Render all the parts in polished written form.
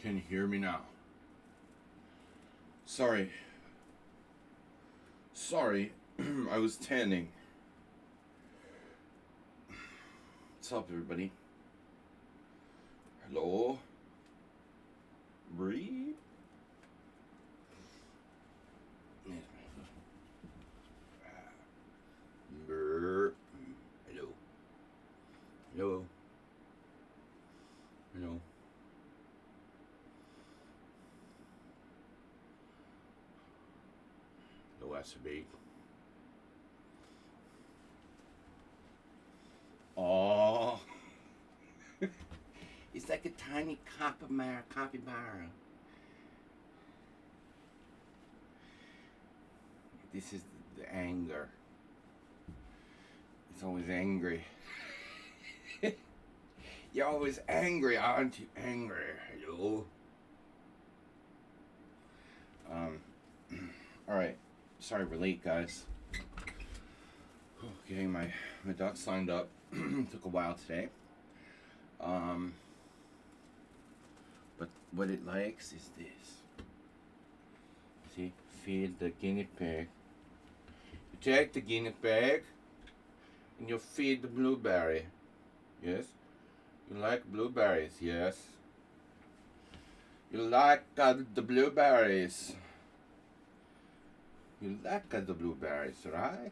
Can you hear me now? Sorry. Sorry, I was tanning. What's up, everybody? Hello? Breathe? Brr. Hello. Hello. Hello. Hello, SB. Oh. It's like a tiny capybara. This is the anger. It's always angry. You're always angry, aren't you? Angry. Hello. Alright. Sorry we're late, guys. Getting my ducks lined up. Took a while today. But what it likes is this. See? Feed the guinea pig. You take the guinea pig and you feed the blueberry. Yes? You like blueberries, yes? You like the blueberries. You like the blueberries, right?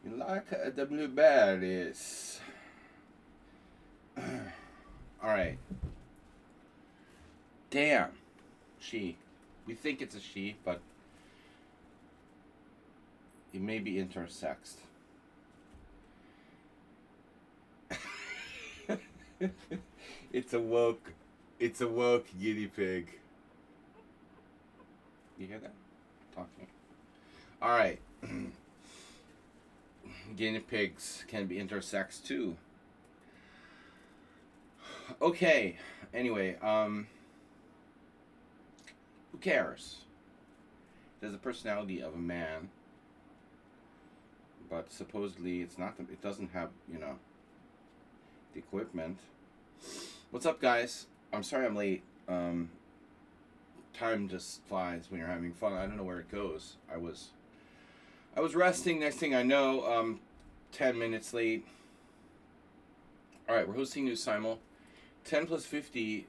You like the blueberries. Alright. Damn. She. We think it's a she, but it may be intersexed. It's a woke guinea pig. You hear that? Talking. Alright. Guinea pigs can be intersexed too. Okay. Anyway, who cares? It has the personality of a man, but supposedly it's not. It doesn't have, the equipment. What's up, guys? I'm sorry I'm late. Time just flies when you're having fun. I don't know where it goes. I was resting. Next thing I know, 10 minutes late. All right, we're hosting new Simul. 10 plus 50.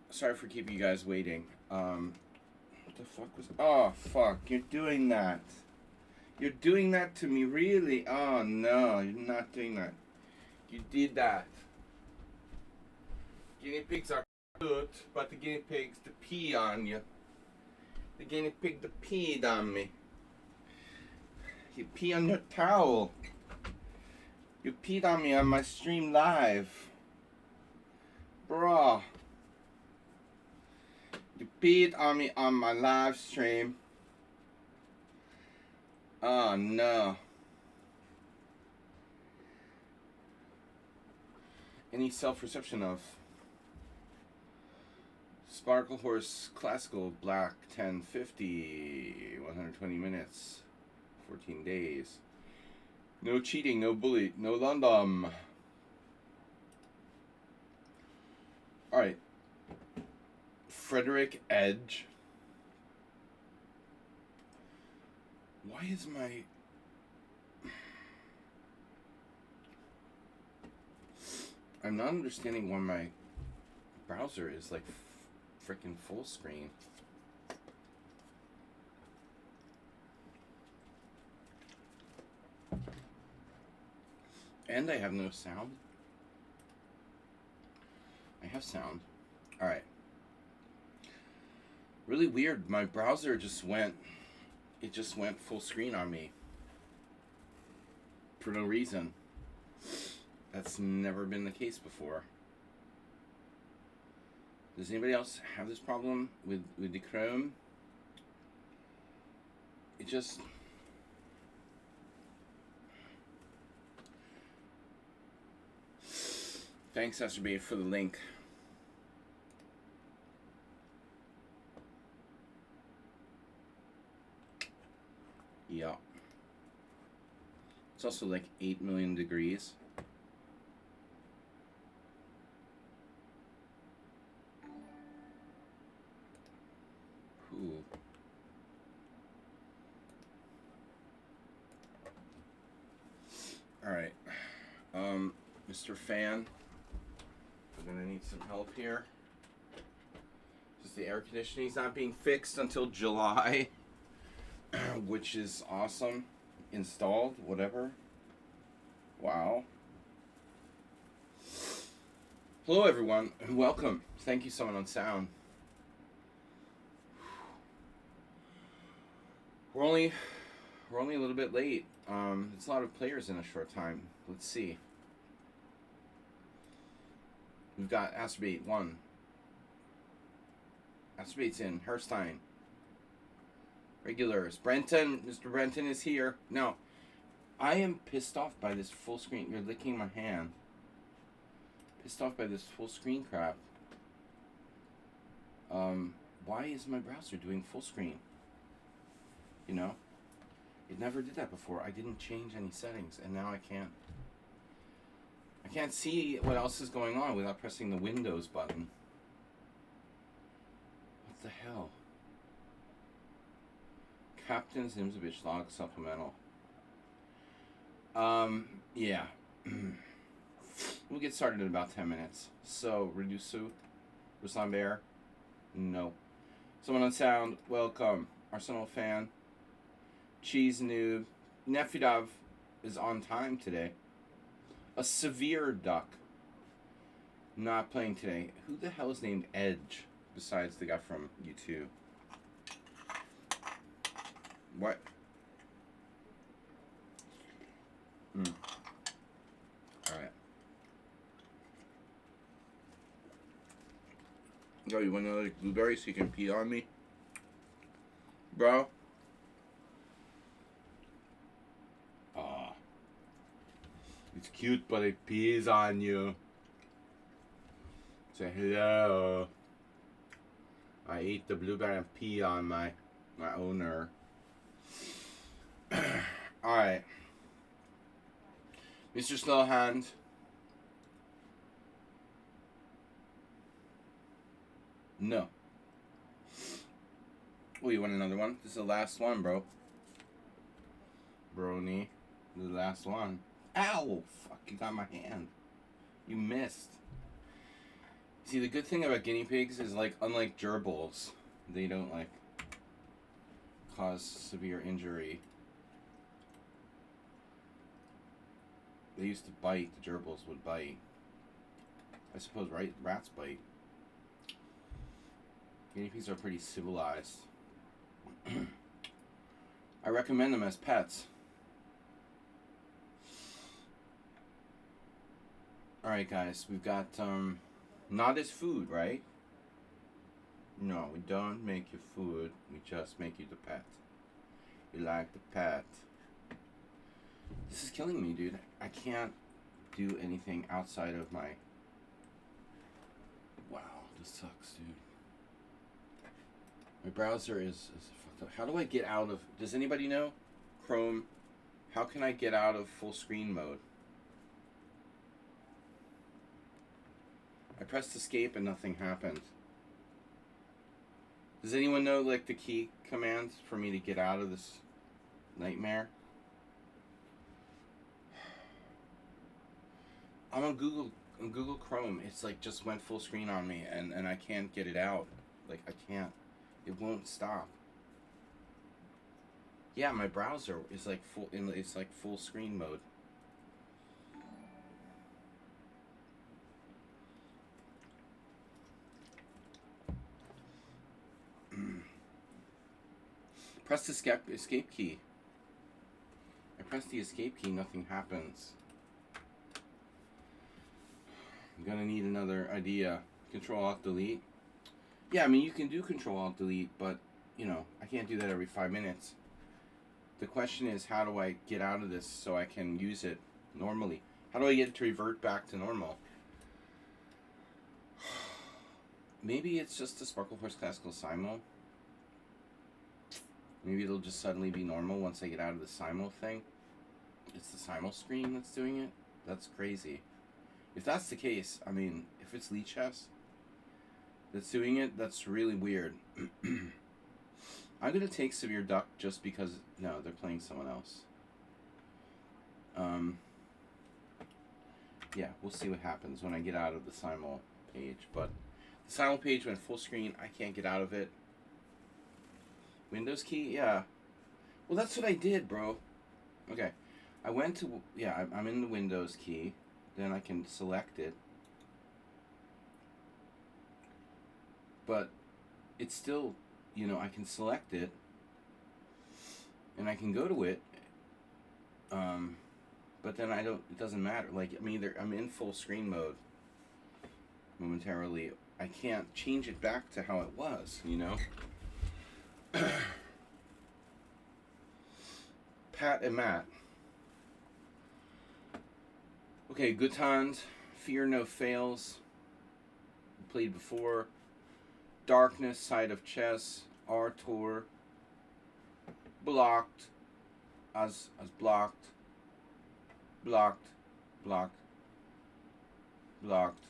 Sorry for keeping you guys waiting. What the fuck was... Oh, fuck. You're doing that. You're doing that to me, really? Oh, no. You're not doing that. You did that. Guinea pigs are good, but the guinea pigs to pee on you. The guinea pig to peed on me. You pee on your towel. You peed on me on my stream live. Bruh. You peed on me on my live stream. Oh no. Any self-reception of Sparkle Horse Classical Black 1050 120 minutes 14 days. No cheating, no bully, no London. Alright. Frederick Edge. Why is my... I'm not understanding why my browser is like freaking full screen. And I have no sound. I have sound. Alright. Really weird. My browser just went... It just went full screen on me. For no reason. That's never been the case before. Does anybody else have this problem with the Chrome? It just... Thanks, Esther B, for the link. Yeah. It's also like 8 million degrees. All right. Mr. Fan, we're gonna need some help here. Just the air conditioning's not being fixed until July, which is awesome. Installed, whatever. Wow. Hello, everyone, and welcome. Thank you, someone on sound. We're only a little bit late. It's a lot of players in a short time. Let's see. We've got Astrobate 1. Astrobate's in. Herstein. Regulars. Brenton. Mr. Brenton is here. Now, I am pissed off by this full screen. You're licking my hand. Pissed off by this full screen crap. Why is my browser doing full screen? You know? It never did that before. I didn't change any settings, and now I can't see what else is going on without pressing the Windows button. What the hell? Captain Zimzovich log supplemental. Yeah. We'll get started in about 10 minutes. So, Redusu, Ruslan Bear, no. Someone on sound, welcome. Arsenal fan, Cheese Noob, Nefidov is on time today. A severe duck, not playing today. Who the hell is named Edge besides the guy from U2? What? Alright. Yo, you want another blueberry so you can pee on me? Bro? Aw. It's cute, but it pees on you. Say hello. I ate the blueberry and pee on my owner. Alright. Mr. Slowhand. No. Oh, you want another one? This is the last one, bro. Brony. The last one. Ow! Fuck, you got my hand. You missed. See, the good thing about guinea pigs is, like, unlike gerbils, they don't, like, cause severe injury. They used to bite. The gerbils would bite. I suppose, right? Rats bite. Guinea pigs are pretty civilized. I recommend them as pets. Alright, guys. We've got, not as food, right? No, we don't make you food. We just make you the pet. You like the pet. This is killing me, dude. I can't do anything outside of my... Wow, this sucks, dude. My browser is fucked up. How do I get out of... Does anybody know? Chrome. How can I get out of full screen mode? I pressed escape and nothing happened. Does anyone know, like, the key commands for me to get out of this nightmare? I'm on Google Chrome. It's like just went full screen on me, and I can't get it out. Like, I can't. It won't stop. Yeah, my browser is like it's like full screen mode. Press the escape key. I press the escape key, nothing happens. I'm gonna need another idea. Control Alt Delete. Yeah, I mean you can do Control Alt Delete, but you know I can't do that every 5 minutes. The question is, how do I get out of this so I can use it normally? How do I get it to revert back to normal? Maybe it's just the Sparkle Force Classical Simul. Maybe it'll just suddenly be normal once I get out of the Simul thing. It's the Simul screen that's doing it? That's crazy. If that's the case, I mean, if it's lichess that's doing it, that's really weird. I'm going to take Severe Duck just because... No, they're playing someone else. Yeah, we'll see what happens when I get out of the Simul page. But the Simul page went full screen. I can't get out of it. Windows key? Yeah. Well, that's what I did, bro. Okay. I went to... Yeah, I'm in the Windows key. Then I can select it. But it's still... You know, I can select it. And I can go to it. But then I don't... It doesn't matter. Like, I'm in full screen mode. Momentarily. I can't change it back to how it was, you know? Pat and Matt. Okay, Gutan's Fear No Fails. Played before. Darkness, Side of Chess. Artur. Blocked. As blocked. Blocked. Blocked. Blocked.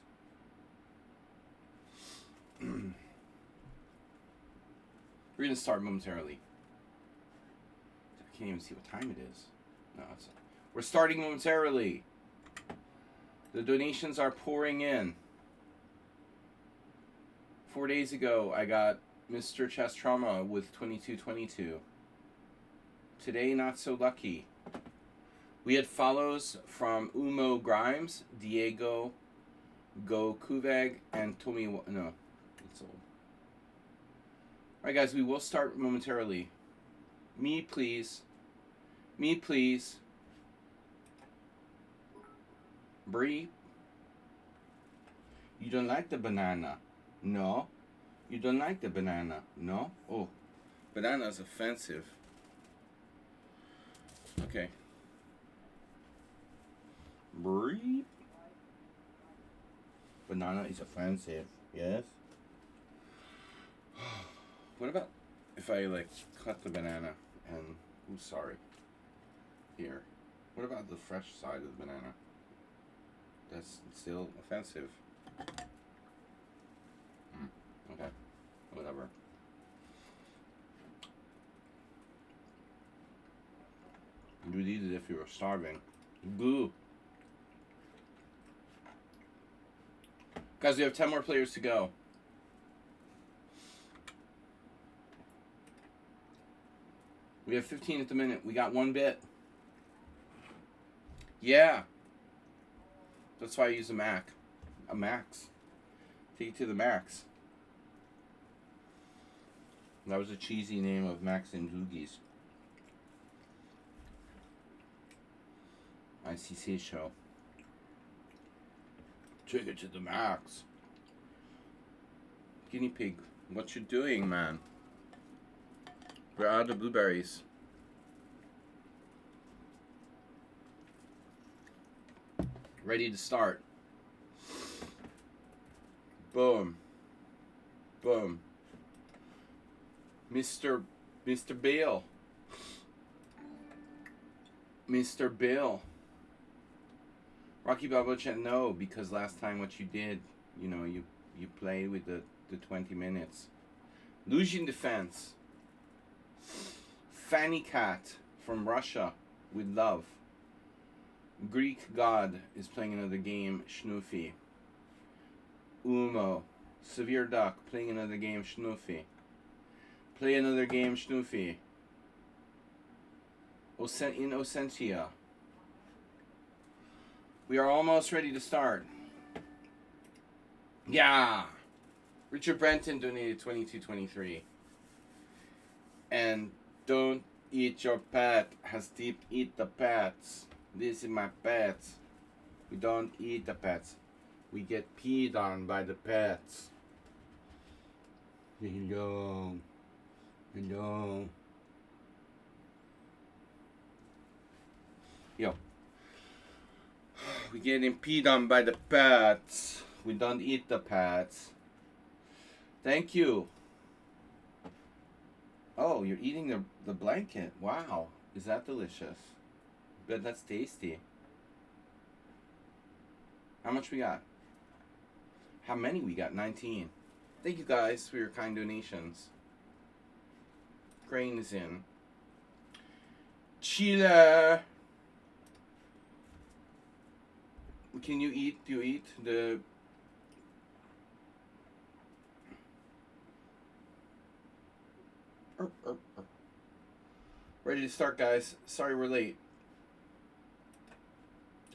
We're going to start momentarily. I can't even see what time it is. No, we're starting momentarily. The donations are pouring in. 4 days ago, I got Mr. Chess Trauma with 2222. Today, not so lucky. We had follows from Umo Grimes, Diego Go Kuveg, and Tomi... No, it's old. Alright, guys, we will start momentarily. Me, please. Me, please. Bree. You don't like the banana? No. You don't like the banana? No? Oh. Banana is offensive. Okay. Bree. Banana is offensive. Yes? What about if I, like, cut the banana and... I'm sorry. Here. What about the fresh side of the banana? That's still offensive. Okay. Whatever. You'd eat it if you were starving. Boo. Guys, we have 10 more players to go. We have 15 at the minute. We got 1 bit. Yeah. That's why I use a Mac. A Max. Take it to the Max. That was a cheesy name of Max and Doogies. ICC show. Take it to the Max. Guinea Pig, what you doing, man? We're out of blueberries. Ready to start. Boom. Boom. Mr. Bill. Mr. Bill. Rocky Balboa Chat, no, because last time what you did, you know, you played with the 20 minutes. Lucian Defense. Fanny Cat from Russia with love. Greek God is playing another game, Schnoofy. Umo. Severe Duck playing another game, Schnoofy. Play another game, Schnoofy. Innocentia. We are almost ready to start. Yeah! Richard Brenton donated $22.23. And don't eat your pet. Hasdeep, eat the pets. This is my pets. We don't eat the pets. We get peed on by the pets. Hello. Hello. Yo. We get peed on by the pets. We don't eat the pets. Thank you. Oh, you're eating the blanket. Wow. Is that delicious? Bet that's tasty. How much we got? How many we got? 19. Thank you guys for your kind donations. Crane is in. Chile. Can you eat? Do you eat the? Ready to start, guys. Sorry we're late.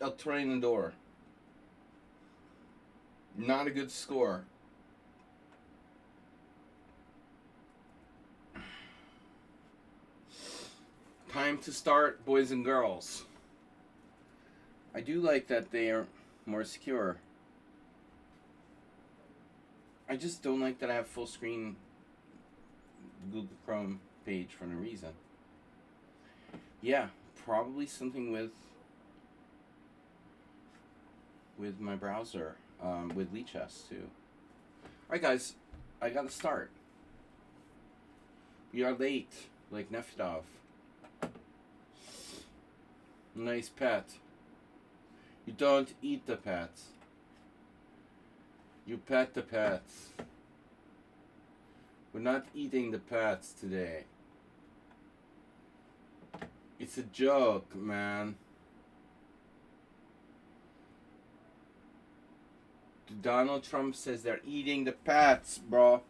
El Trainador. Not a good score. Time to start, boys and girls. I do like that they are more secure. I just don't like that I have full screen Google Chrome page for no reason. Yeah, probably something with my browser, with lichess too. Alright guys, I gotta start. We are late, like Nefedov. Nice pet. You don't eat the pets. You pet the pets. We're not eating the pets today. It's a joke, man. Donald Trump says they're eating the pets, bro.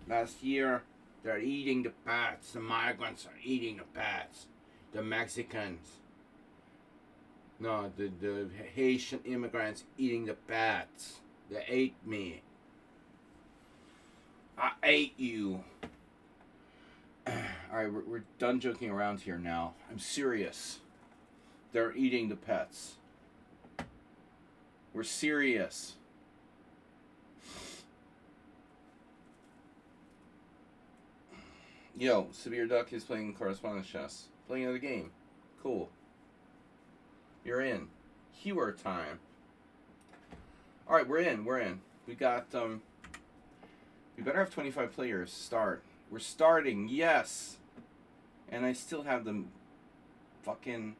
Last year, they're eating the pets. The migrants are eating the pets. The Mexicans. No, the Haitian immigrants eating the pets. They ate me. I ate you. Alright, we're done joking around here now. I'm serious. They're eating the pets. We're serious. Yo, Severe Duck is playing correspondence chess. Playing another game. Cool. You're in. Hewer time. Alright, we're in. We got, we better have 25 players start. We're starting, yes! And I still have them fucking,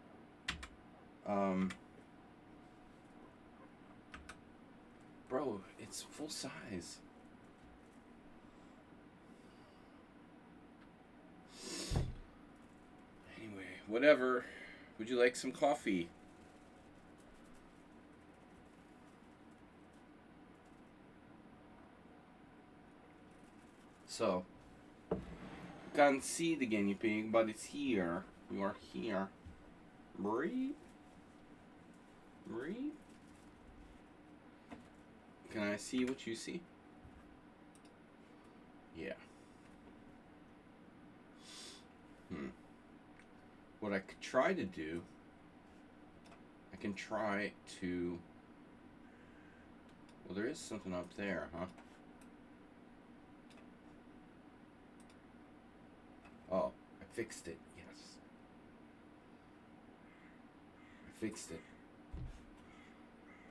bro, it's full size. Anyway, whatever. Would you like some coffee? So, can't see the guinea pig, but it's here. You are here. Breathe. Breathe. Can I see what you see? Yeah. What I could try to do, I can try to, well, there is something up there, huh? Oh, I fixed it, yes. I fixed it.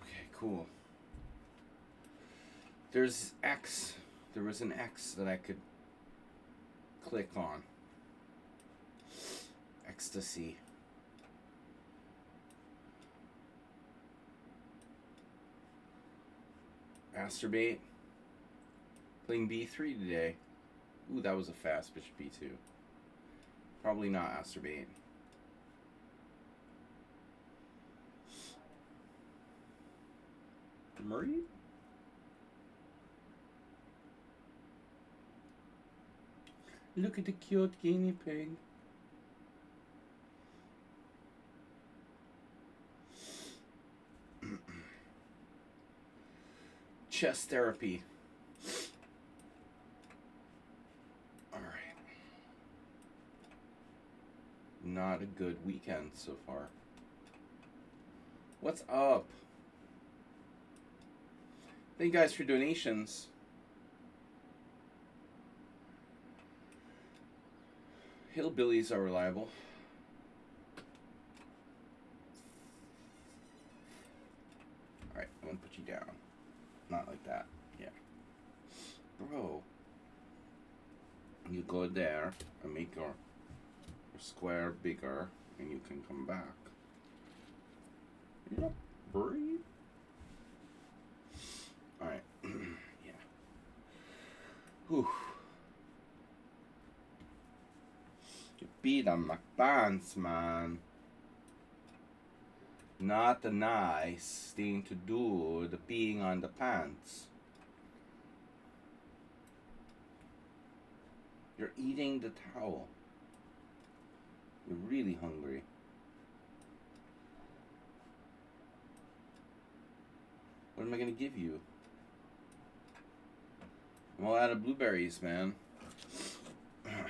Okay, cool. There's X. There was an X that I could click on. Ecstasy. Masturbate. Playing B3 today. Ooh, that was a fast bishop B2. Probably not masturbate. Murray? Look at the cute guinea pig. Chess therapy. Alright. Not a good weekend so far. What's up? Thank you guys for donations. Hillbillies are reliable. Alright, I'm gonna put you down. Not like that. Yeah. Bro. You go there and make your square bigger and you can come back. Yep. Breathe. Alright. Yeah. Whew. You beat on my pants, man. Not the nice thing to do, the peeing on the pants. You're eating the towel. You're really hungry. What am I gonna give you? I'm all out of blueberries, man. Alright.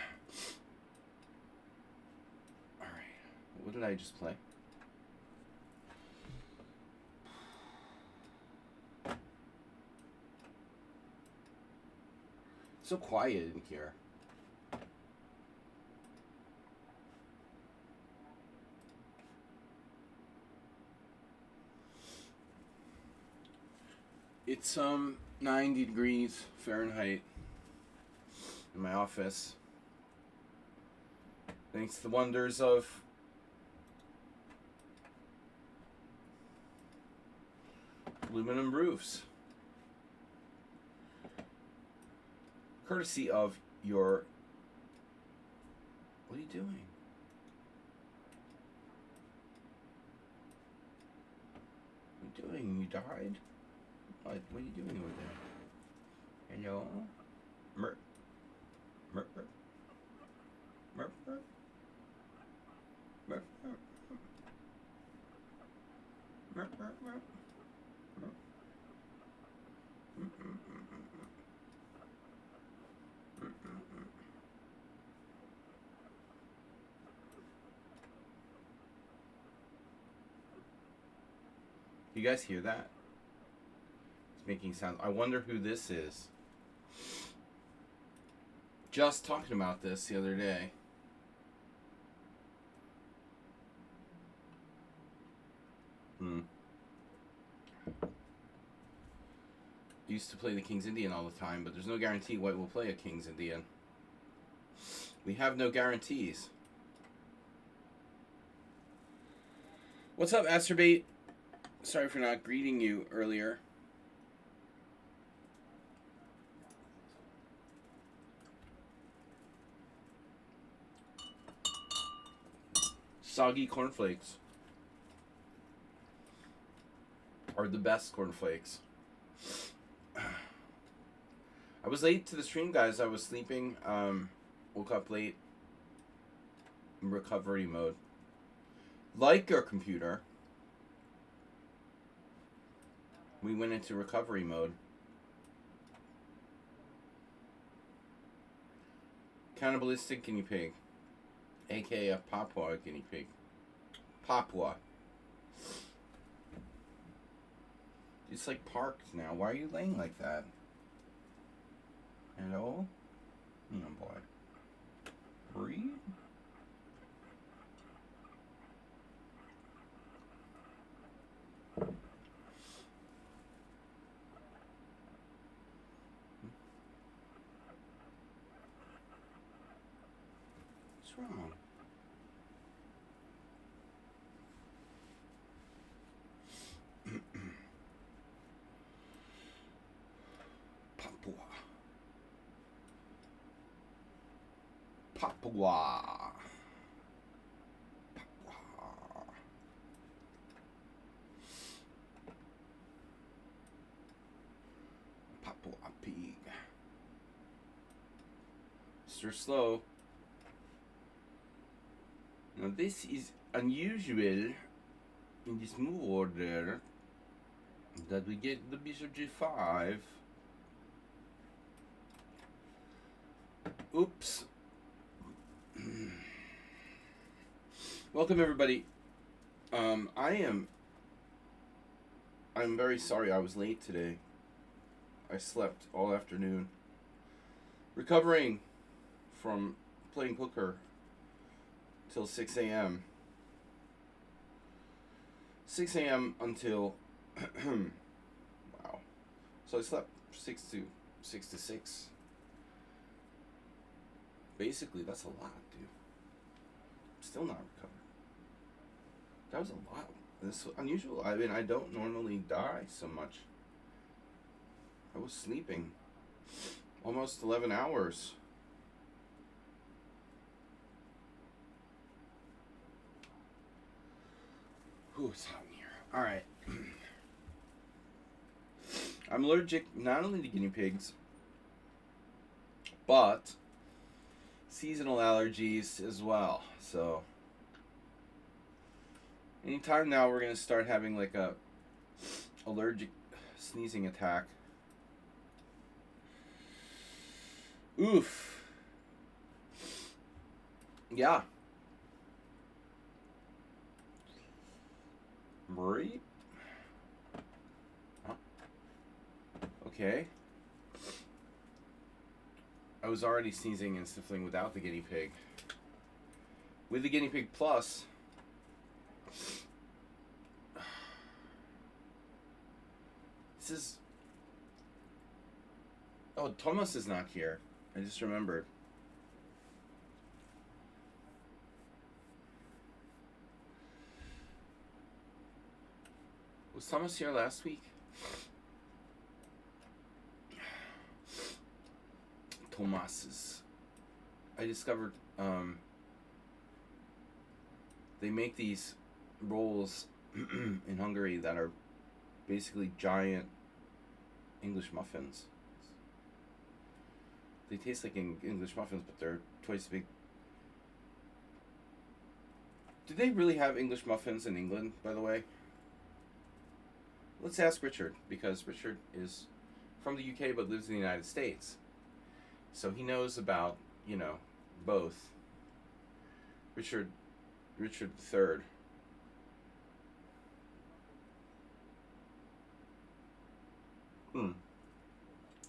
What did I just play? It's so quiet in here. It's 90 degrees Fahrenheit in my office. Thanks to the wonders of aluminum roofs. Courtesy of your... What are you doing? What are you doing? You died? What are you doing over there? Hello? Merp. Merp. Merp. Merp. Merp. Merp. Merp. You guys hear that? It's making sound. I wonder who this is. Just talking about this the other day. Used to play the King's Indian all the time, but there's no guarantee White will play a King's Indian. We have no guarantees. What's up, Asterbait? Sorry for not greeting you earlier. Soggy cornflakes are the best cornflakes. I was late to the stream, guys. I was sleeping. Woke up late. In recovery mode. Like your computer, we went into recovery mode. Cannibalistic guinea pig. A.k.a. a Papua guinea pig. Papua. It's like parked now. Why are you laying like that? Hello? Oh boy. Breathe? What's wrong? Papua. Papua. Papua pig. Mr. Slow. Now this is unusual in this move order that we get the bishop g5. Oops. Welcome everybody. I'm very sorry I was late today. I slept all afternoon. Recovering from playing poker till 6 a.m. 6 a.m. until wow. So I slept 6 to 6. Basically, that's a lot, dude. I'm still not recovered. That was a lot. This is unusual. I mean, I don't normally die so much. I was sleeping almost 11 hours. Ooh, it's hot in here. All right. I'm allergic not only to guinea pigs, but seasonal allergies as well. So anytime now we're gonna start having like a allergic sneezing attack. Oof. Yeah. Right. Huh? Okay. I was already sneezing and sniffling without the guinea pig. With the guinea pig plus, this is... Oh, Thomas is not here. I just remembered. Was Thomas here last week? Thomas's. I discovered they make these rolls in Hungary that are basically giant English muffins. They taste like English muffins, but they're twice as big. Do they really have English muffins in England, by the way? Let's ask Richard, because Richard is from the UK but lives in the United States. So he knows about, you know, both. Richard III.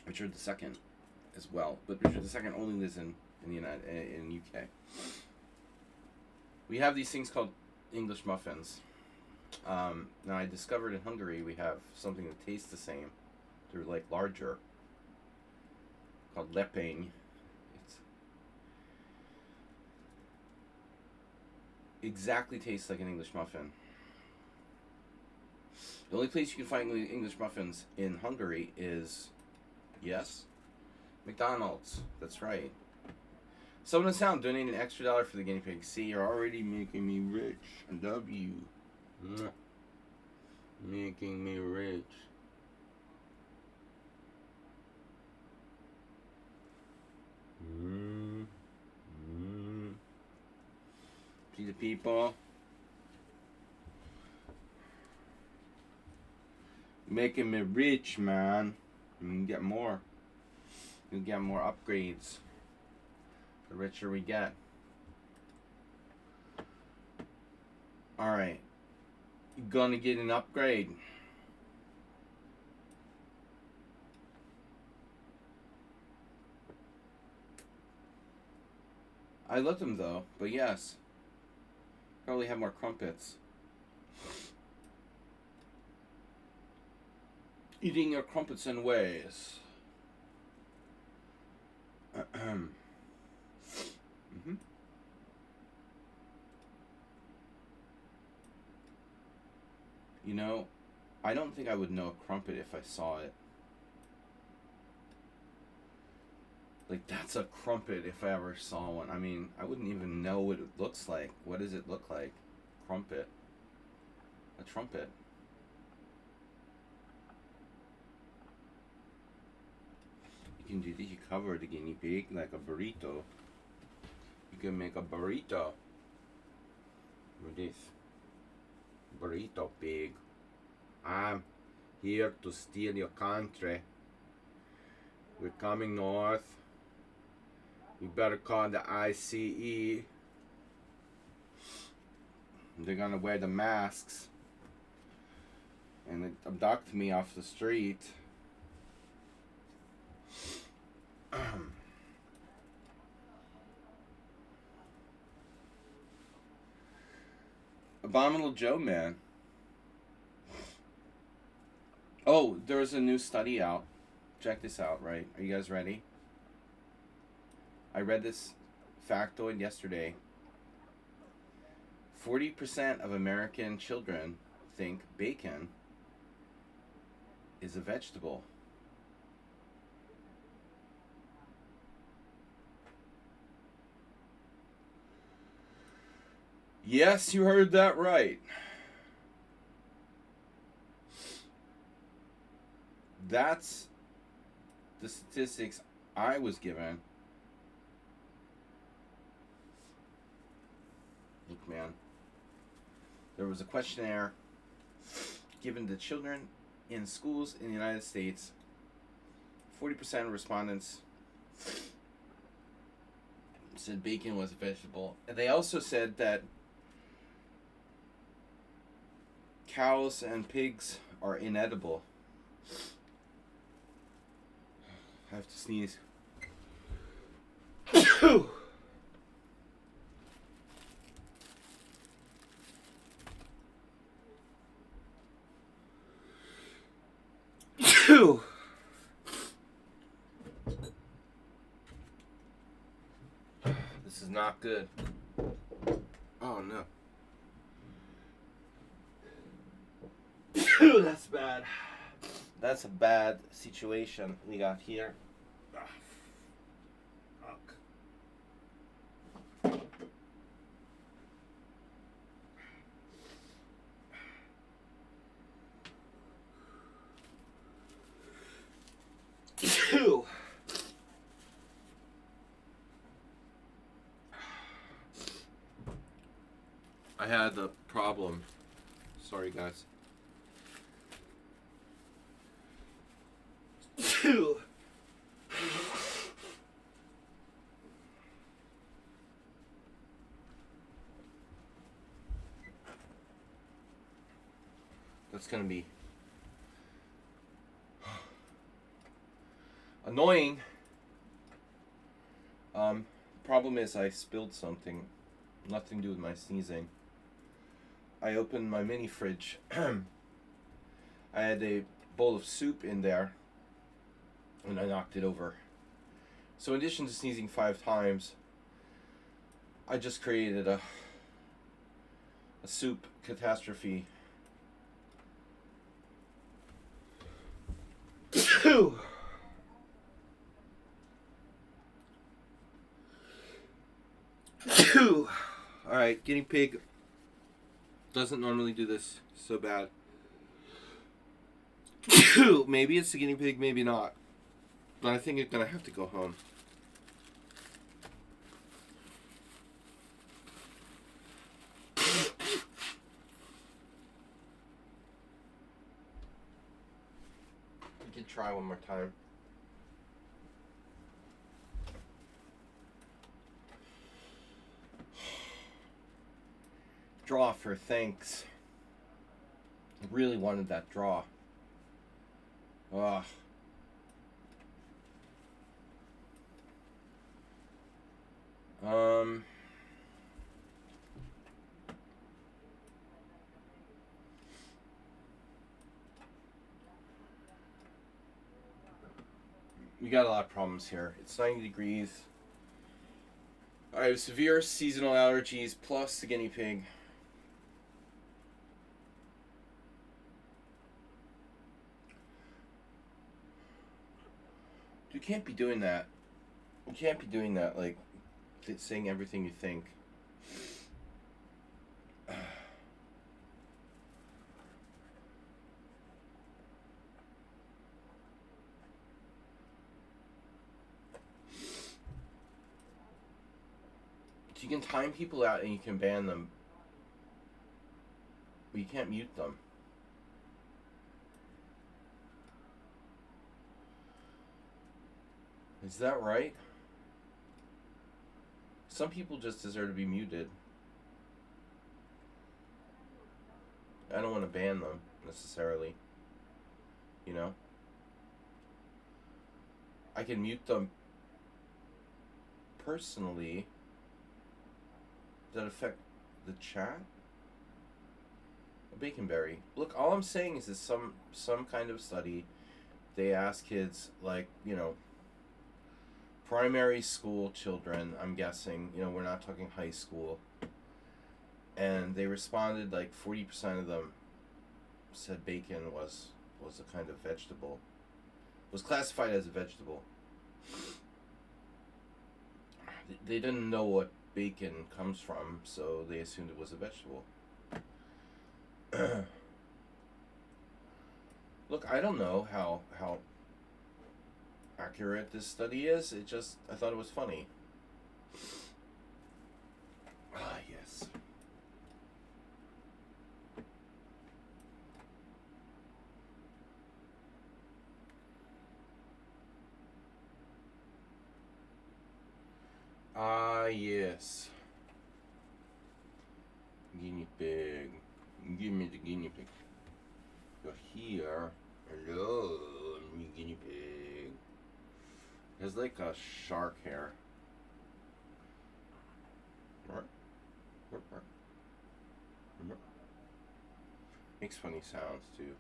Richard II as well, but Richard II only lives in UK. We have these things called English muffins. Now I discovered in Hungary we have something that tastes the same. They're like larger, called lepény. It's exactly tastes like an English muffin. The only place you can find English muffins in Hungary is, yes, McDonald's. That's right. Someone in sound donate an extra $1 for the guinea pig. See, you're already making me rich. I love you. Making me rich. See the people? Making me rich, man. You can get more. You get more upgrades. The richer we get. Alright. You gonna get an upgrade. I love them though, but yes. Probably have more crumpets. Eating your crumpets in ways. You know, I don't think I would know a crumpet if I saw it. Like, that's a crumpet if I ever saw one. I mean, I wouldn't even know what it looks like. What does it look like? Crumpet. A trumpet. You can do this. You cover the guinea pig like a burrito. You can make a burrito with this. Burrito pig. I'm here to steal your country. We're coming north. You better call the ICE. They're gonna wear the masks and abduct me off the street. Abominable Joe, man. Oh, there's a new study out. Check this out, right? Are you guys ready? I read this factoid yesterday. 40% of American children think bacon is a vegetable. Yes, you heard that right. That's the statistics I was given. Look, man. There was a questionnaire given to children in schools in the United States. 40% of respondents said bacon was a vegetable. And they also said that cows and pigs are inedible. I have to sneeze. This is not good. Oh no. That's bad. That's a bad situation we got here. I had a problem. Sorry, guys. That's gonna be annoying. Problem is I spilled something. Nothing to do with my sneezing. I opened my mini fridge. I had a bowl of soup in there, and I knocked it over. So in addition to sneezing 5 times, I just created a soup catastrophe. Alright, Guinea Pig doesn't normally do this so bad. Maybe it's the Guinea Pig, maybe not. But I think it's gonna have to go home. We can try one more time. Draw for thanks. I really wanted that draw. Ugh. We got a lot of problems here. It's 90 degrees. I have severe seasonal allergies plus the guinea pig. You can't be doing that. You can't be doing that, like, saying everything you think. You can time people out and you can ban them, but you can't mute them. Is that right? Some people just deserve to be muted. I don't want to ban them, necessarily. You know? I can mute them personally. Does that affect the chat? A baconberry. Look, all I'm saying is some kind of study. They ask kids, like, you know, primary school children, I'm guessing, you know, we're not talking high school. And they responded, like 40% of them said bacon was a kind of vegetable. Was classified as a vegetable. They didn't know what bacon comes from, so they assumed it was a vegetable. Look, I don't know how accurate this study is. I thought it was funny. Ah, yes. Ah, yes. Guinea pig. Give me the guinea pig. You're here. Hello, me guinea pig. There's like a shark hair. Makes funny sounds too.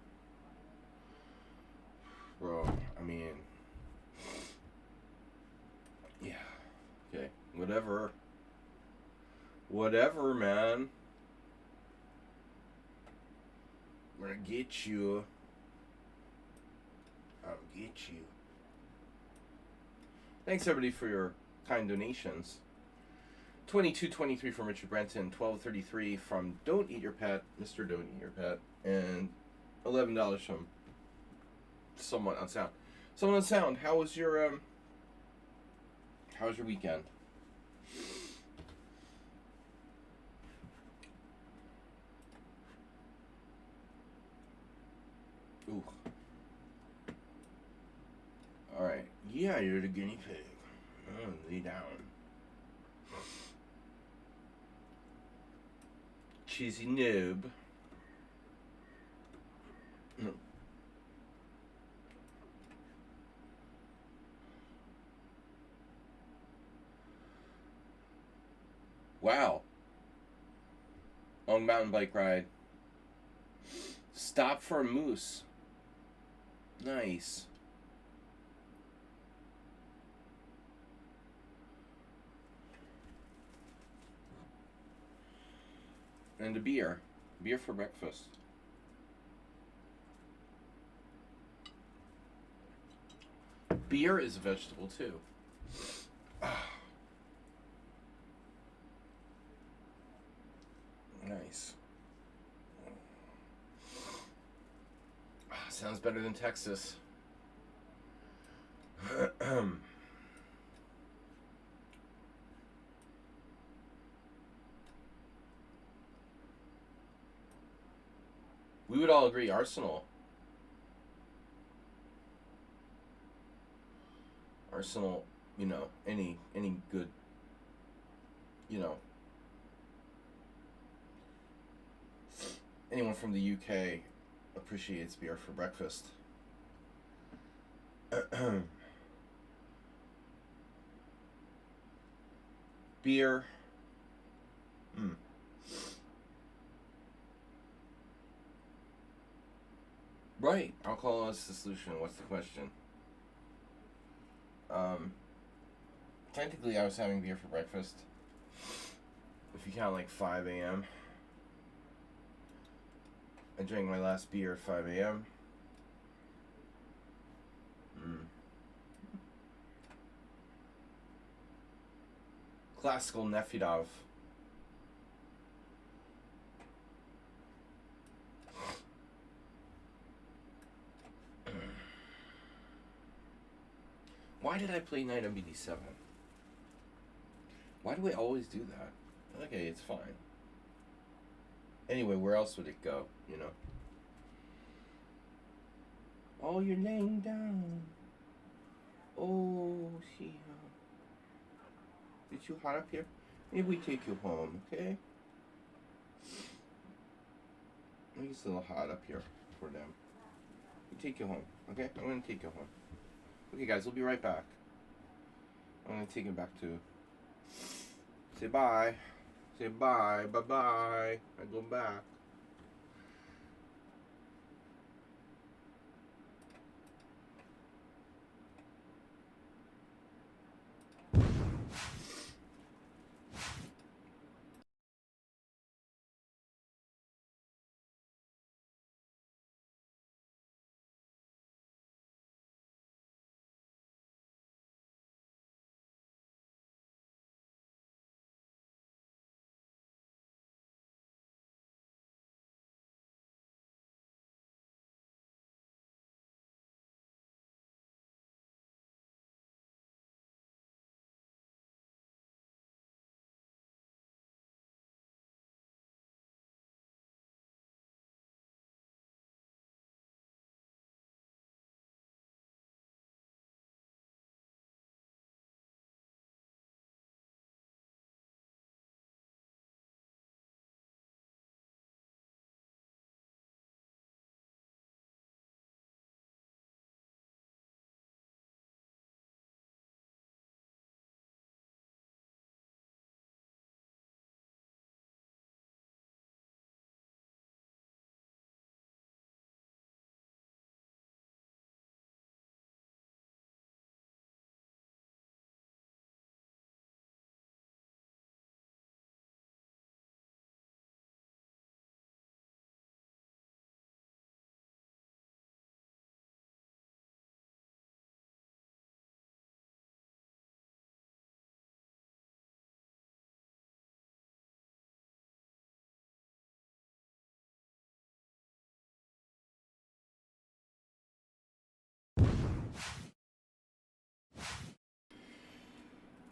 Bro, I mean, yeah. Okay, whatever. Whatever, man. I'm gonna get you. I'll get you. Thanks everybody for your kind donations. 22.23 from Richard Brenton, 12.33 from Don't Eat Your Pet, Mr. Don't Eat Your Pet, and $11 from Someone on Sound. Someone on Sound, how was your weekend? Ooh. Alright. Yeah, you're the guinea pig. Oh, lay down. Cheesy noob. No. Wow. Long mountain bike ride. Stop for a moose. Nice. And a beer. Beer for breakfast. Beer is a vegetable too. Nice. Sounds better than Texas. We would all agree Arsenal. Arsenal, any good, anyone from the UK appreciates beer for breakfast. Beer. Right. Alcohol is the solution. What's the question? Technically, I was having beer for breakfast. If you count like 5 a.m. I drank my last beer at 5 a.m. Classical Nefidov. Why did I play knight on BD7? Why do I always do that? Okay, it's fine. Anyway, where else would it go, Oh, you're laying down. Oh, see. Is you hot up here? Maybe we take you home, okay? Maybe it's a little hot up here for them. We take you home, okay? I'm gonna take you home. Okay, guys, we'll be right back. I'm gonna take him back to. Say bye. Say bye. Bye bye. I go back.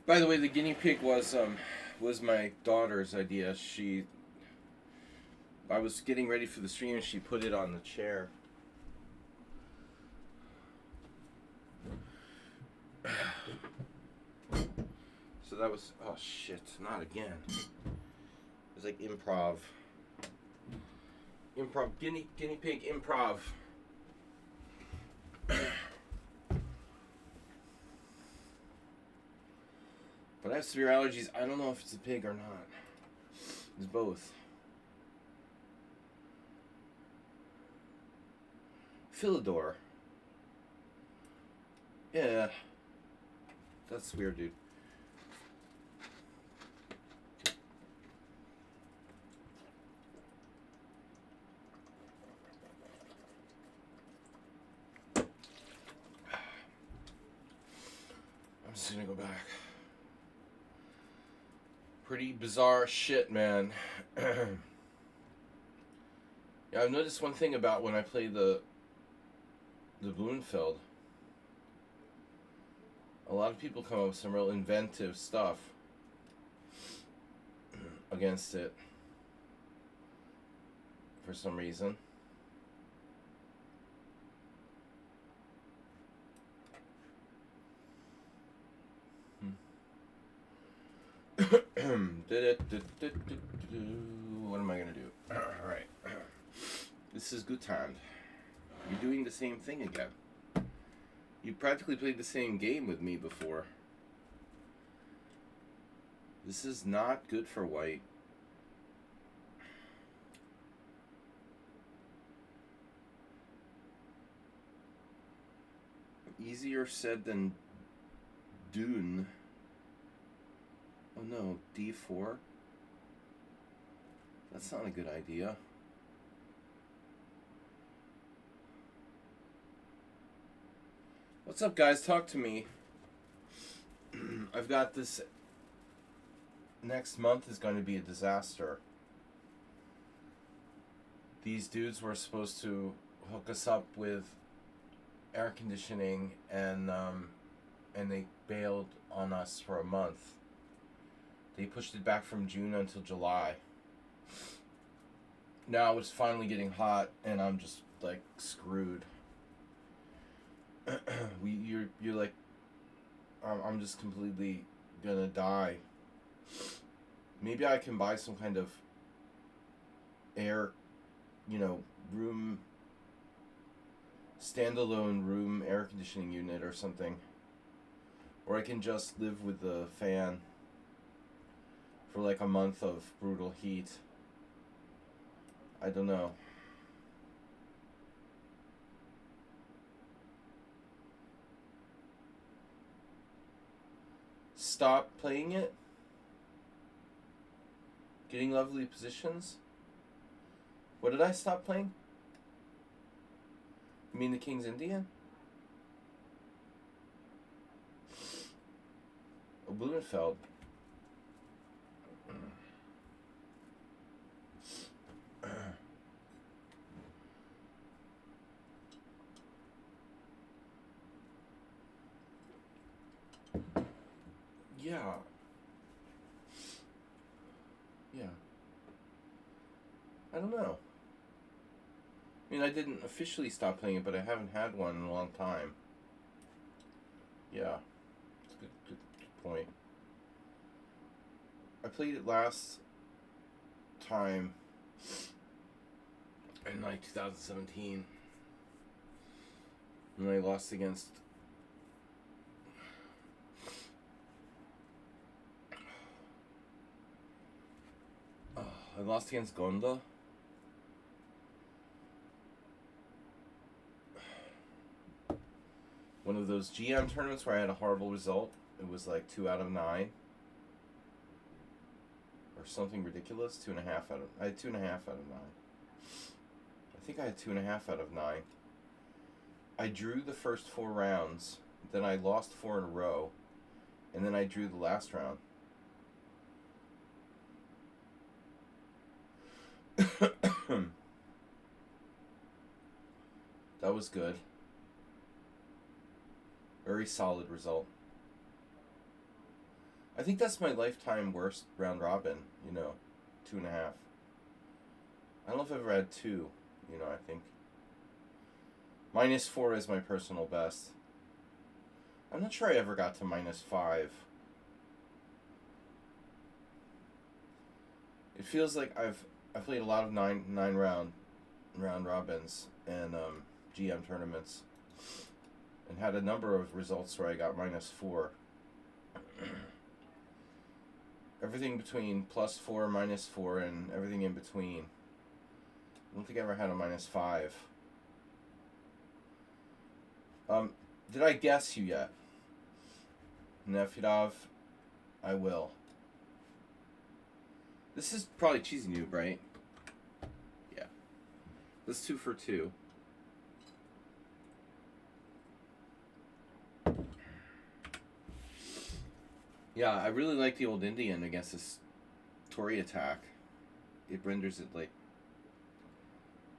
By the way, the guinea pig was my daughter's idea. I was getting ready for the stream and she put it on the chair. So that was, oh shit, not again. It was like improv. Guinea pig improv. But I have severe allergies. I don't know if it's a pig or not. It's both. Philidor. Yeah. That's weird, dude. I'm just gonna go back. Pretty bizarre shit, man. Yeah, I've noticed one thing about when I play the Bloomfeld. A lot of people come up with some real inventive stuff against it for some reason. What am I gonna do? Alright. This is good time. You're doing the same thing again. You practically played the same game with me before. This is not good for white. Easier said than done. Oh no, d4? That's not a good idea. What's up, guys? Talk to me. I've got this. Next month is going to be a disaster. These dudes were supposed to hook us up with air conditioning, and they bailed on us for a month. They pushed it back from June until July. Now it's finally getting hot, and I'm just like screwed. You're like, I'm just completely gonna die. Maybe I can buy some kind of air, room, standalone room air conditioning unit or something. Or I can just live with the fan for like a month of brutal heat. I don't know. Stop playing it? Getting lovely positions? What did I stop playing? You mean the King's Indian? Oh, Blumenfeld. Yeah. Yeah. I don't know. I mean, I didn't officially stop playing it, but I haven't had one in a long time. Yeah. It's a good point. I played it last time in like 2017. And I lost against Gonda. One of those GM tournaments where I had a horrible result. It was like 2 out of 9. Or something ridiculous. 2.5 out of... I had 2.5 out of 9. I think I had 2.5 out of 9. I drew the first 4 rounds. Then I lost 4 in a row. And then I drew the last round. That was good. Very solid result. I think that's my lifetime worst round robin, 2.5. I don't know if I've ever had 2, I think. -4 is my personal best. I'm not sure I ever got to -5. It feels like I've played a lot of nine round robins and GM tournaments, and had a number of results where I got -4. Everything between +4, -4, and everything in between. I don't think I ever had a -5. Did I guess you yet? Nefedov, I will. This is probably cheesy noob, right? Yeah. This 2 for 2. Yeah, I really like the old Indian against this Tory attack. It renders it like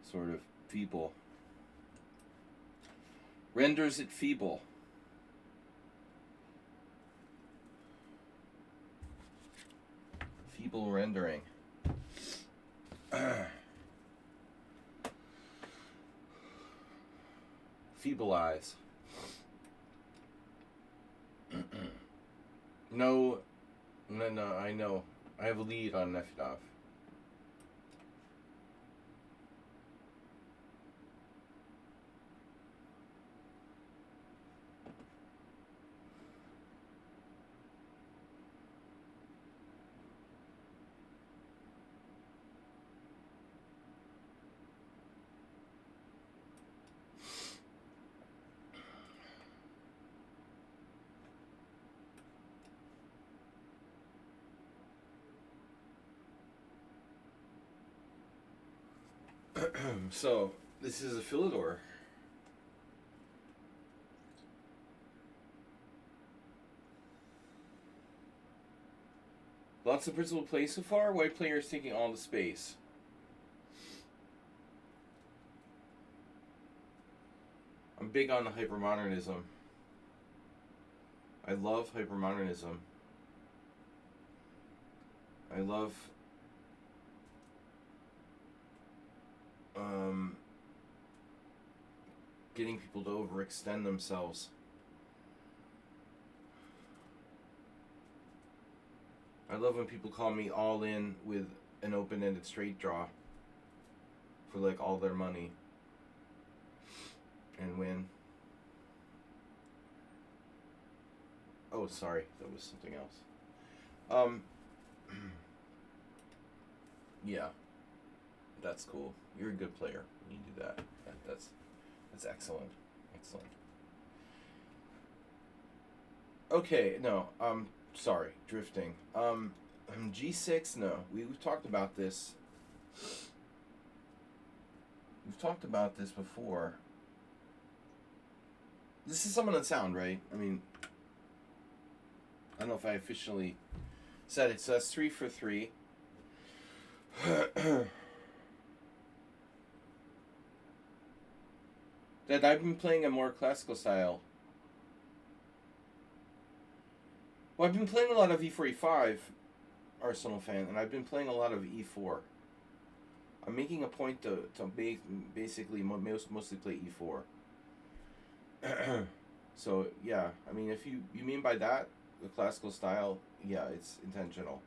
sort of feeble. Renders it feeble. Feeble rendering. Feeble eyes. No, I know. I have a lead on Nefedov. So, this is a Philidor. Lots of principal plays so far. White players taking all the space. I'm big on the hypermodernism. I love hypermodernism. I love getting people to overextend themselves. I love when people call me all in with an open-ended straight draw for like all their money and win. Oh, sorry, that was something else. Yeah, that's cool. You're a good player when you do that. That's excellent. Excellent. Okay, no, sorry, drifting. G6, no. We've talked about this. We've talked about this before. This is Summon Unsound, right? I mean, I don't know if I officially said it. So that's 3 for 3. That I've been playing a more classical style. Well, I've been playing a lot of E4, E5, Arsenal fan, and I've been playing a lot of E4. I'm making a point to basically mostly play E4. So, yeah, I mean, if you mean by that, the classical style, yeah, it's intentional.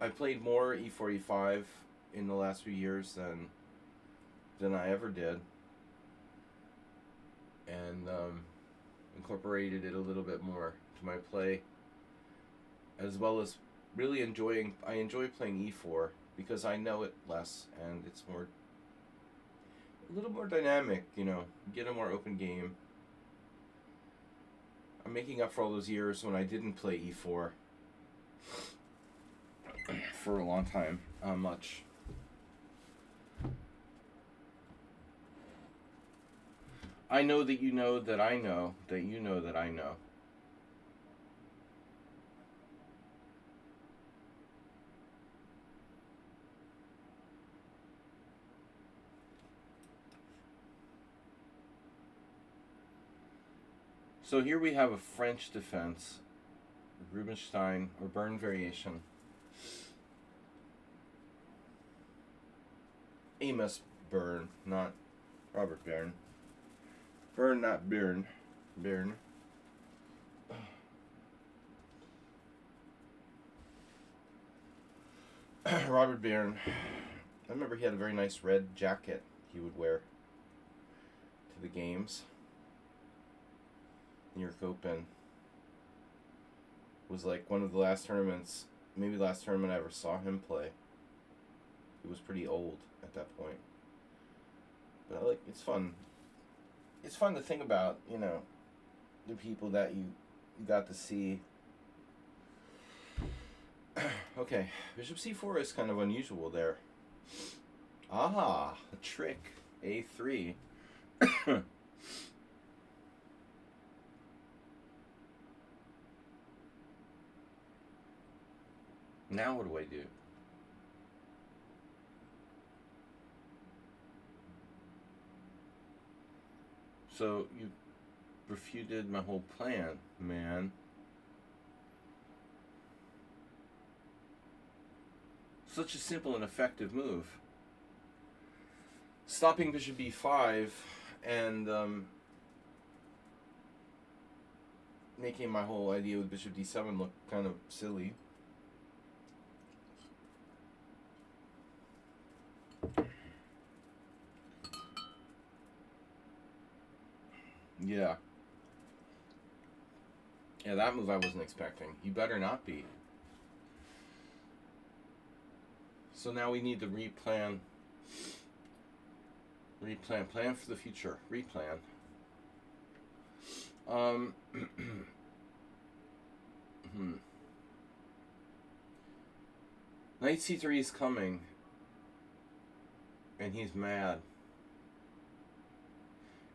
I played more E4, E5 in the last few years than I ever did, and incorporated it a little bit more to my play, as well as really I enjoy playing E4 because I know it less and it's a little more dynamic, get a more open game. I'm making up for all those years when I didn't play E4 for a long time, much. I know that you know that I know that you know that I know. So here we have a French defense, Rubinstein or Byrne variation. Amos Byrne, not Robert Byrne. Byrne, not Byrne. Byrne. Robert Byrne. I remember he had a very nice red jacket he would wear to the games. New York Open was like one of the last tournaments, maybe the last tournament I ever saw him play. He was pretty old at that point. But I like, it's fun. It's fun to think about, you know, the people that you got to see. Okay, Bishop c4 is kind of unusual there. Ah, a trick. A3. Now what do I do? So you refuted my whole plan, man. Such a simple and effective move. Stopping bishop b5 and making my whole idea with bishop d7 look kind of silly. Yeah. Yeah, that move I wasn't expecting. You better not be. So now we need to replan. Plan for the future. Replan. Knight c3 is coming. And he's mad.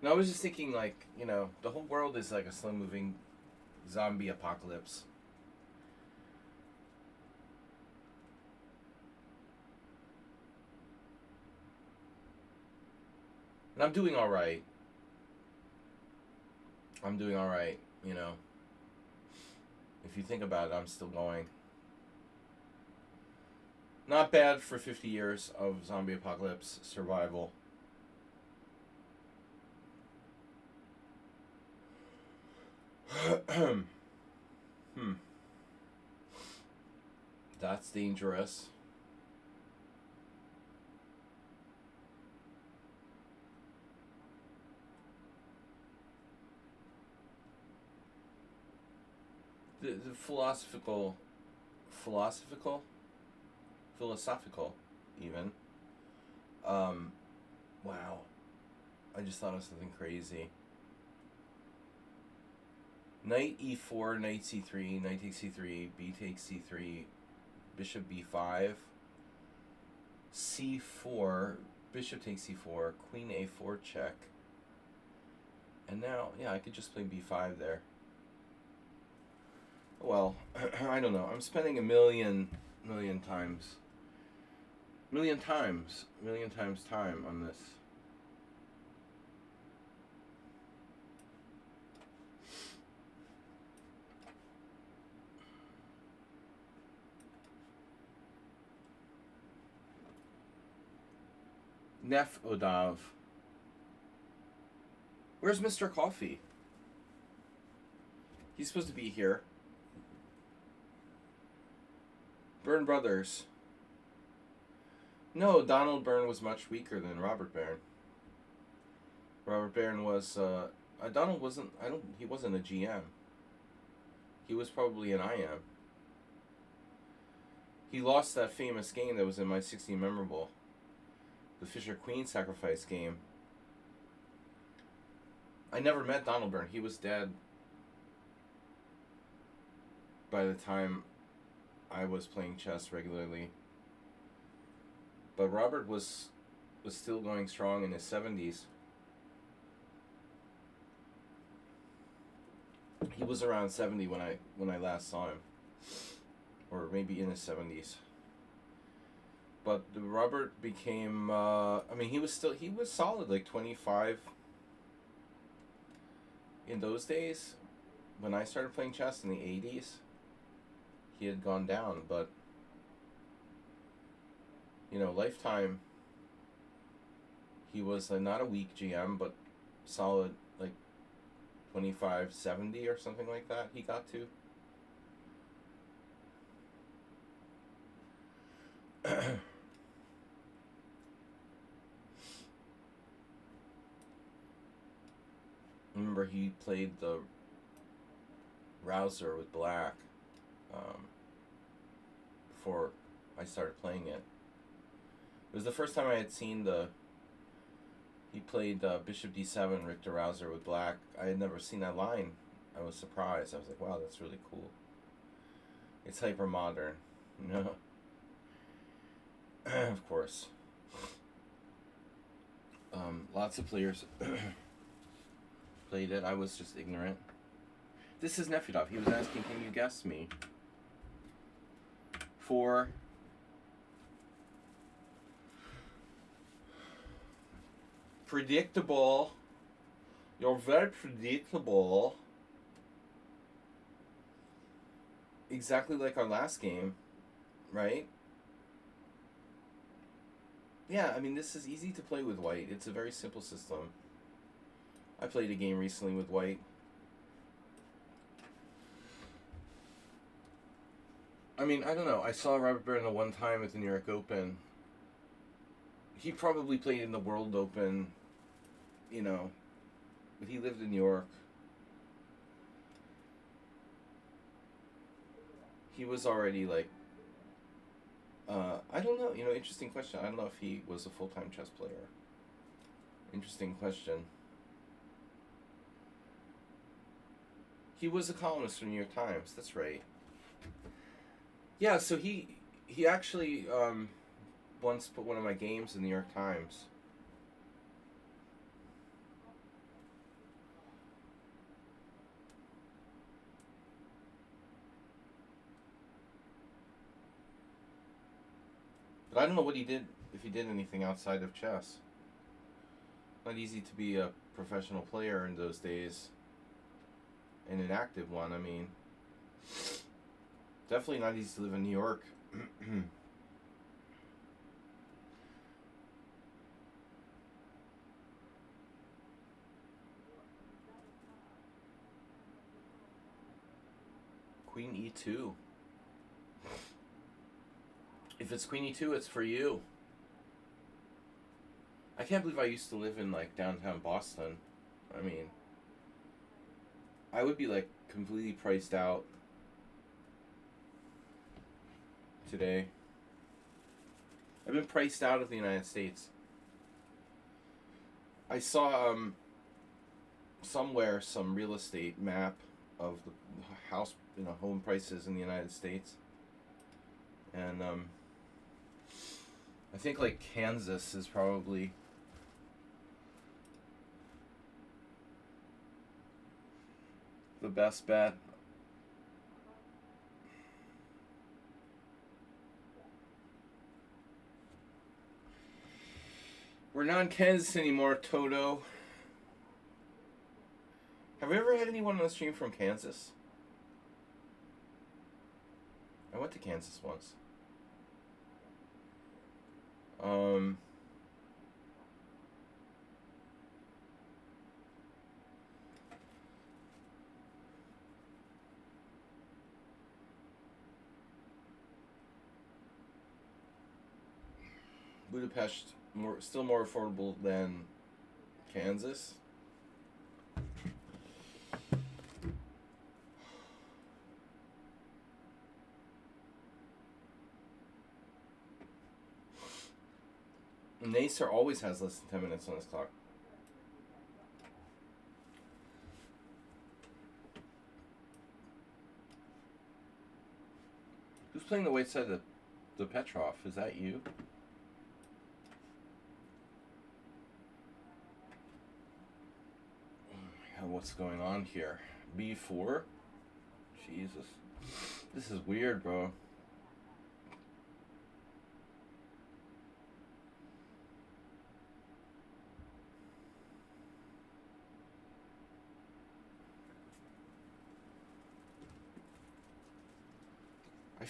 And I was just thinking, like, you know, the whole world is like a slow moving zombie apocalypse. And I'm doing alright. I'm doing alright, you know. If you think about it, I'm still going. Not bad for 50 years of zombie apocalypse survival. That's dangerous. The philosophical even. Wow. I just thought of something crazy. Knight e4, knight c3, knight takes c3, b takes c3, bishop b5, c4, bishop takes c4, queen a4 check. And now, yeah, I could just play b5 there. Well, I don't know. I'm spending a million times time on this. Nef Odav. Where's Mr. Coffee? He's supposed to be here. Byrne brothers. No, Donald Byrne was much weaker than Robert Byrne. Robert Byrne was, Donald wasn't, he wasn't a GM. He was probably an IM. He lost that famous game that was in my 16 memorable. The Fisher Queen sacrifice game. I never met Donald Byrne. He was dead by the time I was playing chess regularly. But Robert was still going strong in his 70s. He was around 70 when I last saw him, or maybe in his 70s. But Robert became, I mean, he was solid, like 25 in those days. when I started playing chess in the 80s, he had gone down, but lifetime, he was not a weak GM, but solid, like 2570 or something like that he got to. Remember, he played the Rouser with black before I started playing it. It was the first time I had seen he played Bishop D7, Richter Rouser with black. I had never seen that line. I was surprised. I was like, wow, that's really cool. It's hyper modern. No. Of course. Lots of players played it. I was just ignorant. This is Nefedov. He was asking, can you guess me? For predictable. You're very predictable. Exactly like our last game, right? Yeah, I mean, this is easy to play with white. It's a very simple system. I played a game recently with white. I mean, I don't know. I saw Robert Barron one time at the New York Open. He probably played in the World Open, but he lived in New York. He was already I don't know, interesting question. I don't know if he was a full-time chess player. Interesting question. He was a columnist for New York Times, that's right. Yeah, so he actually once put one of my games in the New York Times. But I don't know what he did, if he did anything outside of chess. Not easy to be a professional player in those days. And an active one, I mean. Definitely not easy to live in New York. Queen E2. If it's Queen E2, it's for you. I can't believe I used to live in downtown Boston. I mean, I would be completely priced out today. I've been priced out of the United States. I saw somewhere some real estate map of the house, home prices in the United States, and I think Kansas is probably the best bet. We're not in Kansas anymore, Toto. Have we ever had anyone on the stream from Kansas? I went to Kansas once. Budapest, still more affordable than Kansas. Nacer always has less than 10 minutes on his clock. Who's playing the white side of the Petrov? Is that you? Oh my god, what's going on here? B4? Jesus. This is weird, bro.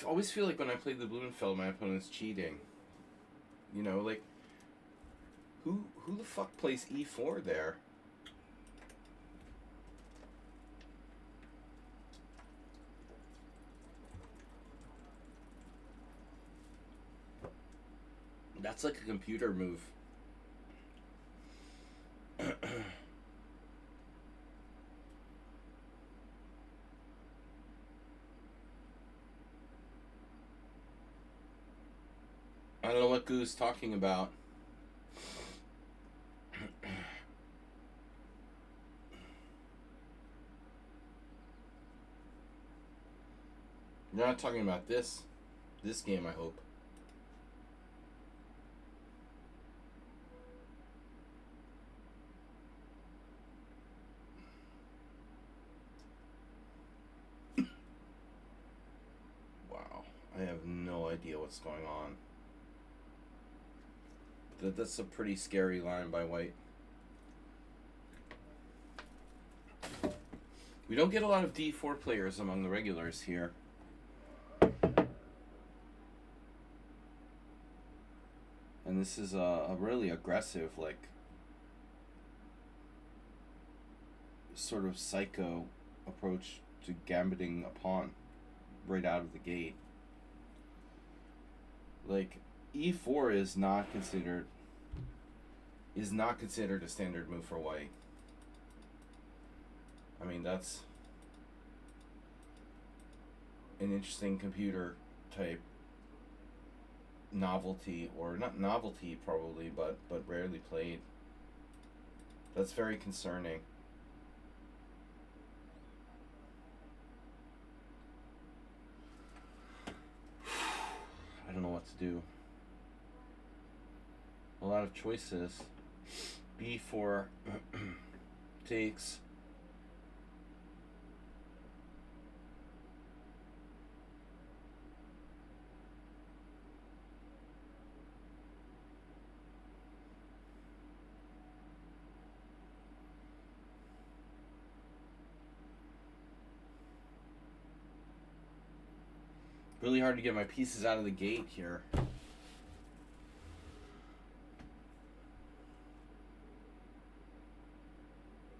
always feel like when I play the Blumenfeld, my opponent's cheating. You know, like, who the fuck plays e4 there? That's like a computer move. I don't know what Goo's talking about. You're not talking about this game, I hope. Wow, I have no idea what's going on. That's a pretty scary line by White. We don't get a lot of d4 players among the regulars here. And this is a really aggressive, like, sort of psycho approach to gambiting a pawn right out of the gate. Like, e4 is not considered a standard move for White. I mean, that's an interesting computer type novelty, or not novelty probably, but rarely played. That's very concerning. I don't know what to do. A lot of choices. b4 takes. Really hard to get my pieces out of the gate here.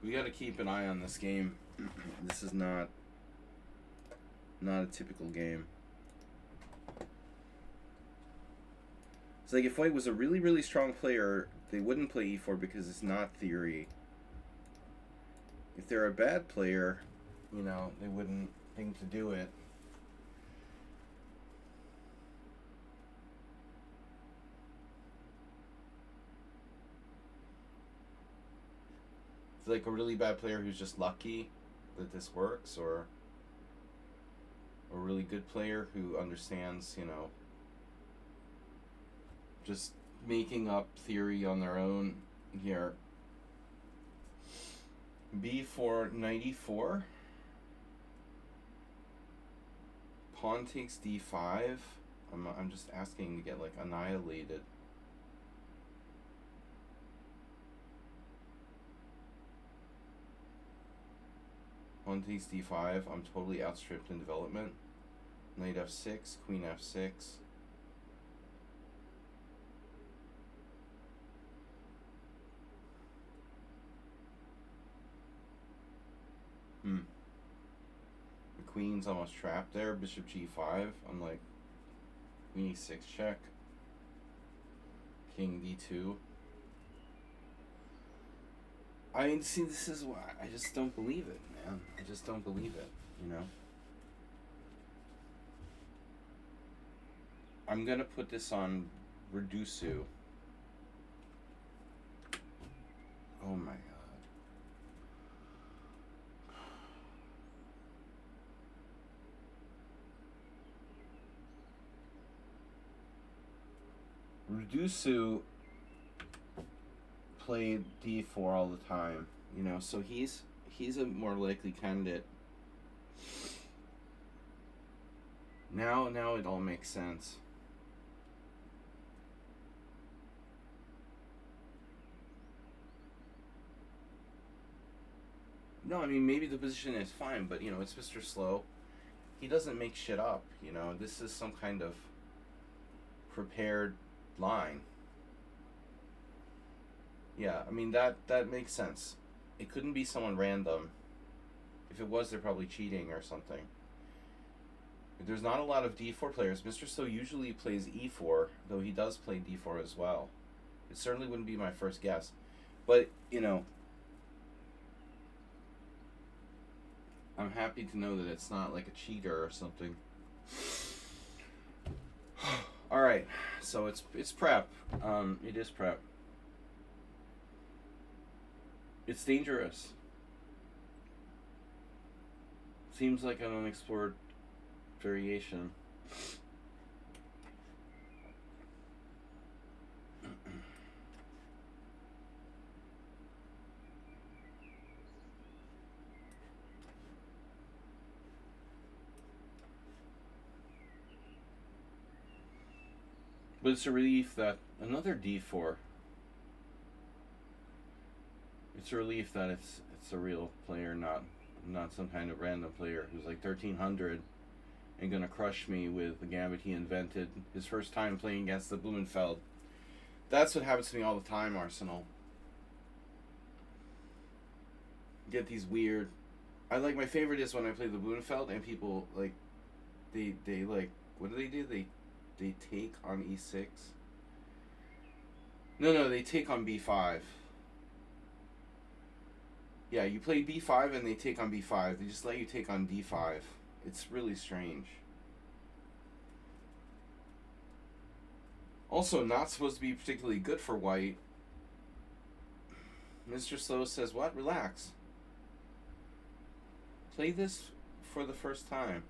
We got to keep an eye on this game. This is not a typical game. It's like if White was a really, really strong player, they wouldn't play e4 because it's not theory. If they're a bad player, you know, they wouldn't think to do it. It's like a really bad player who's just lucky that this works, or a really good player who understands, you know, just making up theory on their own here. b4 94. Pawn takes d5. I'm just asking to get like annihilated. Pawn takes d5. I'm totally outstripped in development. Knight f6, queen f6. The queen's almost trapped there. Bishop g5. I'm like, queen e6 check. King d2. I mean, see, this is why I just don't believe it, man. I just don't believe it, you know? I'm gonna put this on Redusu. Oh my god. Redusu played d4 all the time, you know, so he's a more likely candidate. Now it all makes sense. No, I mean, maybe the position is fine, but, you know, it's Mr. Slow. he doesn't make shit up, you know. This is some kind of prepared line. Yeah, I mean, that makes sense. It couldn't be someone random. If it was, they're probably cheating or something. There's not a lot of d4 players. Mr. So usually plays e4, though he does play d4 as well. It certainly wouldn't be my first guess. But, you know, I'm happy to know that it's not like a cheater or something. All right, so it's prep. It is prep. It's dangerous. Seems like an unexplored variation. But it's a relief that another d4. It's a relief that it's a real player, not some kind of random player who's like 1300 and gonna crush me with the gambit he invented his first time playing against the Blumenfeld. That's what happens to me all the time, Arsenal. Get these weird. I like, my favorite is when I play the Blumenfeld and people like they like, what do? They take on e6. No, they take on b5. Yeah, you play b5 and they take on b5. They just let you take on d5. It's really strange. Also, not supposed to be particularly good for white. Mr. Slow says, what? Relax. Play this for the first time.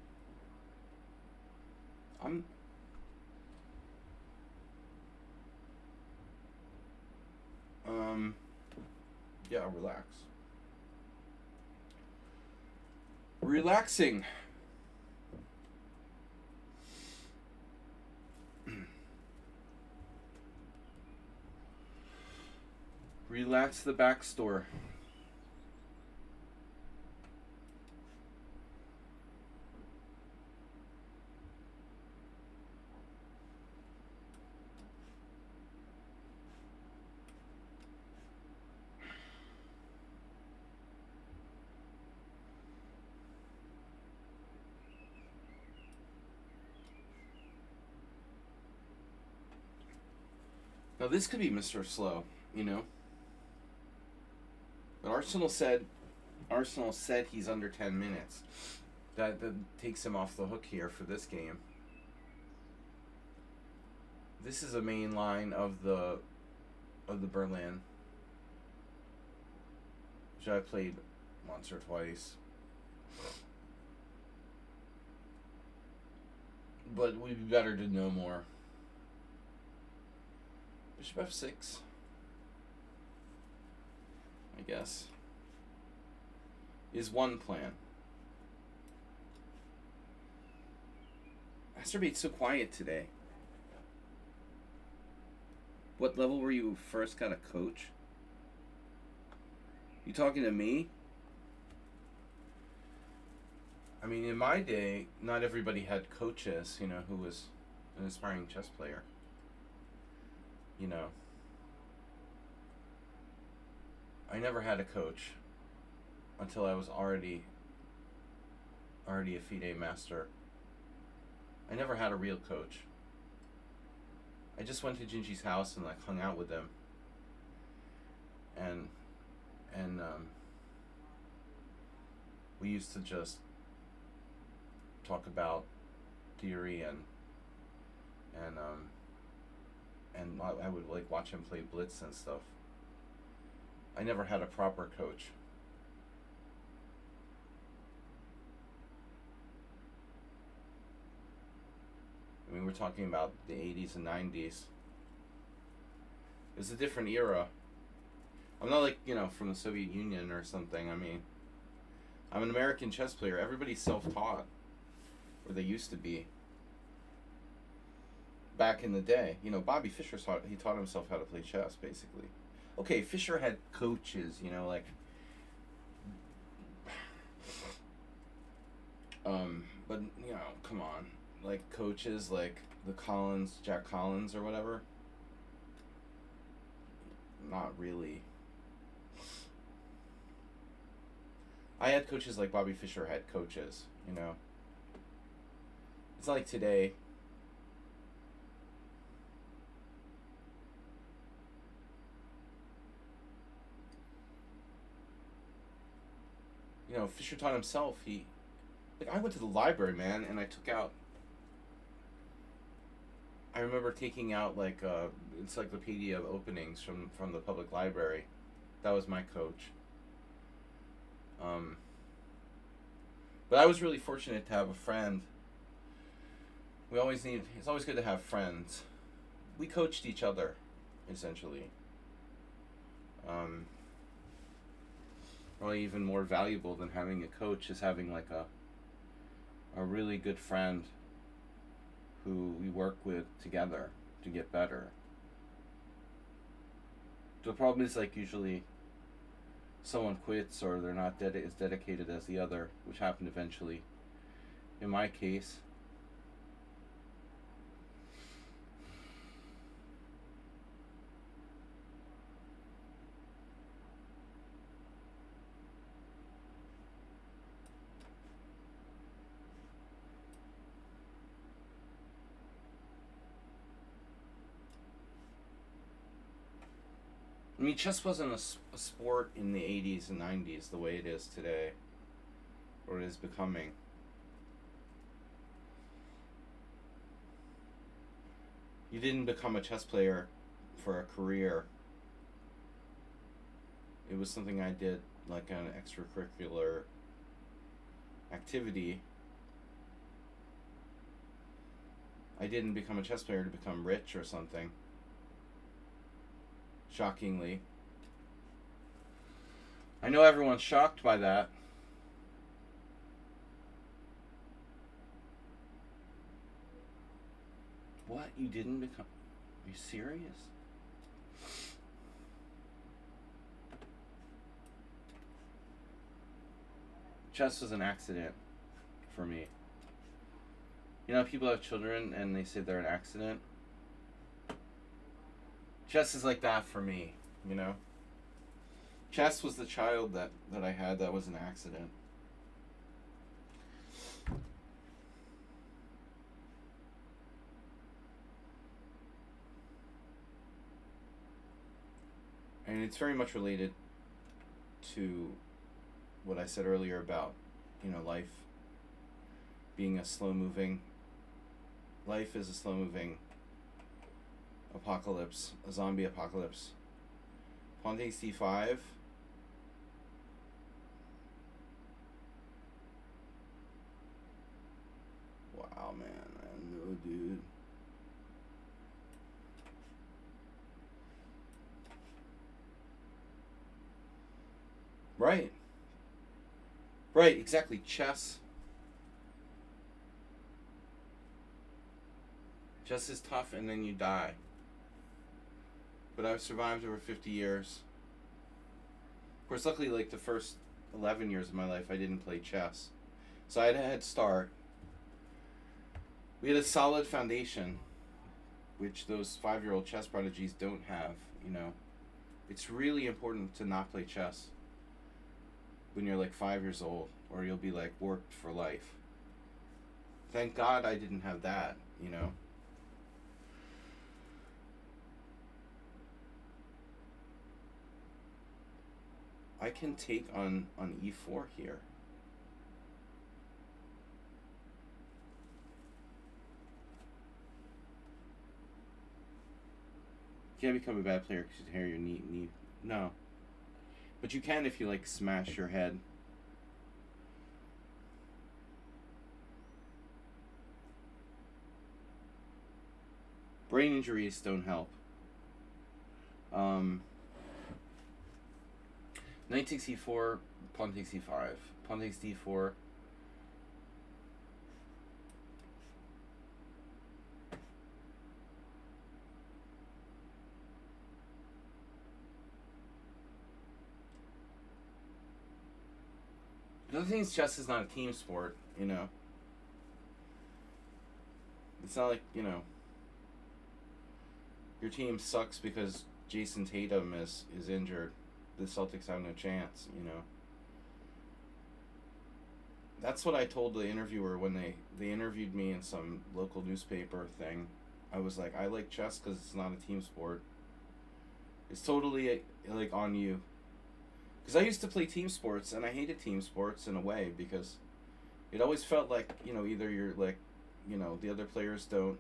Yeah, relax. Relaxing. Relax the back store. Now this could be Mr. Slow, you know. But Arsenal said he's under 10 minutes. That takes him off the hook here for this game. This is a main line of the Berlin, which I played once or twice. But it would be better to know more. Bishop f6, I guess, is one plan. Masturbate's so quiet today. What level were you first got a coach? You talking to me? I mean, in my day, not everybody had coaches, you know, who was an aspiring chess player. You know, I never had a coach until I was already a FIDE master. I never had a real coach. I just went to Jinji's house and like hung out with them. And we used to just talk about theory and I would like watch him play blitz and stuff. I never had a proper coach. I mean, we're talking about the 80s and 90s. It was a different era. I'm not like, you know, from the Soviet Union or something. I mean, I'm an American chess player. Everybody's self-taught, or they used to be. Back in the day, you know, Bobby Fischer taught himself how to play chess, basically. Okay, Fischer had coaches, you know, like But come on, like coaches like Jack Collins or whatever. Not really. I had coaches like Bobby Fischer had coaches. It's like today. Fischer taught himself. I went to the library, man, and I remember taking out like a encyclopedia of openings from the public library. That was my coach. But I was really fortunate to have a friend. It's always good to have friends. We coached each other, essentially. Probably even more valuable than having a coach is having like a really good friend who we work with together to get better. The problem is like usually someone quits or they're not as dedicated as the other, which happened eventually in my case. I mean, chess wasn't a sport in the 80s and 90s the way it is today, or it is becoming. You didn't become a chess player for a career. It was something I did like an extracurricular activity. I didn't become a chess player to become rich or something. Shockingly. I know everyone's shocked by that. What? You didn't become... Are you serious? Chess was an accident for me. People have children and they say they're an accident. Chess is like that for me, Chess was the child that I had that was an accident. And it's very much related to what I said earlier about, life being a slow-moving... Life is a slow-moving apocalypse, a zombie apocalypse. Pawn takes d5. Wow, man, I know, dude. Right. Right, exactly. Chess. Chess is tough and then you die. But I've survived over 50 years. Of course, luckily, like the first 11 years of my life, I didn't play chess. So I had a head start. We had a solid foundation, which those 5-year-old chess prodigies don't have, It's really important to not play chess when you're like 5 years old, or you'll be like warped for life. Thank God I didn't have that, I can take on e4 here. You can't become a bad player because you tear your knee. No. But you can if you like smash your head. Brain injuries don't help. Knight takes e4, pawn takes e5, pawn takes d4. The other thing is chess is not a team sport, You know, it's not like, you know, your team sucks because Jason Tatum is injured. The Celtics have no chance. You know. That's what I told the interviewer when they interviewed me in some local newspaper thing. I was like, I like chess because it's not a team sport. It's totally like on you. Because I used to play team sports and I hated team sports in a way because it always felt like, you know, either you're like, you know, the other players don't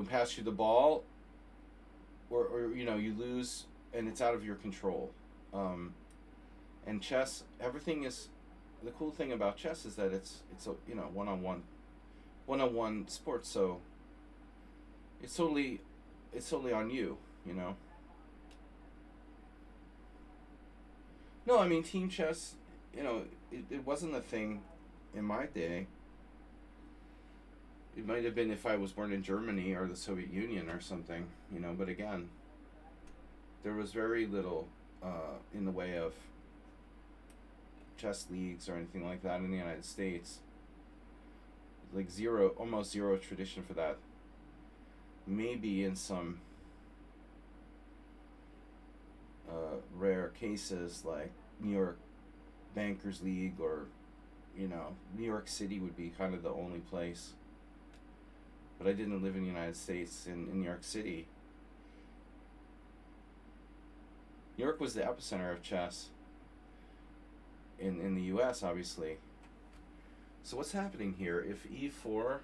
pass you the ball, or you know, you lose and it's out of your control. And chess, everything is. The cool thing about chess is that it's a, you know, one-on-one sport, so it's totally on you, you know. No, I mean team chess, you know, it wasn't a thing in my day. It might have been if I was born in Germany or the Soviet Union or something, you know, but again, there was very little in the way of chess leagues or anything like that in the United States. Like zero, almost zero tradition for that. Maybe in some rare cases like New York Bankers League, or, you know, New York City would be kind of the only place. But I didn't live in the United States. In New York City, New York was the epicenter of chess in the US, obviously. So what's happening here? If e4,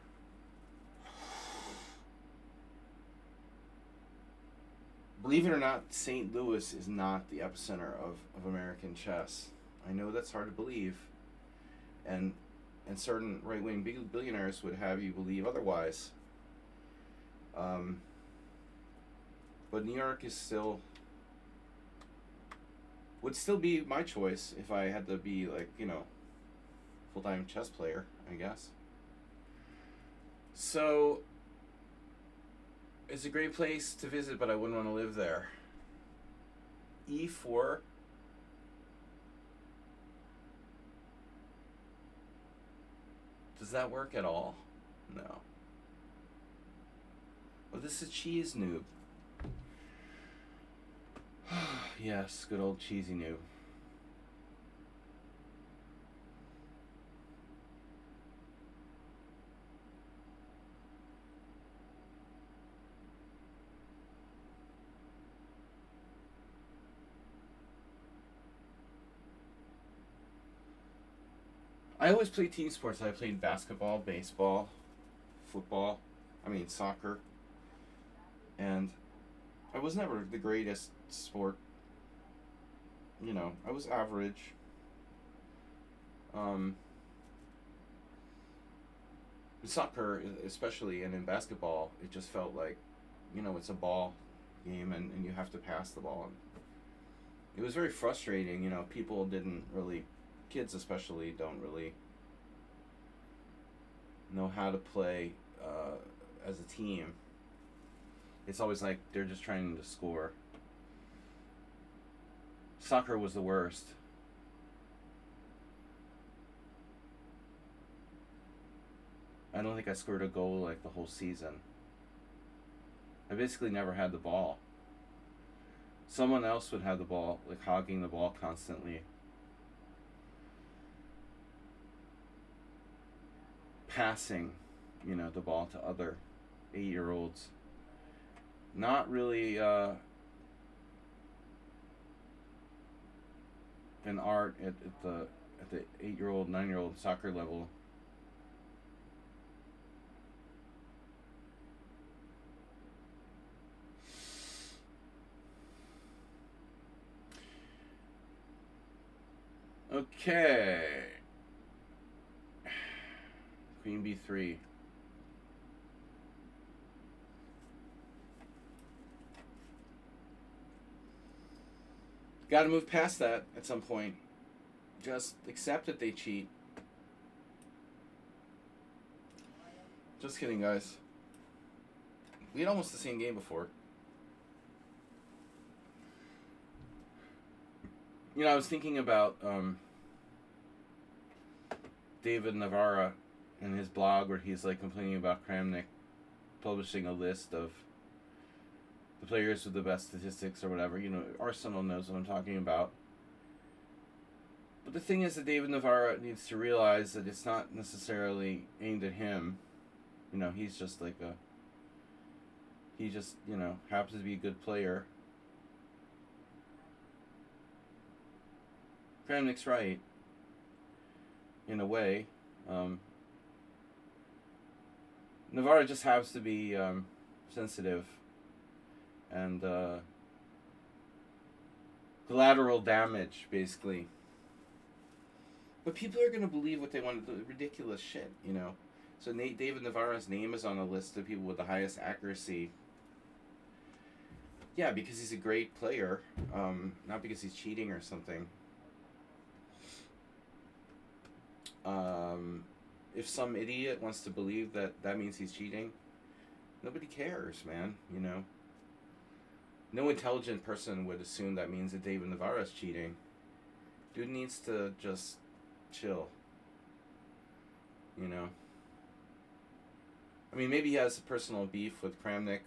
believe it or not, St. Louis is not the epicenter of American chess. I know that's hard to believe, and certain right-wing billionaires would have you believe otherwise. But New York is would still be my choice if I had to be, like, you know, full-time chess player, I guess. So it's a great place to visit, but I wouldn't want to live there. e4. Does that work at all? No. Well, this is cheese noob. Yes, good old cheesy noob. I always played team sports. I played basketball, baseball, football, soccer. And I was never the greatest sport. You know, I was average. In soccer, especially, and in basketball, it just felt like, you know, it's a ball game, and you have to pass the ball. And it was very frustrating. You know, people didn't really, kids especially, don't really know how to play as a team. It's always like they're just trying to score. Soccer was the worst. I don't think I scored a goal like the whole season. I basically never had the ball. Someone else would have the ball, like hogging the ball constantly. Passing, you know, the ball to other 8-year-olds. Not really an art at the 8-year-old, 9-year-old soccer level. Okay. Queen b3. Got to move past that at some point. Just accept that they cheat. Just kidding, guys. We had almost the same game before. You know, I was thinking about David Navarra in his blog where he's like complaining about Kramnik publishing a list of the players with the best statistics or whatever. You know, Arsenal knows what I'm talking about. But the thing is that David Navarra needs to realize that it's not necessarily aimed at him. You know, he's just like he just, you know, happens to be a good player. Kramnik's right, in a way. Navarra just happens to be sensitive and collateral damage, basically. But people are going to believe what they want, the ridiculous shit, you know. So David Navarra's name is on a list of people with the highest accuracy. Yeah, because he's a great player, not because he's cheating or something. If some idiot wants to believe that means he's cheating, nobody cares, man, you know. No intelligent person would assume that means that David Navarra's cheating. Dude needs to just chill, you know. I mean, maybe he has a personal beef with Kramnik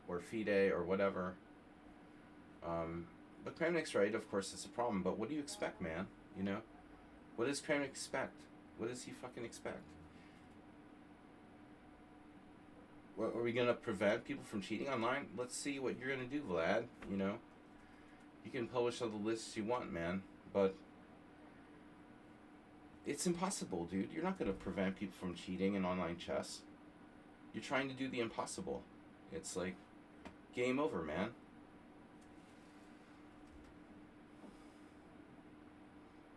or FIDE or whatever. But Kramnik's right, of course it's a problem, but what do you expect, man, you know? What does Kramnik expect? What does he fucking expect? What, are we going to prevent people from cheating online? Let's see what you're going to do, Vlad, you know? You can publish all the lists you want, man, but it's impossible, dude. You're not going to prevent people from cheating in online chess. You're trying to do the impossible. It's like, game over, man.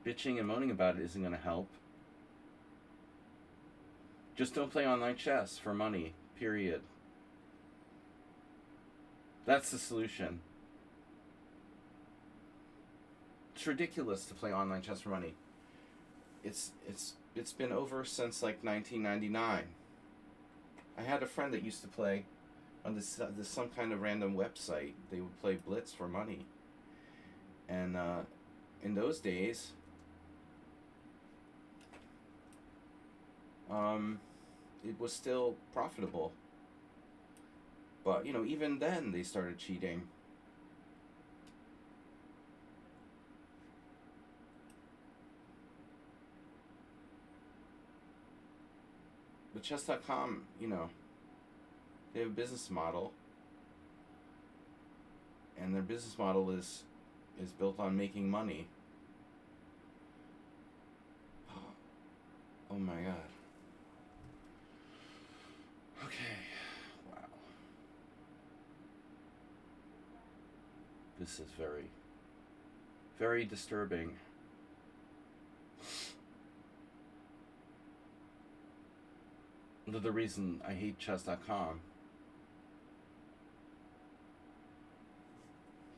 Bitching and moaning about it isn't going to help. Just don't play online chess for money, period. That's the solution. It's ridiculous to play online chess for money. It's been over since like 1999. I had a friend that used to play on this some kind of random website. They would play Blitz for money. And in those days, it was still profitable. But, you know, even then they started cheating. But chess.com, you know, they have a business model. And their business model is built on making money. Oh my god. Okay. Wow. This is very, very disturbing. The reason I hate chess.com.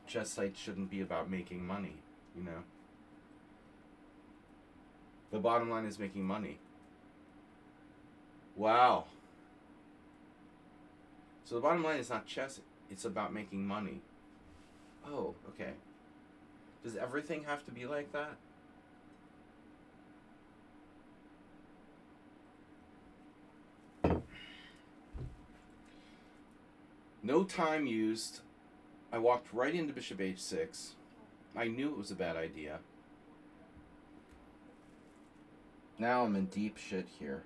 Chess sites shouldn't be about making money, you know. The bottom line is making money. Wow. So the bottom line is not chess, it's about making money. Oh, okay. Does everything have to be like that? No time used. I walked right into bishop h6. I knew it was a bad idea. Now I'm in deep shit here.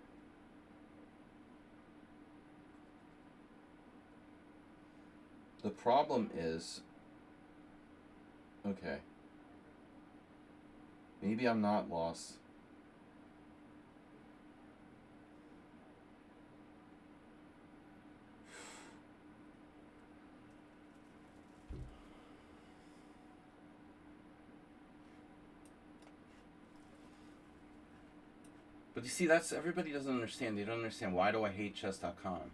The problem is, okay, maybe I'm not lost. But you see, that's, everybody doesn't understand. They don't understand, why do I hate chess.com?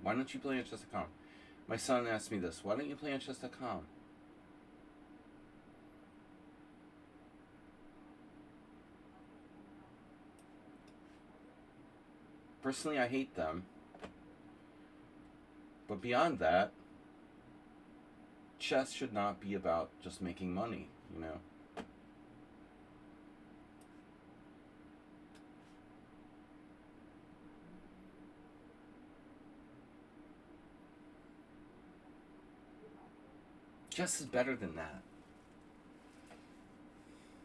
Why don't you play on chess.com? My son asked me this, why don't you play on chess.com? Personally, I hate them. But beyond that, chess should not be about just making money, you know? Chess is better than that.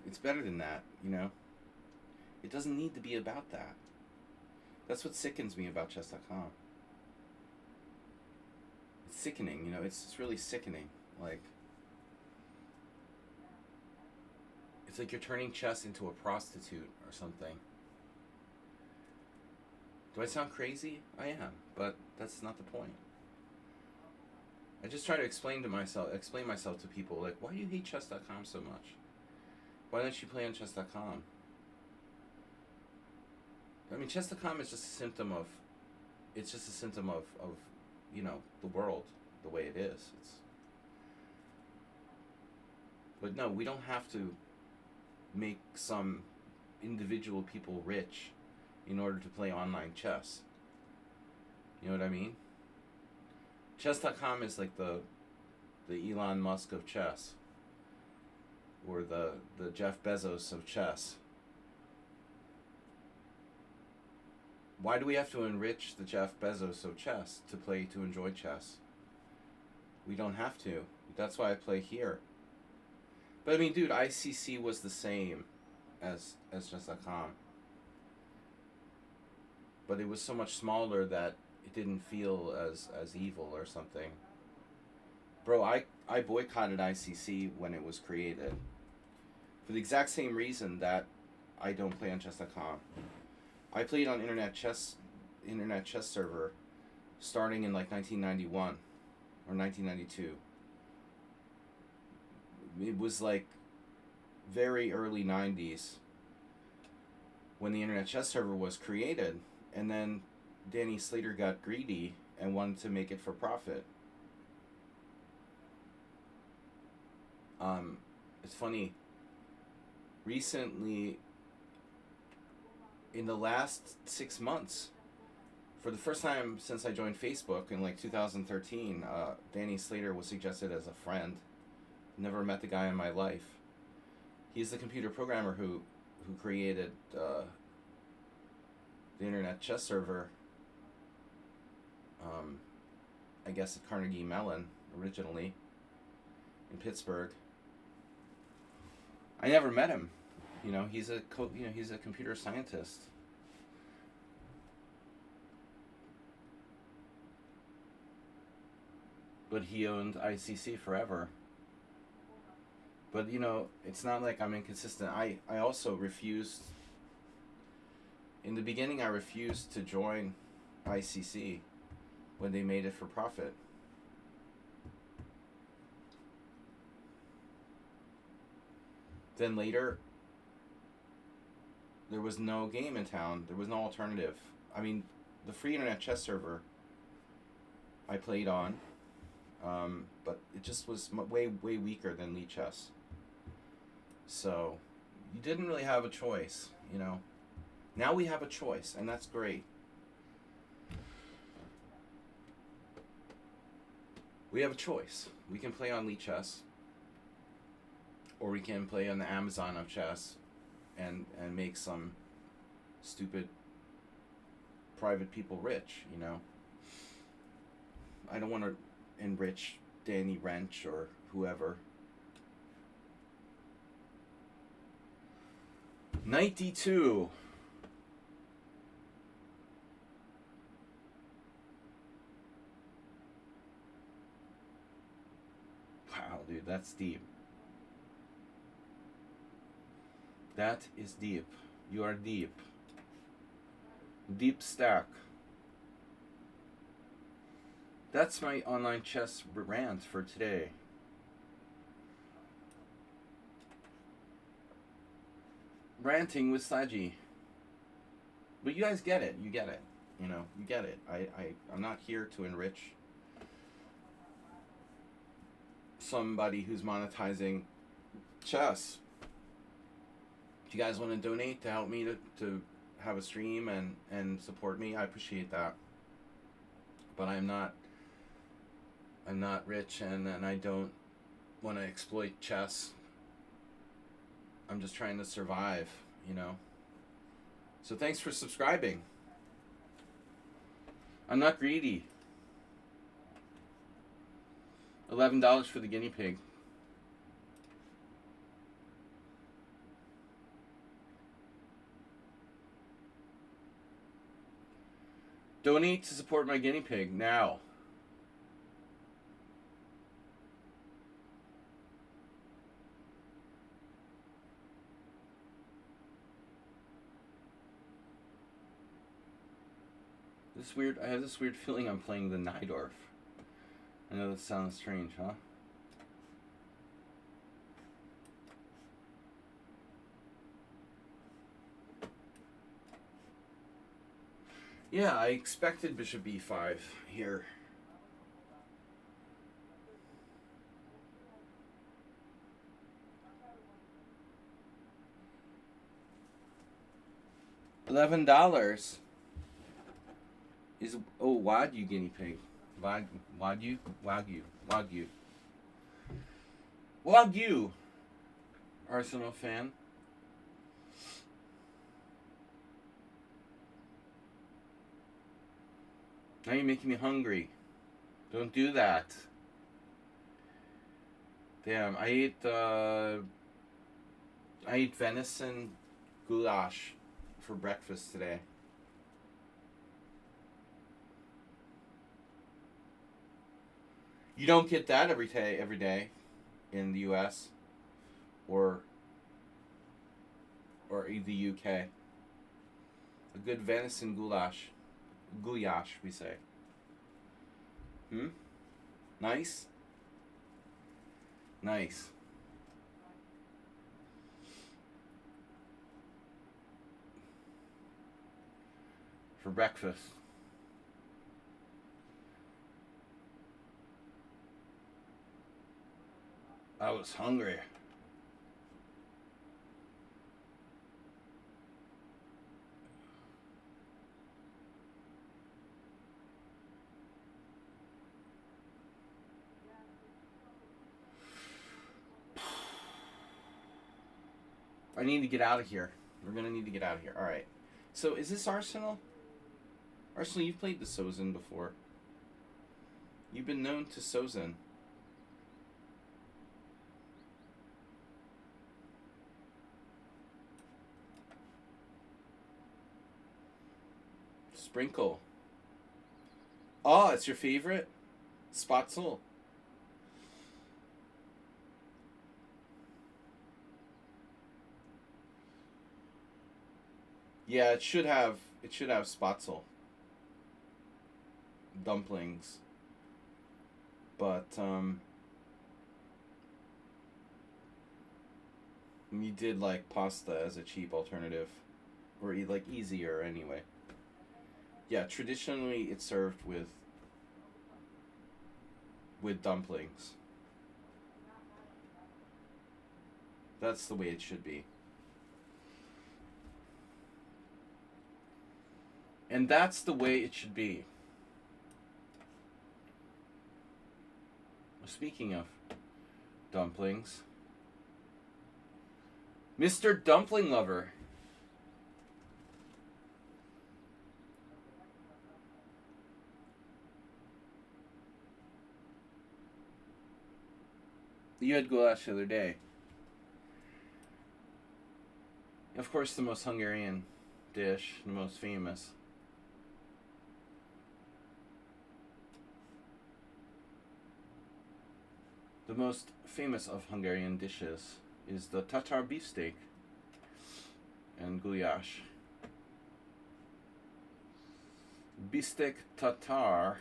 It's better than that, you know? It doesn't need to be about that. That's what sickens me about chess.com. It's sickening, you know? It's really sickening. Like, it's like you're turning chess into a prostitute or something. Do I sound crazy? I am, but that's not the point. I just try to explain myself to people, like, why do you hate chess.com so much? Why don't you play on chess.com? I mean, chess.com is just a symptom of, you know, the world, the way it is. But no, we don't have to make some individual people rich in order to play online chess. You know what I mean? Chess.com is like the Elon Musk of chess, or the Jeff Bezos of chess. Why do we have to enrich the Jeff Bezos of chess to enjoy chess? We don't have to. That's why I play here. But I mean, dude, ICC was the same as chess.com. But it was so much smaller that it didn't feel as evil or something. Bro, I boycotted ICC when it was created. For the exact same reason that I don't play on chess.com. I played on internet chess server starting in like 1991 or 1992. It was like very early 90s when the internet chess server was created, and then Danny Slater got greedy and wanted to make it for profit. It's funny, recently, in the last 6 months, for the first time since I joined Facebook in like 2013, Danny Slater was suggested as a friend. Never met the guy in my life. He's the computer programmer who created the internet chess server, I guess at Carnegie Mellon originally, in Pittsburgh. I never met him. You know, he's a computer scientist. But he owned ICC forever. But, you know, it's not like I'm inconsistent. I also refused, in the beginning I refused to join ICC when they made it for profit. Then later, there was no game in town. There was no alternative. I mean, the free internet chess server I played on, but it just was way weaker than lichess. So, you didn't really have a choice, you know. Now we have a choice, and that's great. We have a choice. We can play on lichess, or we can play on the Amazon of chess and make some stupid private people rich, you know. I don't want to enrich Danny Wrench or whoever. Knight D2. Wow, dude, that's deep. That is deep. You are deep. Deep stack. That's my online chess rant for today. Ranting with Saji. But you guys get it. You get it. You know, you get it. I'm not here to enrich somebody who's monetizing chess. If you guys want to donate to help me to have a stream and support me, I appreciate that. But I'm not rich, and I don't want to exploit chess. I'm just trying to survive, you know. So thanks for subscribing. I'm not greedy. $11 for the guinea pig. Donate to support my guinea pig now. I have this weird feeling I'm playing the Najdorf. I know that sounds strange, huh? Yeah, I expected bishop b5 here. $11 is Wagyu guinea pig. Wagyu. Arsenal fan. Now you're making me hungry. Don't do that. Damn, I ate venison goulash for breakfast today. You don't get that every day in the US or the UK. A good venison goulash, we say. Nice. For breakfast. I was hungry. I need to get out of here. We're going to need to get out of here. All right. So is this Arsenal? Arsenal, you've played the Sozin before. You've been known to Sozin. Sprinkle. Oh, it's your favorite? Spatzel. Yeah, it should have Spatzel. Dumplings. But you did like pasta as a cheap alternative, or like easier anyway. Yeah, traditionally it's served with dumplings. That's the way it should be. And that's the way it should be. Speaking of dumplings, Mr. Dumpling Lover. You had goulash the other day. Of course, the most Hungarian dish, the most famous. The most famous of Hungarian dishes is the Tatar beefsteak and goulash. Beefsteak Tatar.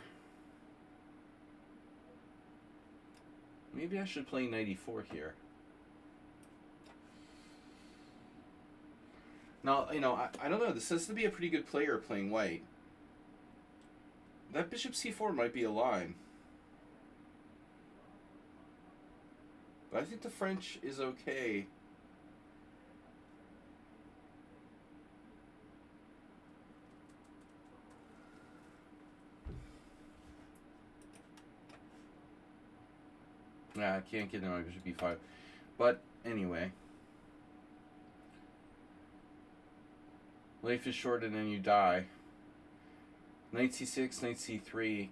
Maybe I should play 94 here. Now, I don't know. This says to be a pretty good player playing white. That bishop c4 might be a line. But I think the French is okay. Nah, I can't get in my bishop b5. But anyway. Life is short and then you die. Knight c6, knight c3.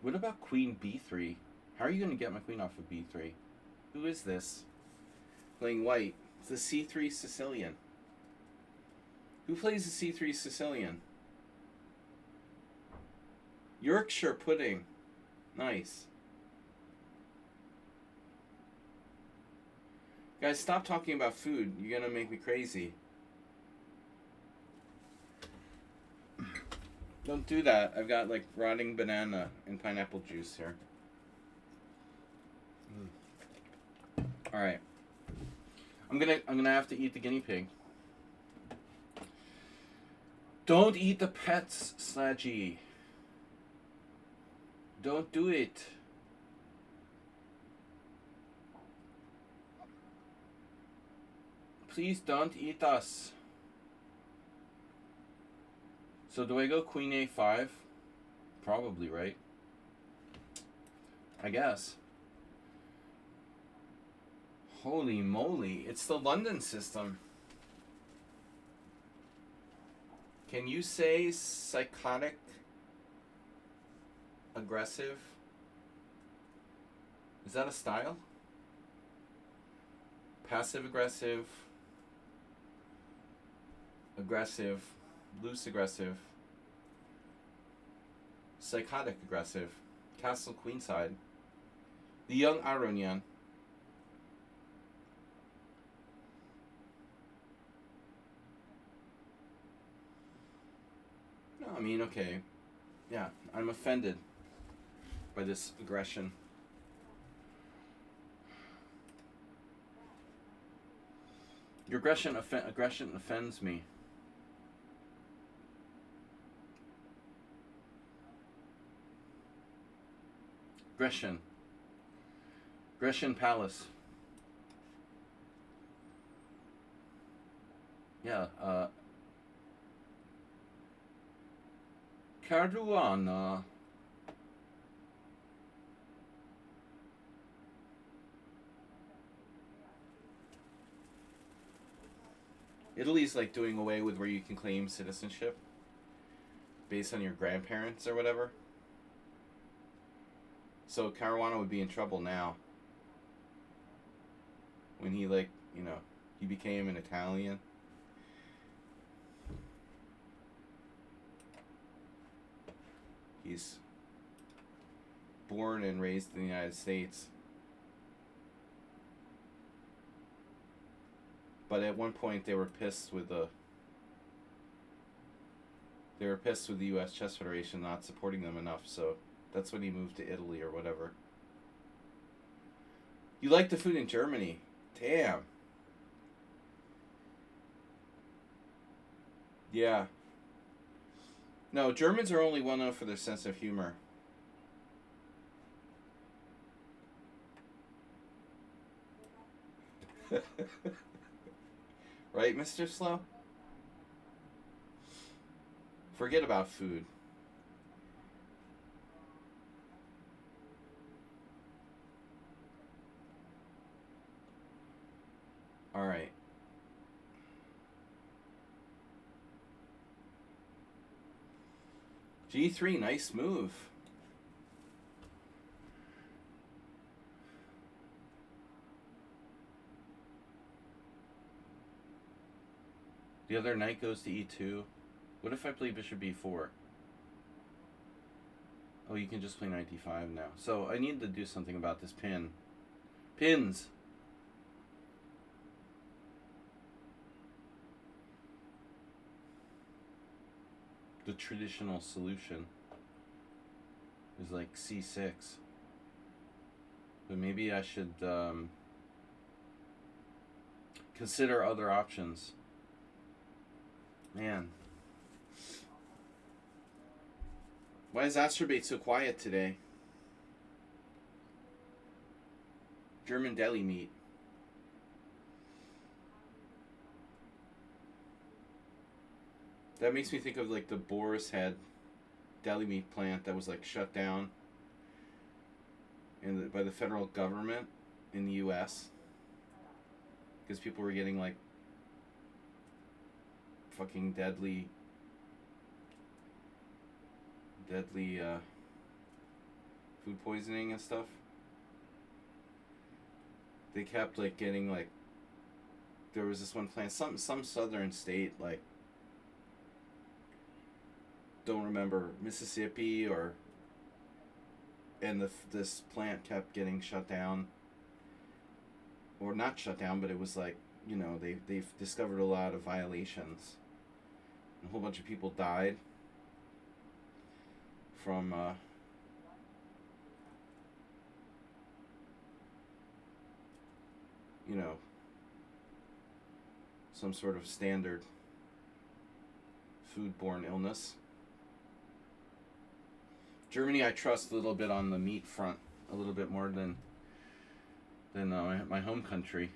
What about queen b3? How are you going to get my queen off of b3? Who is this? Playing white. It's the c3 Sicilian. Who plays the c3 Sicilian? Yorkshire pudding. Nice. Guys, stop talking about food. You're gonna make me crazy. Don't do that. I've got like rotting banana and pineapple juice here. All right. I'm gonna have to eat the guinea pig. Don't eat the pets, Sludgy. Don't do it. Please don't eat us. So do I go queen a5? Probably, right? I guess. Holy moly, it's the London system. Can you say psychotic, aggressive? Is that a style? Passive aggressive, aggressive, loose aggressive, psychotic aggressive, castle queenside, the young Aronian. No, I mean, okay. Yeah, I'm offended by this aggression. Your aggression offends me. Grecian Palace. Yeah, Caruana. Italy's like doing away with where you can claim citizenship based on your grandparents or whatever. So Caruana would be in trouble now. When he he became an Italian. He's born and raised in the United States. But at one point they were pissed with the US Chess Federation not supporting them enough, so that's when he moved to Italy or whatever. You like the food in Germany? Damn. Yeah. No, Germans are only well known for their sense of humor. Right, Mr. Slow? Forget about food. All right. G3, nice move. The other knight goes to E2. What if I play bishop B4? Oh, you can just play knight D5 now. So I need to do something about this pin. Pins! The traditional solution is like C6. But maybe I should consider other options. Man. Why is Astrobate so quiet today? German deli meat. That makes me think of like the Boar's Head deli meat plant that was like shut down by the federal government in the U.S. because people were getting like fucking deadly food poisoning and stuff. They kept like getting like, there was this one plant, some southern state, like, don't remember, Mississippi or and this plant kept getting shut down, or not shut down, but it was like, they've discovered a lot of violations. A whole bunch of people died from some sort of standard foodborne illness. Germany, I trust a little bit on the meat front, a little bit more than my home country.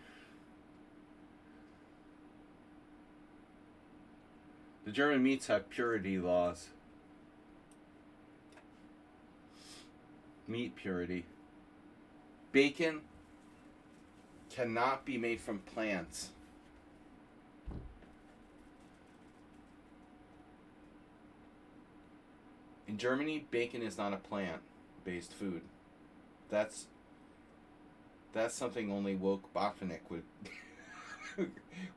The German meats have purity laws. Meat purity. Bacon cannot be made from plants. In Germany, bacon is not a plant-based food. That's something only woke Botvinnik would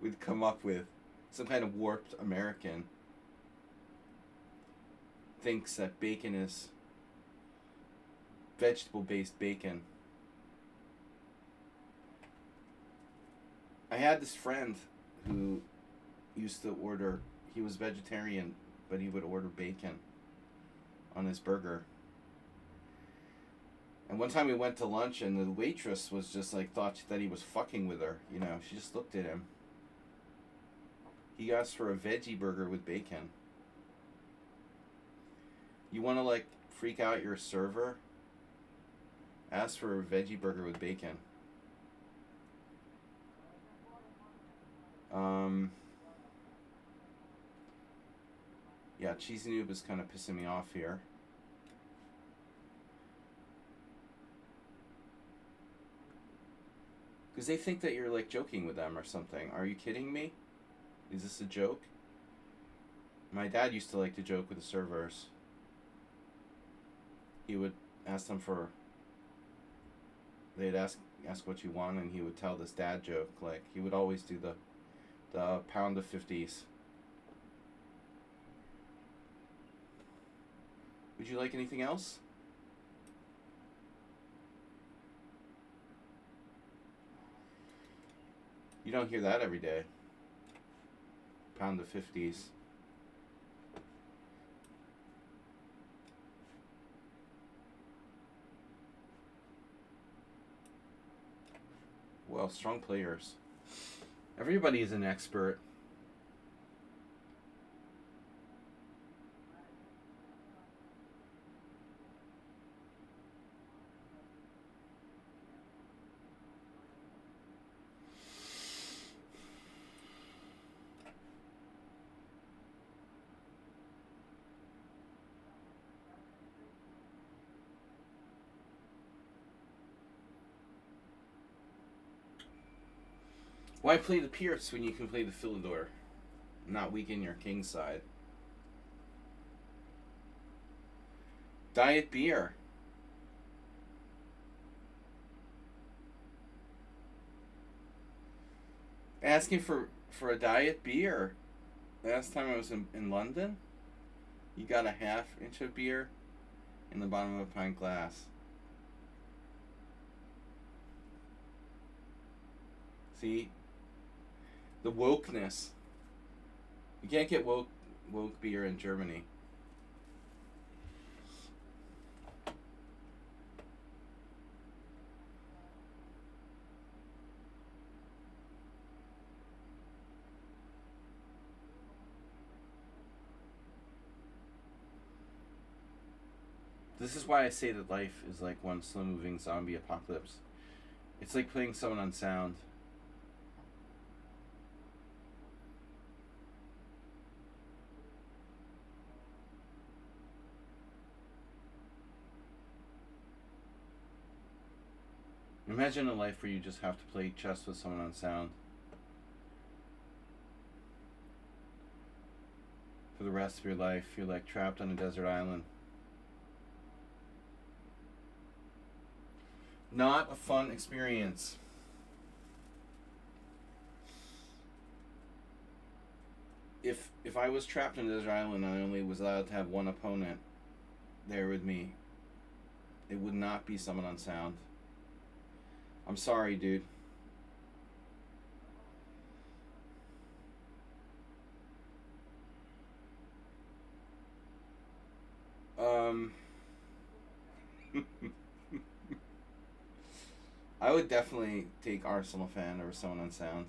would come up with. Some kind of warped American thinks that bacon is vegetable-based bacon. I had this friend who used to order, he was vegetarian, but he would order bacon on his burger. And one time we went to lunch and the waitress was just like, thought that he was fucking with her. She just looked at him. He asked for a veggie burger with bacon. You want to like freak out your server? Ask for a veggie burger with bacon. Yeah, Cheesy Noob is kind of pissing me off here. Because they think that you're like joking with them or something. Are you kidding me? Is this a joke? My dad used to like to joke with the servers. He would ask them for... They'd ask what you want, and he would tell this dad joke. Like, he would always do the pound of 50s. Would you like anything else? You don't hear that every day. Pound of 50s. Well, strong players. Everybody is an expert. Why play the Pierce when you can play the Philidor? Not weaken your king side. Diet beer. Asking for a diet beer. Last time I was in London, you got a half inch of beer in the bottom of a pint glass. See? The wokeness. You can't get woke beer in Germany. This is why I say that life is like one slow-moving zombie apocalypse. It's like playing someone on sound. Imagine a life where you just have to play chess with someone on sound for the rest of your life. You're like trapped on a desert island. Not a fun experience. If I was trapped on a desert island and I only was allowed to have one opponent there with me, It would not be someone unsound. I'm sorry, dude. I would definitely take Arsenal fan over someone unsound.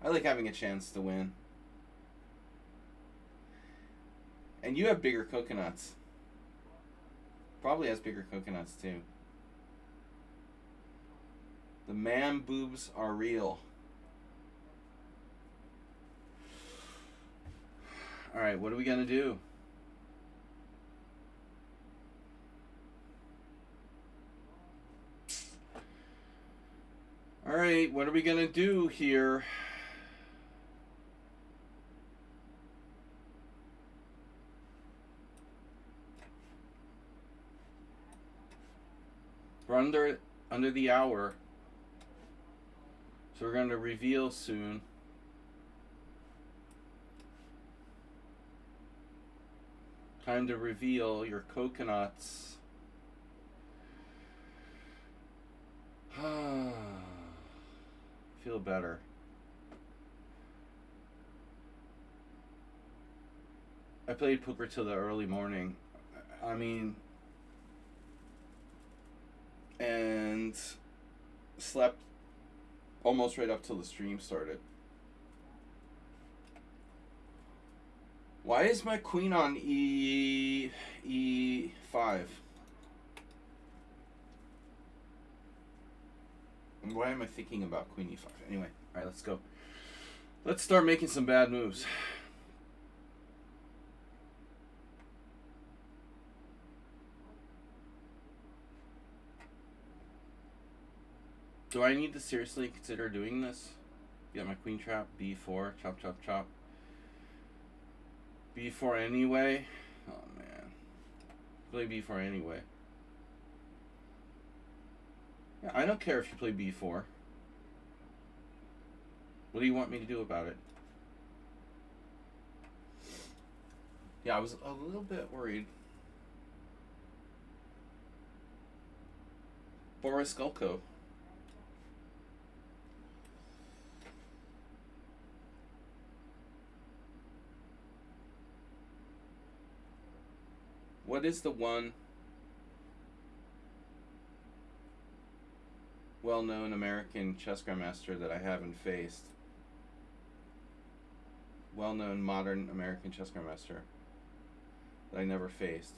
I like having a chance to win. And you have bigger coconuts. Probably has bigger coconuts too. The man boobs are real. Alright, what are we gonna do? Alright, what are we gonna do here? We're under the hour. So we're going to reveal soon. Time to reveal your coconuts. Feel better. I played poker till the early morning. I mean, and slept almost right up till the stream started. Why is my queen on E5? And why am I thinking about queen E5? Anyway, alright, let's go. Let's start making some bad moves. Do I need to seriously consider doing this? Get my queen trap, B4, chop, chop, chop. B4 anyway? Oh man. Play B4 anyway. Yeah, I don't care if you play B4. What do you want me to do about it? Yeah, I was a little bit worried. Boris Gulko. What is the one well-known American chess grandmaster that I haven't faced? Well-known modern American chess grandmaster that I never faced.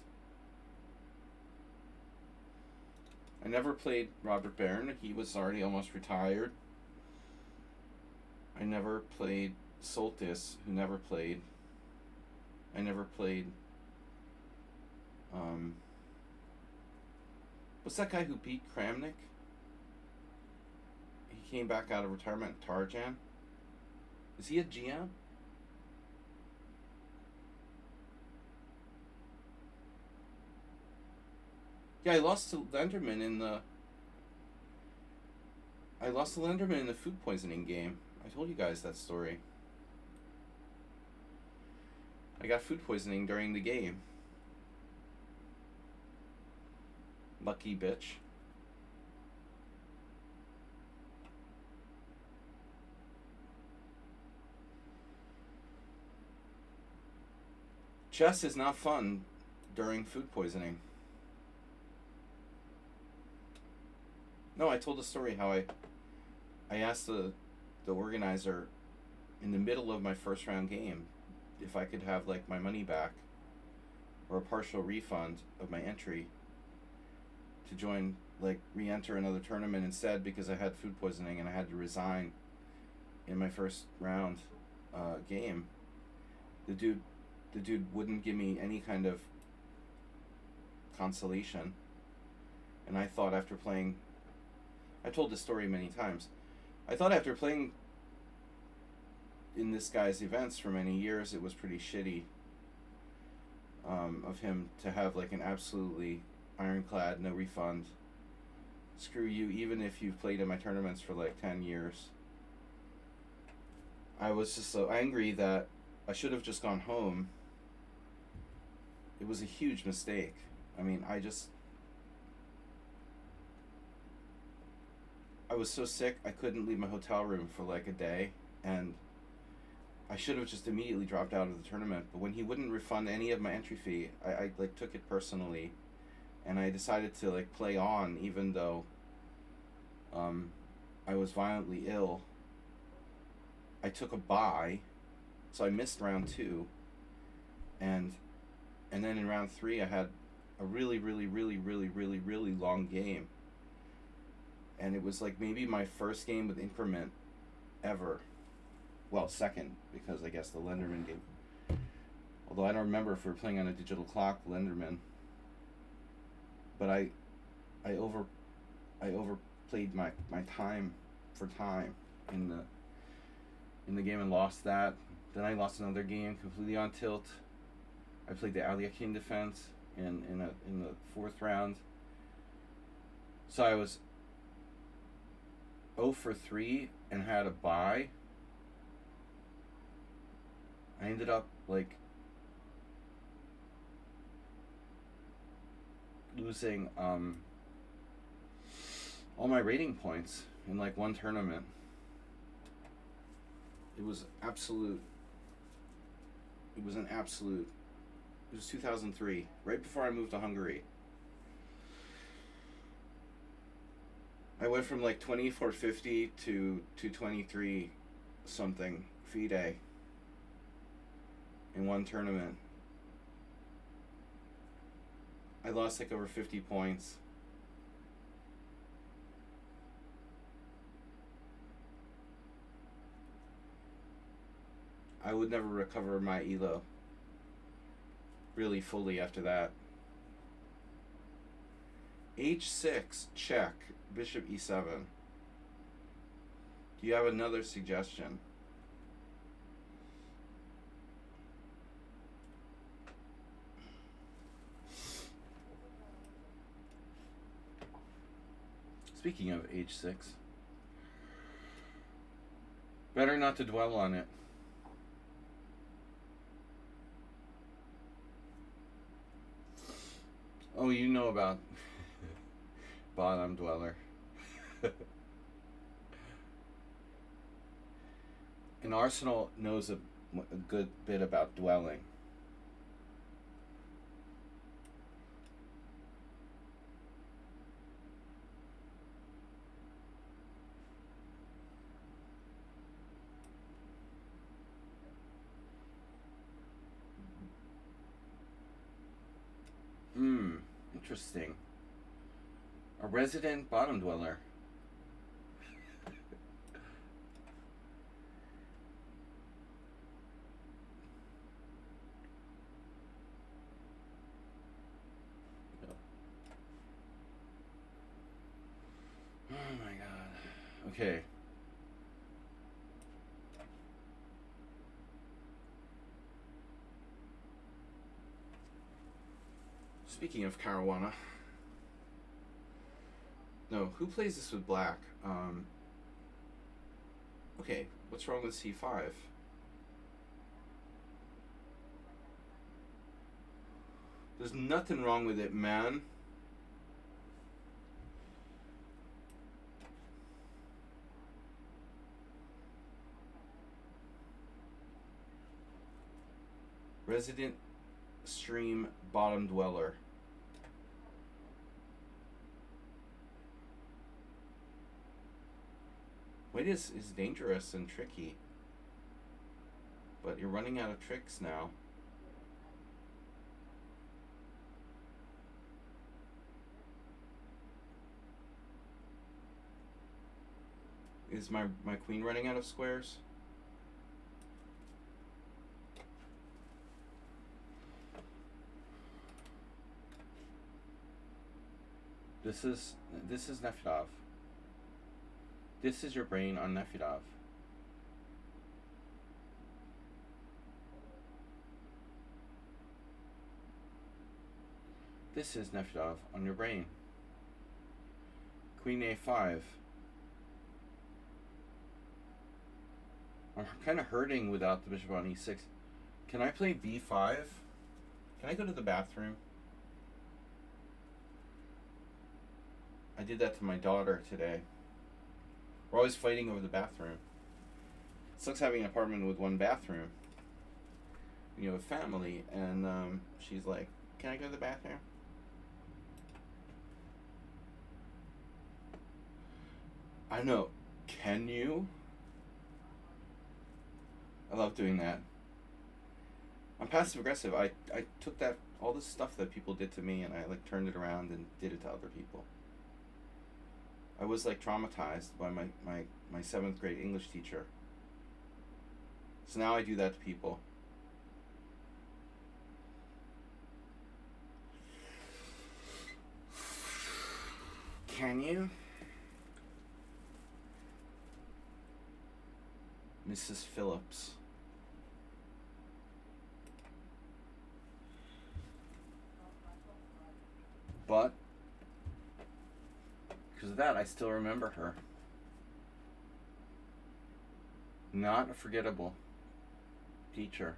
I never played Robert Barron. He was already almost retired. I never played Soltis, who never played. I never played... what's that guy who beat Kramnik? He came back out of retirement, Tarjan. Is he a GM? Yeah, I lost to Lenderman in the... food poisoning game. I told you guys that story. I got food poisoning during the game. Lucky bitch. Chess is not fun during food poisoning. No, I told the story how I asked the organizer in the middle of my first round game if I could have like my money back or a partial refund of my entry to join, like, re-enter another tournament instead because I had food poisoning and I had to resign in my first round game. The dude wouldn't give me any kind of consolation, and I thought after playing, I told this story many times, I thought after playing in this guy's events for many years, it was pretty shitty of him to have like an absolutely ironclad, no refund, screw you, even if you've played in my tournaments for like 10 years. I was just so angry that I should have just gone home it was a huge mistake. I mean, I was so sick I couldn't leave my hotel room for like a day, and I should have just immediately dropped out of the tournament. But when he wouldn't refund any of my entry fee, I like took it personally, and I decided to like play on even though I was violently ill. I took a bye, so I missed round 2, and then in round 3 I had a really long game, and it was like maybe my first game with increment ever. Well, second, because I guess the Lenderman game. Although I don't remember if we were playing on a digital clock, Lenderman. But I overplayed my time for time in the game and lost that. Then I lost another game completely on tilt. I played the Alia King defense in the 4th round. So I was 0 for 3 and had a bye. I ended up like losing all my rating points in like one tournament. It was an absolute. It was 2003, right before I moved to Hungary. I went from like 2450 to 223 something FIDE in one tournament. I lost like over 50 points. I would never recover my ELO really fully after that. H6, check, bishop e7. Do you have another suggestion? Speaking of H6, better not to dwell on it. Oh, you know about bottom dweller. And Arsenal knows a good bit about dwelling. Interesting. A resident bottom dweller. Oh my god. Okay. Speaking of Caruana. No, who plays this with black? Okay, what's wrong with c5? There's nothing wrong with it, man. Resident stream bottom dweller. White is dangerous and tricky, but you're running out of tricks now. Is my queen running out of squares? This is Nefedov. This is your brain on Nefedov. This is Nefedov on your brain. Queen a5. I'm kind of hurting without the bishop on e6. Can I play b5? Can I go to the bathroom? I did that to my daughter today. We're always fighting over the bathroom. It sucks having an apartment with one bathroom. You have a family, and she's like, "Can I go to the bathroom?" I know. Can you? I love doing that. I'm passive aggressive. I took that all this stuff that people did to me, and I like turned it around and did it to other people. I was like traumatized by my 7th grade English teacher. So now I do that to people. Can you? Mrs. Phillips. But because of that, I still remember her. Not a forgettable teacher.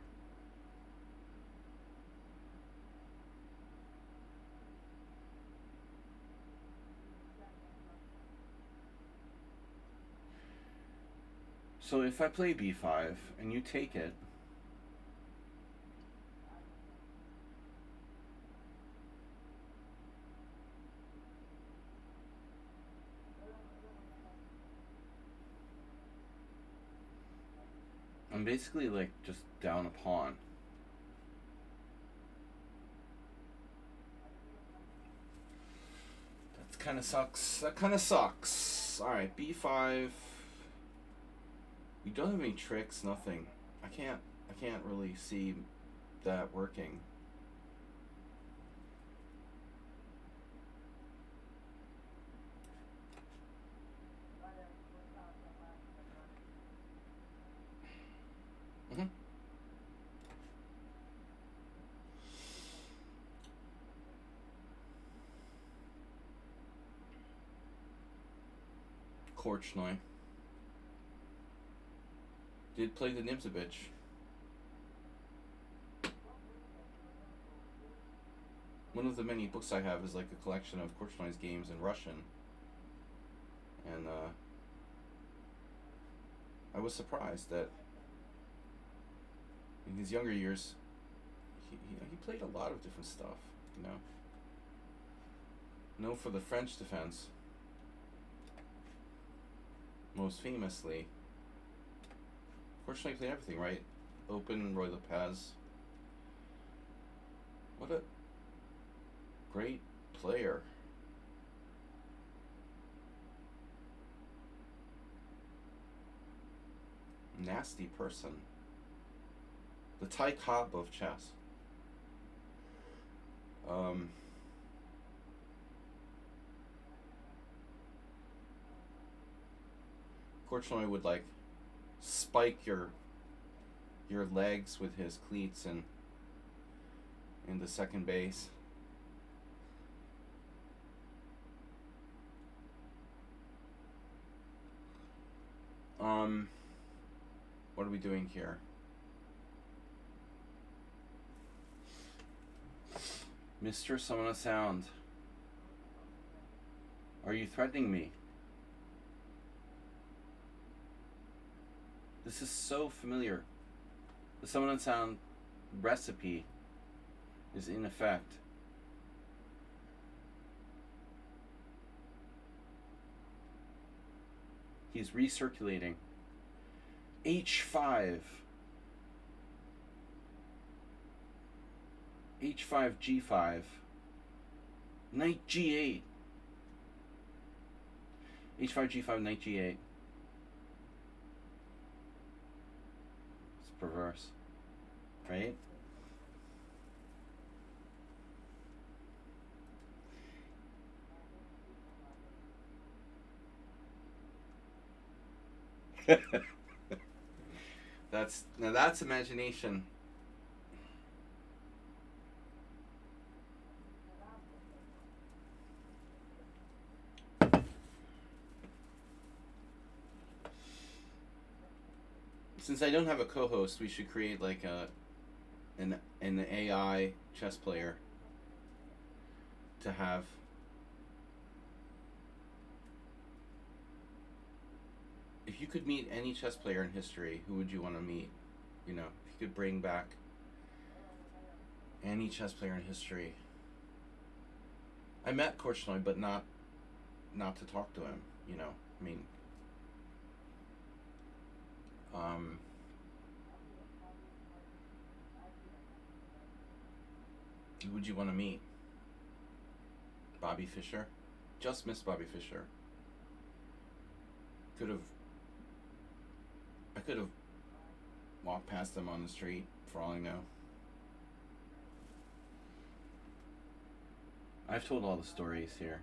So if I play b5 and you take it, I'm basically like just down a pawn. That kind of sucks. That kind of sucks. All right, b5. We don't have any tricks. Nothing. I can't really see that working. Korchnoi did play the Nimzovich. One of the many books I have is like a collection of Korchnoi's games in Russian. And I was surprised that in his younger years, he played a lot of different stuff, you know. Known for the French defense. Most famously, Korchnoi played everything, right? Open, Roy Lopez. What a great player. Nasty person. The Ty Cobb of chess. Korchnoi would like spike your legs with his cleats and in the second base. What are we doing here? Mr. Summon a Sound. Are you threatening me? This is so familiar. The Summon and Sound recipe is in effect. He's recirculating. H5. H5, G5. Knight G8. H5, G5, Knight G8. It's perverse. Right? That's imagination. Since I don't have a co-host, we should create like an AI chess player to have. If you could meet any chess player in history, who would you want to meet? You know, if you could bring back any chess player in history. I met Korchnoi, but not to talk to him. You know, I mean, who would you want to meet? Bobby Fischer? Just missed Bobby Fischer. I could have walked past him on the street for all I know. I've told all the stories here.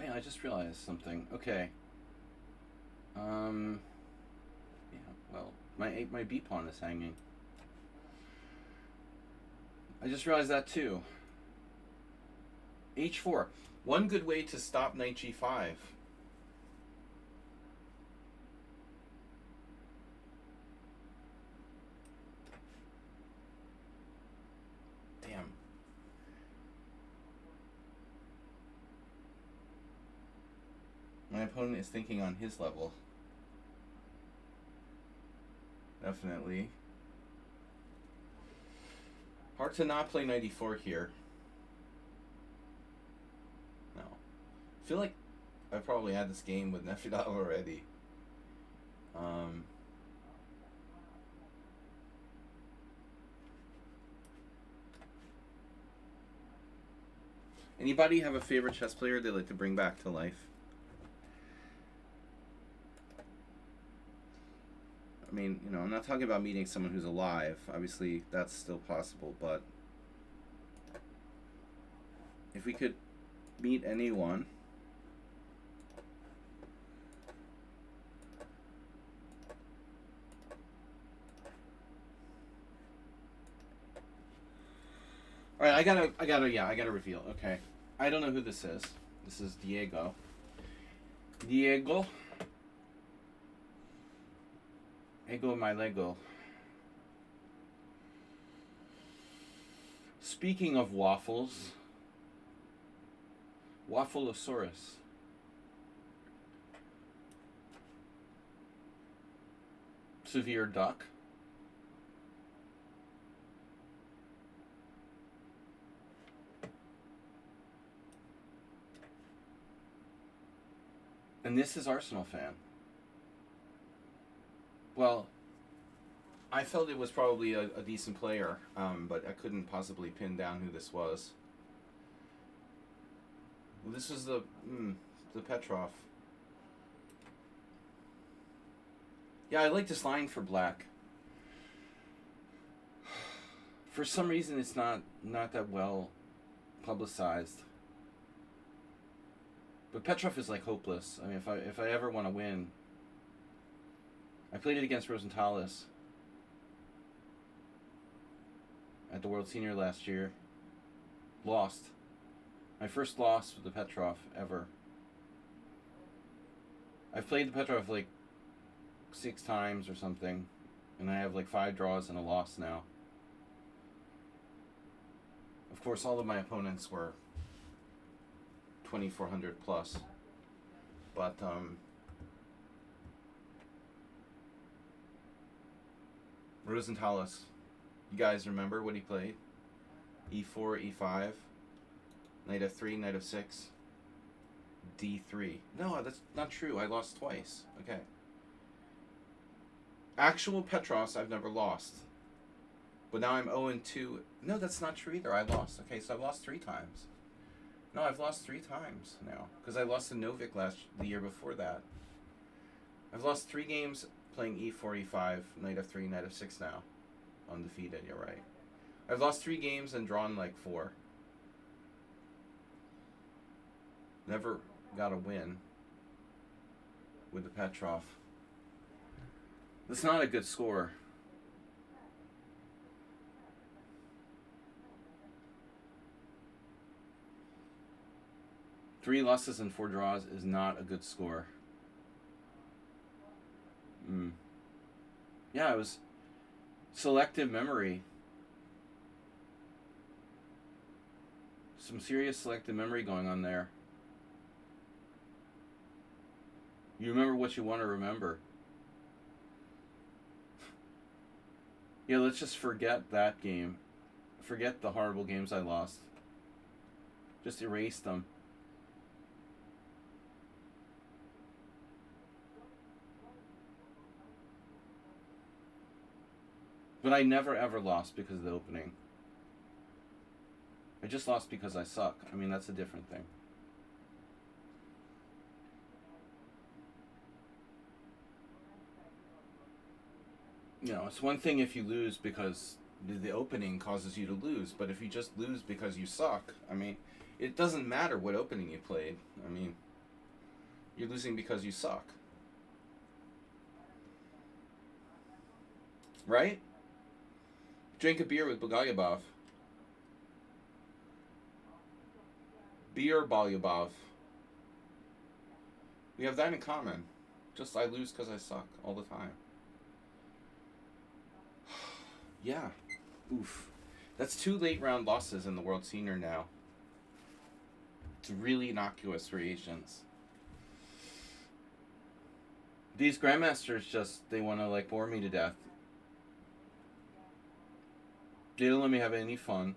Yeah, I just realized something. Okay. Yeah, well, my B pawn is hanging. I just realized that too. H4. One good way to stop knight G5. Damn. My opponent is thinking on his level. Definitely. Hard to not play knight e4 here. No. I feel like I probably had this game with Nefidal already. Anybody have a favorite chess player they'd like to bring back to life? I mean, you know, I'm not talking about meeting someone who's alive. Obviously, that's still possible, but if we could meet anyone. All right, I gotta reveal. Okay, I don't know who this is. This is Diego. Ego my Lego. Speaking of waffles, Waffleosaurus. Severe duck. And this is Arsenal fan. Well, I felt it was probably a decent player, but I couldn't possibly pin down who this was. This is the Petrov. Yeah, I like this line for black. For some reason, it's not that well publicized. But Petrov is like hopeless. I mean, if I ever want to win, I played it against Rosenthalis at the World Senior last year. Lost. My first loss with the Petrov ever. I've played the Petrov like 6 times or something, and I have like 5 draws and a loss now. Of course, all of my opponents were 2,400 plus, but Rosenthalis, you guys remember what he played? E4, E5, knight f3, knight f6, D3. No, that's not true. I lost twice. Okay. Actual Petros, I've never lost. But now I'm 0-2. No, that's not true either. I lost. Okay, so I've lost 3 times. No, I've lost 3 times now. Because I lost to Novik the year before that. I've lost 3 games playing E4, E5, knight f3, knight f6 now. Undefeated, you're right. I've lost 3 games and drawn like 4. Never got a win with the Petrov. That's not a good score. Three losses and 4 draws is not a good score. Mm. Yeah, it was selective memory. Some serious selective memory going on there. You remember what you want to remember. Yeah, let's just forget that game. Forget the horrible games I lost. Just erase them. But I never ever lost because of the opening. I just lost because I suck. I mean, that's a different thing. You know, it's one thing if you lose because the opening causes you to lose, but if you just lose because you suck, I mean, it doesn't matter what opening you played. I mean, you're losing because you suck. Right? Drink a beer with Bogalyubov. Beer Bolyubov. We have that in common. Just I lose because I suck all the time. Yeah. Oof. That's 2 late round losses in the World Senior now. It's really innocuous for Asians. These grandmasters just, they want to like bore me to death. They don't let me have any fun.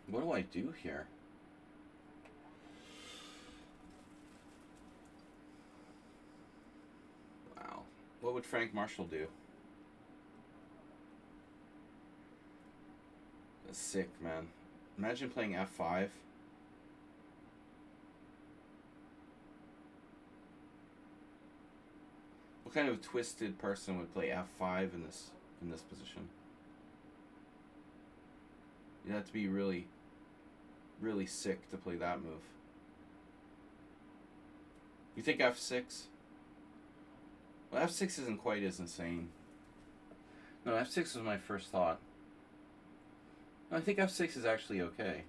What do I do here? Wow. What would Frank Marshall do? That's sick, man. Imagine playing F5. What kind of twisted person would play F5 in this position? You'd have to be really, really sick to play that move. You think F6? Well, F6 isn't quite as insane. No, F6 was my first thought. No, I think F6 is actually okay.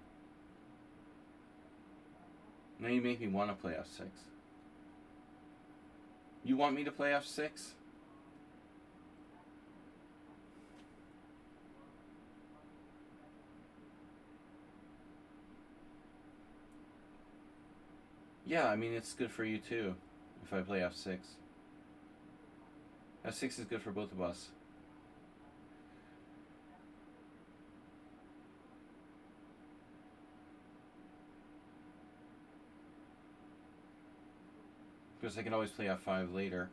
Now you make me want to play F6. You want me to play F6? Yeah, I mean, it's good for you too, if I play F6. F6 is good for both of us. Because I can always play F5 later.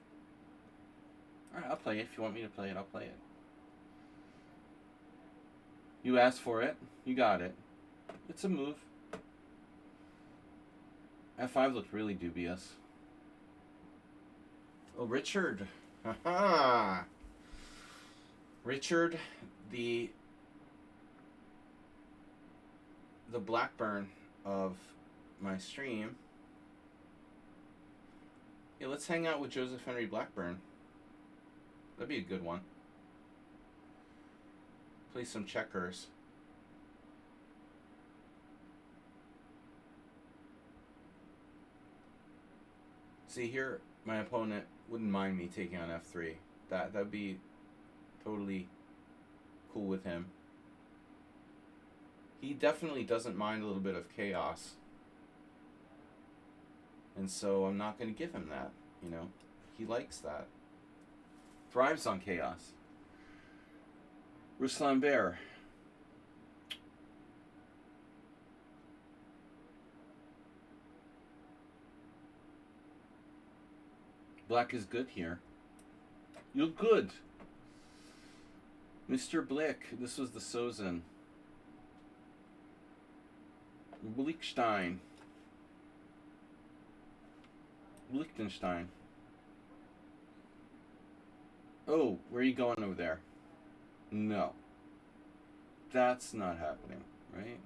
Alright, I'll play it. If you want me to play it, I'll play it. You asked for it. You got it. It's a move. F5 looked really dubious. Oh, Richard. Haha. Richard, the Blackburn of my stream. Yeah, let's hang out with Joseph Henry Blackburn. That'd be a good one. Play some checkers. See here, my opponent wouldn't mind me taking on F3. That'd be totally cool with him. He definitely doesn't mind a little bit of chaos. And so I'm not going to give him that, you know. He likes that. Thrives on chaos. Ruslan Bear. Black is good here. You're good. Mr. Blick. This was the Sozin. Blickstein. Liechtenstein. Oh, where are you going over there? No. That's not happening, right?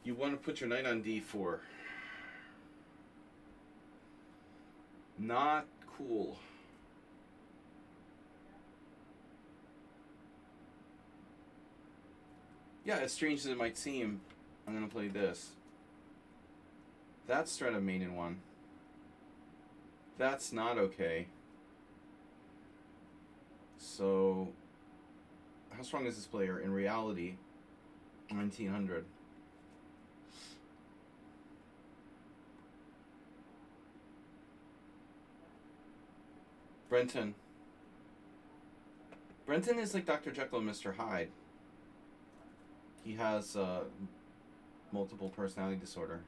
You want to put your knight on d4. Not cool. Yeah, as strange as it might seem, I'm going to play this. That's threat of mate in 1. That's not okay. So, how strong is this player? In reality, 1900. Brenton. Brenton is like Dr. Jekyll and Mr. Hyde. He has multiple personality disorder.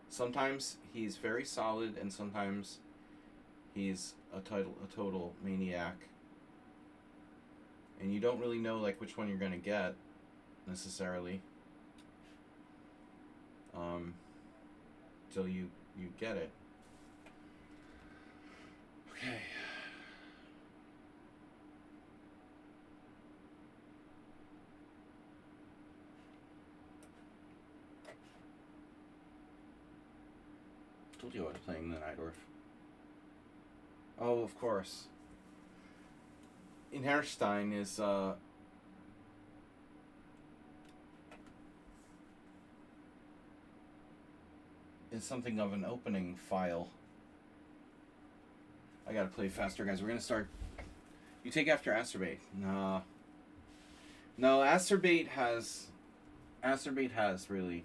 Sometimes he's very solid, and sometimes he's a total maniac. And you don't really know like which one you're gonna get necessarily till you get it. Okay. Told you I was playing the Nightdwarf. Oh, of course. In Herstein is something of an opening file. I gotta play faster, guys. We're gonna start. You take after Acerbate. No, Acerbate has really.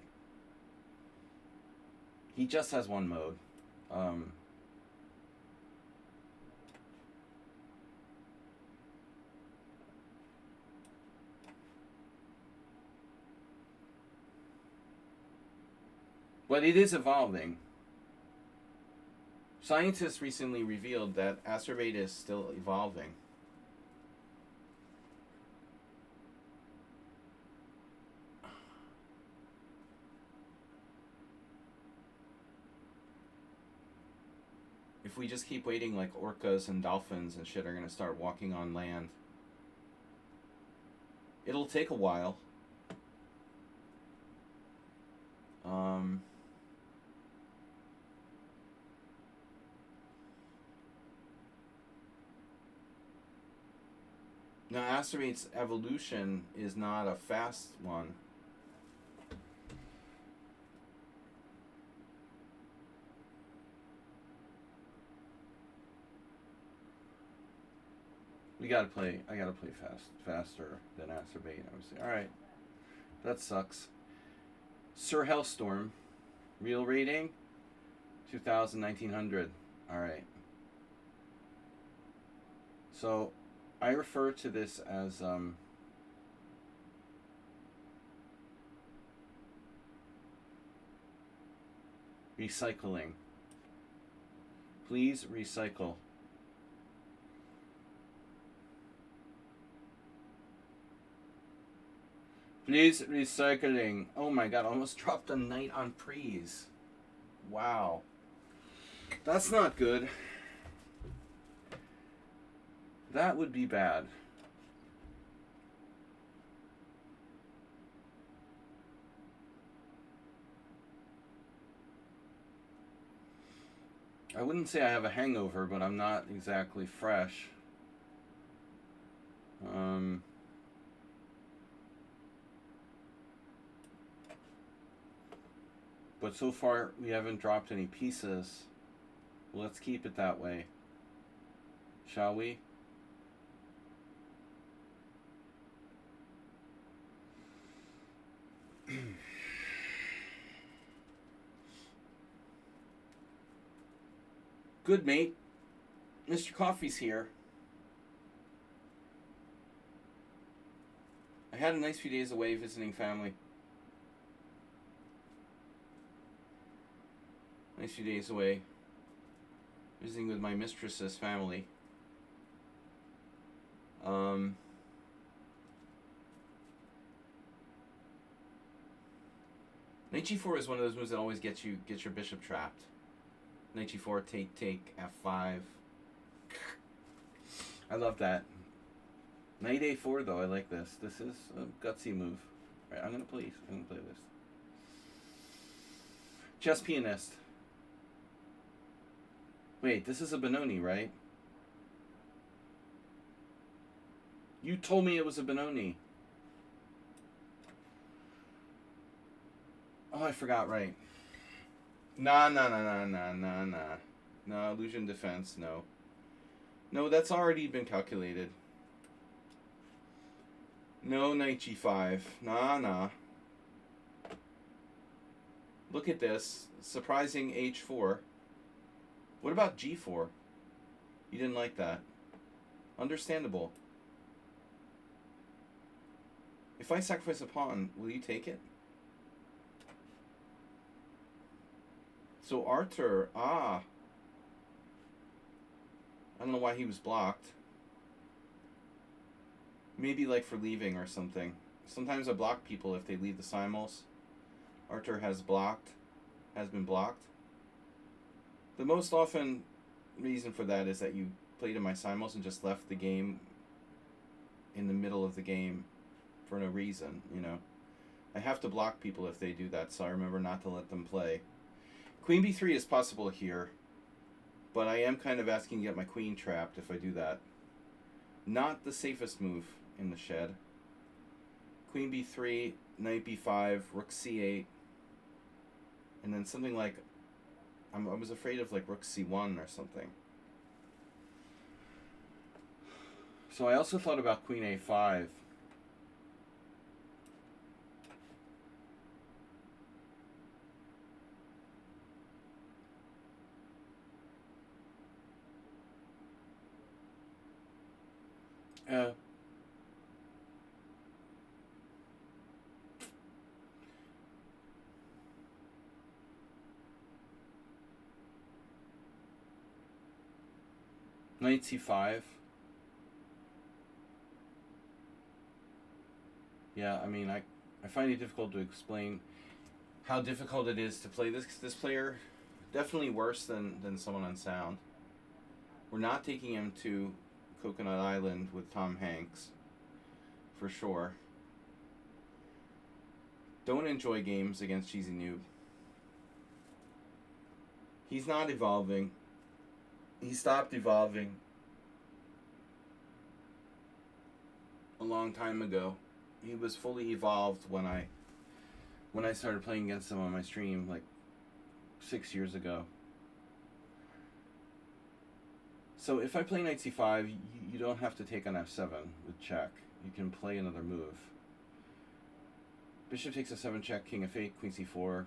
He just has one mode. But it is evolving. Scientists recently revealed that Acerbate is still evolving. If we just keep waiting, like orcas and dolphins and shit are gonna start walking on land. It'll take a while. Now, Acerbate's evolution is not a fast one. I gotta play faster than Acerbate, obviously. Alright. That sucks. Sir Hellstorm. Real rating? 2000, 1900. Alright. So, I refer to this as, recycling. Please recycle. Please recycling. Oh my god, almost dropped a knight on Prees. Wow. That's not good. That would be bad. I wouldn't say I have a hangover, but I'm not exactly fresh. But so far, we haven't dropped any pieces. Let's keep it that way. Shall we? Good, mate. Mr. Coffee's here. I had a nice few days away visiting family. Nice few days away. Visiting with my mistress's family. Knight g4 is one of those moves that always gets your bishop trapped. Knight g4, take, f5. I love that. Knight a4 though, I like this. This is a gutsy move. Right, I'm gonna play this. Chess pianist. Wait, this is a Benoni, right? You told me it was a Benoni. I forgot, right. Nah, nah, nah, nah, nah, nah, nah. No, illusion defense, no. No, that's already been calculated. No, knight g5. Nah, nah. Look at this. Surprising h4. What about g4? You didn't like that. Understandable. If I sacrifice a pawn, will you take it? So Arthur, I don't know why he was blocked. Maybe like for leaving or something. Sometimes I block people if they leave the simuls. Arthur has been blocked. The most often reason for that is that you played in my simuls and just left the game in the middle of the game for no reason, you know. I have to block people if they do that, so I remember not to let them play. Queen b3 is possible here, but I am kind of asking to get my queen trapped if I do that. Not the safest move in the shed. Queen b3, knight b5, rook c8, and then something like, I was afraid of like rook c1 or something. So I also thought about queen a5. Knight c5. Yeah, I mean, I find it difficult to explain how difficult it is to play this player. Definitely worse than someone on sound. We're not taking him to Coconut Island with Tom Hanks, for sure. Don't enjoy games against Cheesy Noob. He's not evolving. He stopped evolving a long time ago. He was fully evolved when I started playing against him on my stream like 6 years ago. So if I play knight c5, you don't have to take on f7 with check. You can play another move. Bishop takes f7 check, king f8, queen c4,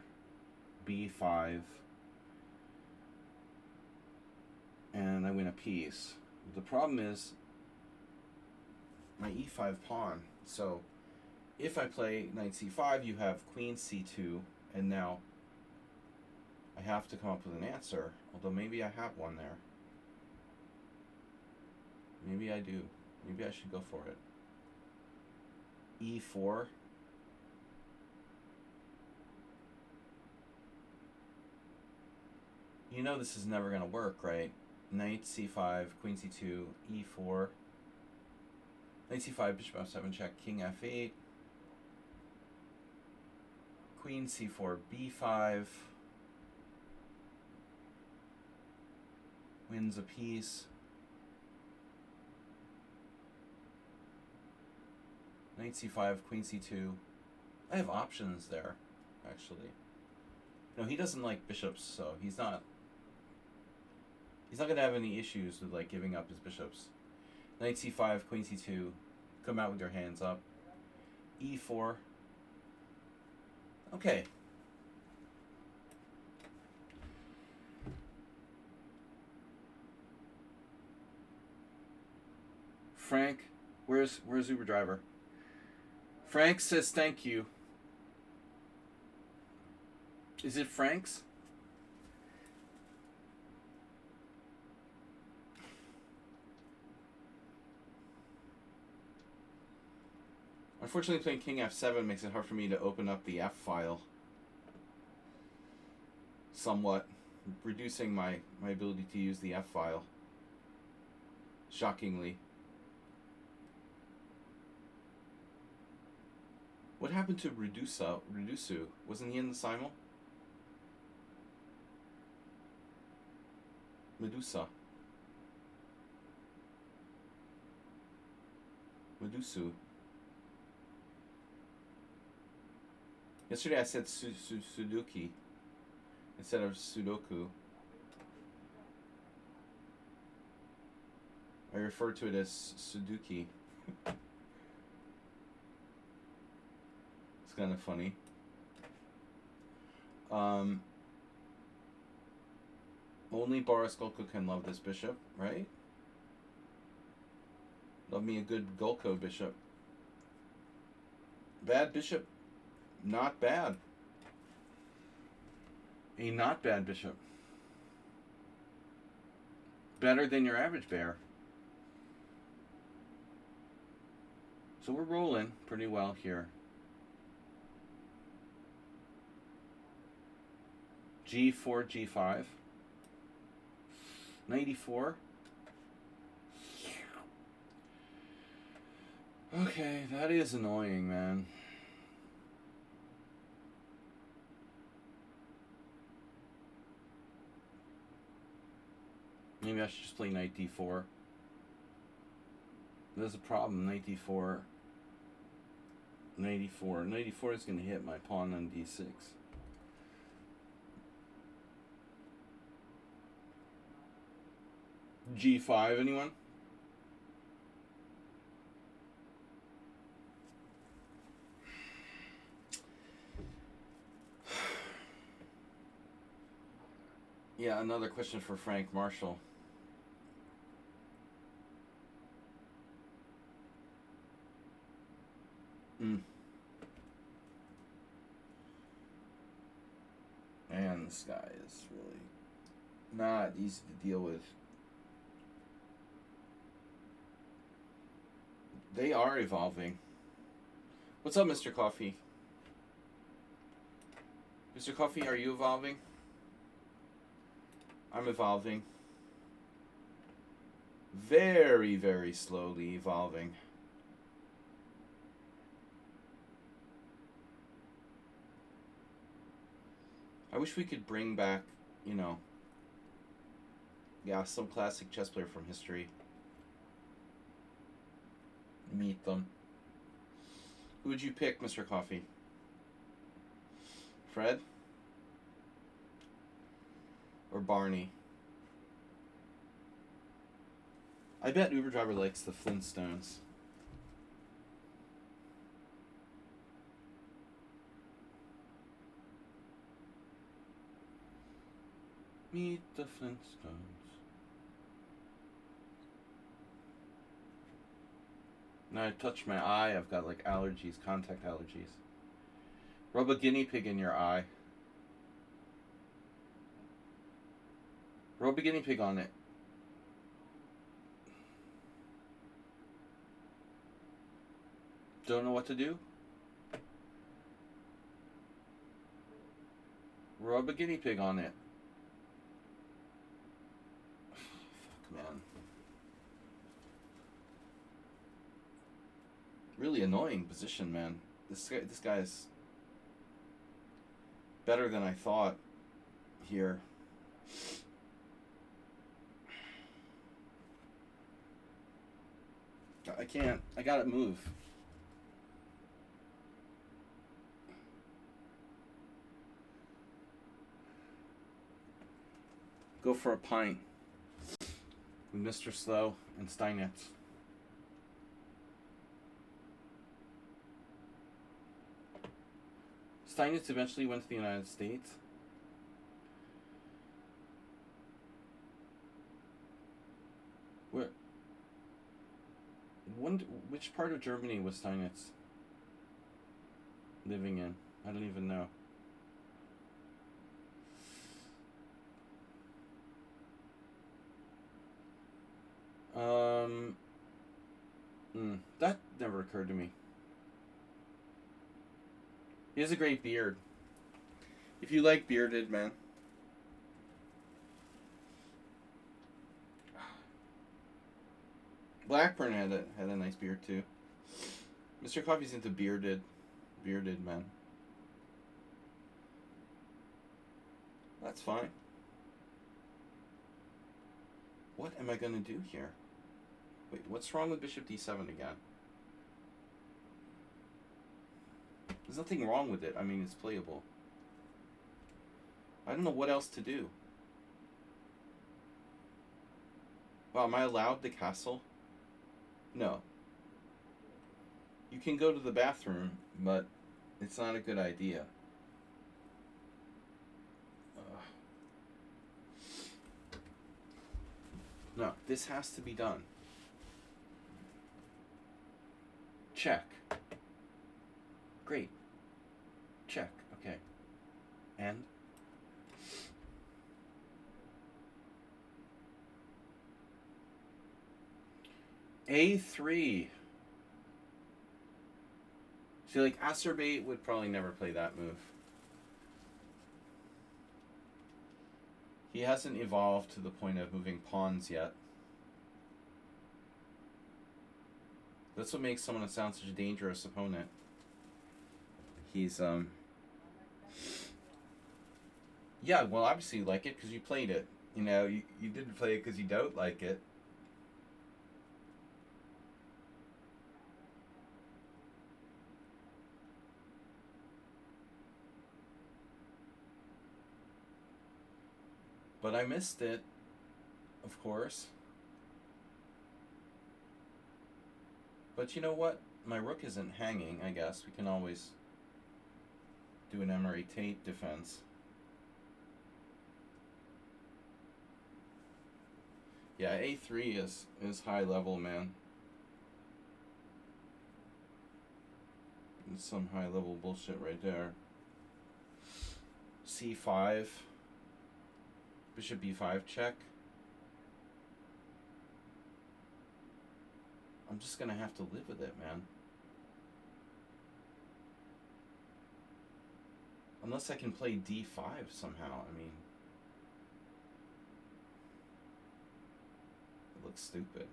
b5, and I win a piece. The problem is my e5 pawn. So if I play knight c5, you have queen c2, and now I have to come up with an answer, although maybe I have one there. Maybe I do. Maybe I should go for it. e4. You know this is never going to work, right? Knight c5, queen c2, e4. Knight c5, bishop f7 check, king f8. Queen c4, b5. Wins a piece. Knight c5, queen c2. I have options there, actually. No, he doesn't like bishops, so he's not going to have any issues with like giving up his bishops. Knight c5, queen c2. Come out with your hands up. e4. Okay. Frank, where's Uber driver? Frank says thank you. Is it Frank's? Unfortunately, playing king f7 makes it hard for me to open up the f file. Somewhat. Reducing my ability to use the f file. Shockingly. What happened to Redusu? Wasn't he in the simul? Medusa. Medusu. Yesterday I said Sudoku instead of Sudoku. I refer to it as Sudoku. It's kind of funny. Only Boris Golko can love this bishop, right? Love me a good Golko bishop. Bad bishop. Not bad. A not bad bishop. Better than your average bear. So we're rolling pretty well here. G4, G5. 94. Okay, that is annoying, man. Maybe I should just play knight d4. There's a problem, knight d4. Knight e4. Knight e4 is going to hit my pawn on d6. G5, anyone? Yeah, another question for Frank Marshall. Man, this guy is really not easy to deal with. They are evolving. What's up, Mr. Coffee? Mr. Coffee, are you evolving? I'm evolving. Very, very slowly evolving. I wish we could bring back, you know, yeah, some classic chess player from history. Meet them. Who would you pick, Mr. Coffee? Fred? Or Barney? I bet Uber Driver likes the Flintstones. Meet the Flintstones. Now I touched my eye, I've got like allergies, contact allergies. Rub a guinea pig in your eye. Rub a guinea pig on it. Don't know what to do? Rub a guinea pig on it. Fuck, man. Really annoying position, man. This guy's better than I thought here. I can't. I gotta move. Go for a pint with Mr. Slow and Steinitz. Steinitz eventually went to the United States. Where? Which part of Germany was Steinitz living in? I don't even know. That never occurred to me. He has a great beard. If you like bearded men. Blackburn had a nice beard too. Mr. Coffee's into bearded men. That's fine. What am I gonna do here? Wait, what's wrong with Bishop D7 again? There's nothing wrong with it. I mean, it's playable. I don't know what else to do. Wow, am I allowed the castle? No. You can go to the bathroom, but it's not a good idea. No, this has to be done. Check. Great. Check. Okay. And? A3. See, like, Acerbate would probably never play that move. He hasn't evolved to the point of moving pawns yet. That's what makes someone sound such a dangerous opponent. He's, yeah, well, obviously you like it because you played it. You know, you didn't play it because you don't like it. But I missed it, of course. But you know what? My rook isn't hanging, I guess. We can always do an Emery Tate defense. Yeah, A3 is high level, man. It's some high level bullshit right there. C5. Bishop B5 check. I'm just gonna have to live with it, man. Unless I can play D5 somehow, I mean. It looks stupid.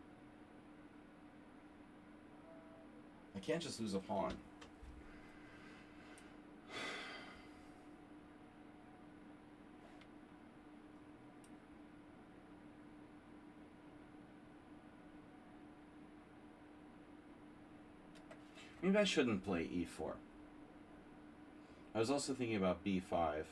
I can't just lose a pawn. Maybe I shouldn't play E4. I was also thinking about B5.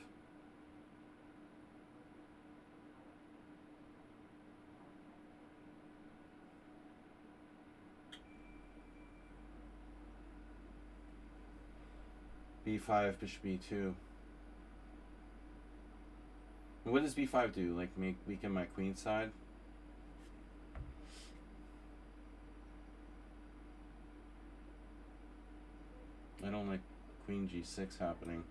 B5, bishop B2. What does B5 do? Like make weaken my queen side? I don't like queen G6 happening.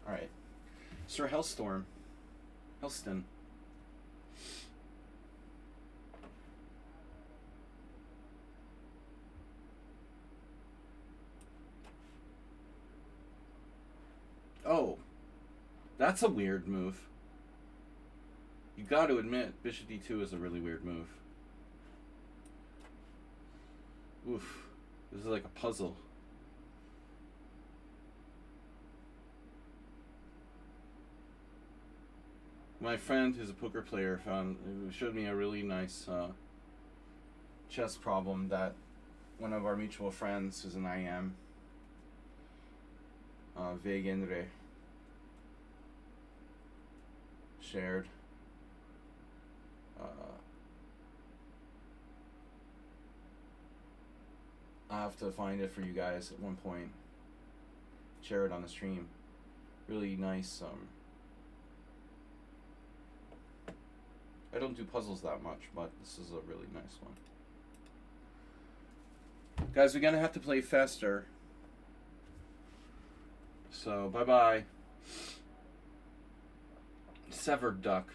Alright. Sir Hellstorm. Helston. Oh. That's a weird move. You got to admit, bishop D2 is a really weird move. Oof. This is like a puzzle. My friend, who's a poker player, showed me a really nice chess problem that one of our mutual friends, who's an IM, Vegenre, shared. I have to find it for you guys at one point. Share it on the stream. Really nice. I don't do puzzles that much, but this is a really nice one. Guys, we're gonna have to play faster. So bye bye. Severed duck.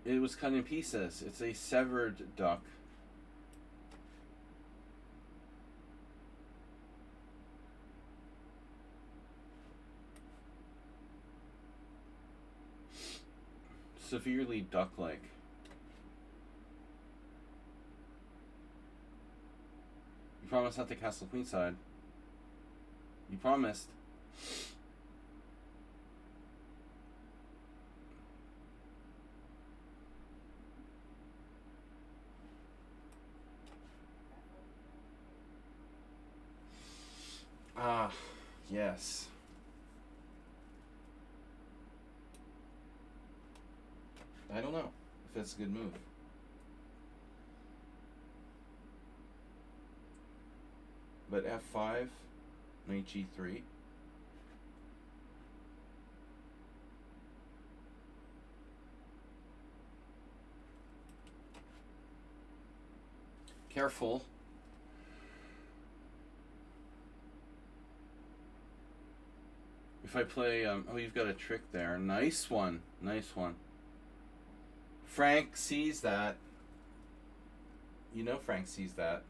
It was cut in pieces. It's a severed duck. Severely duck-like. You promised not to castle queenside. You promised. Ah, yes. I don't know if that's a good move. But f5, knight g3. Careful. If I play, oh, you've got a trick there. Nice one. Nice one. Frank sees that. You know Frank sees that.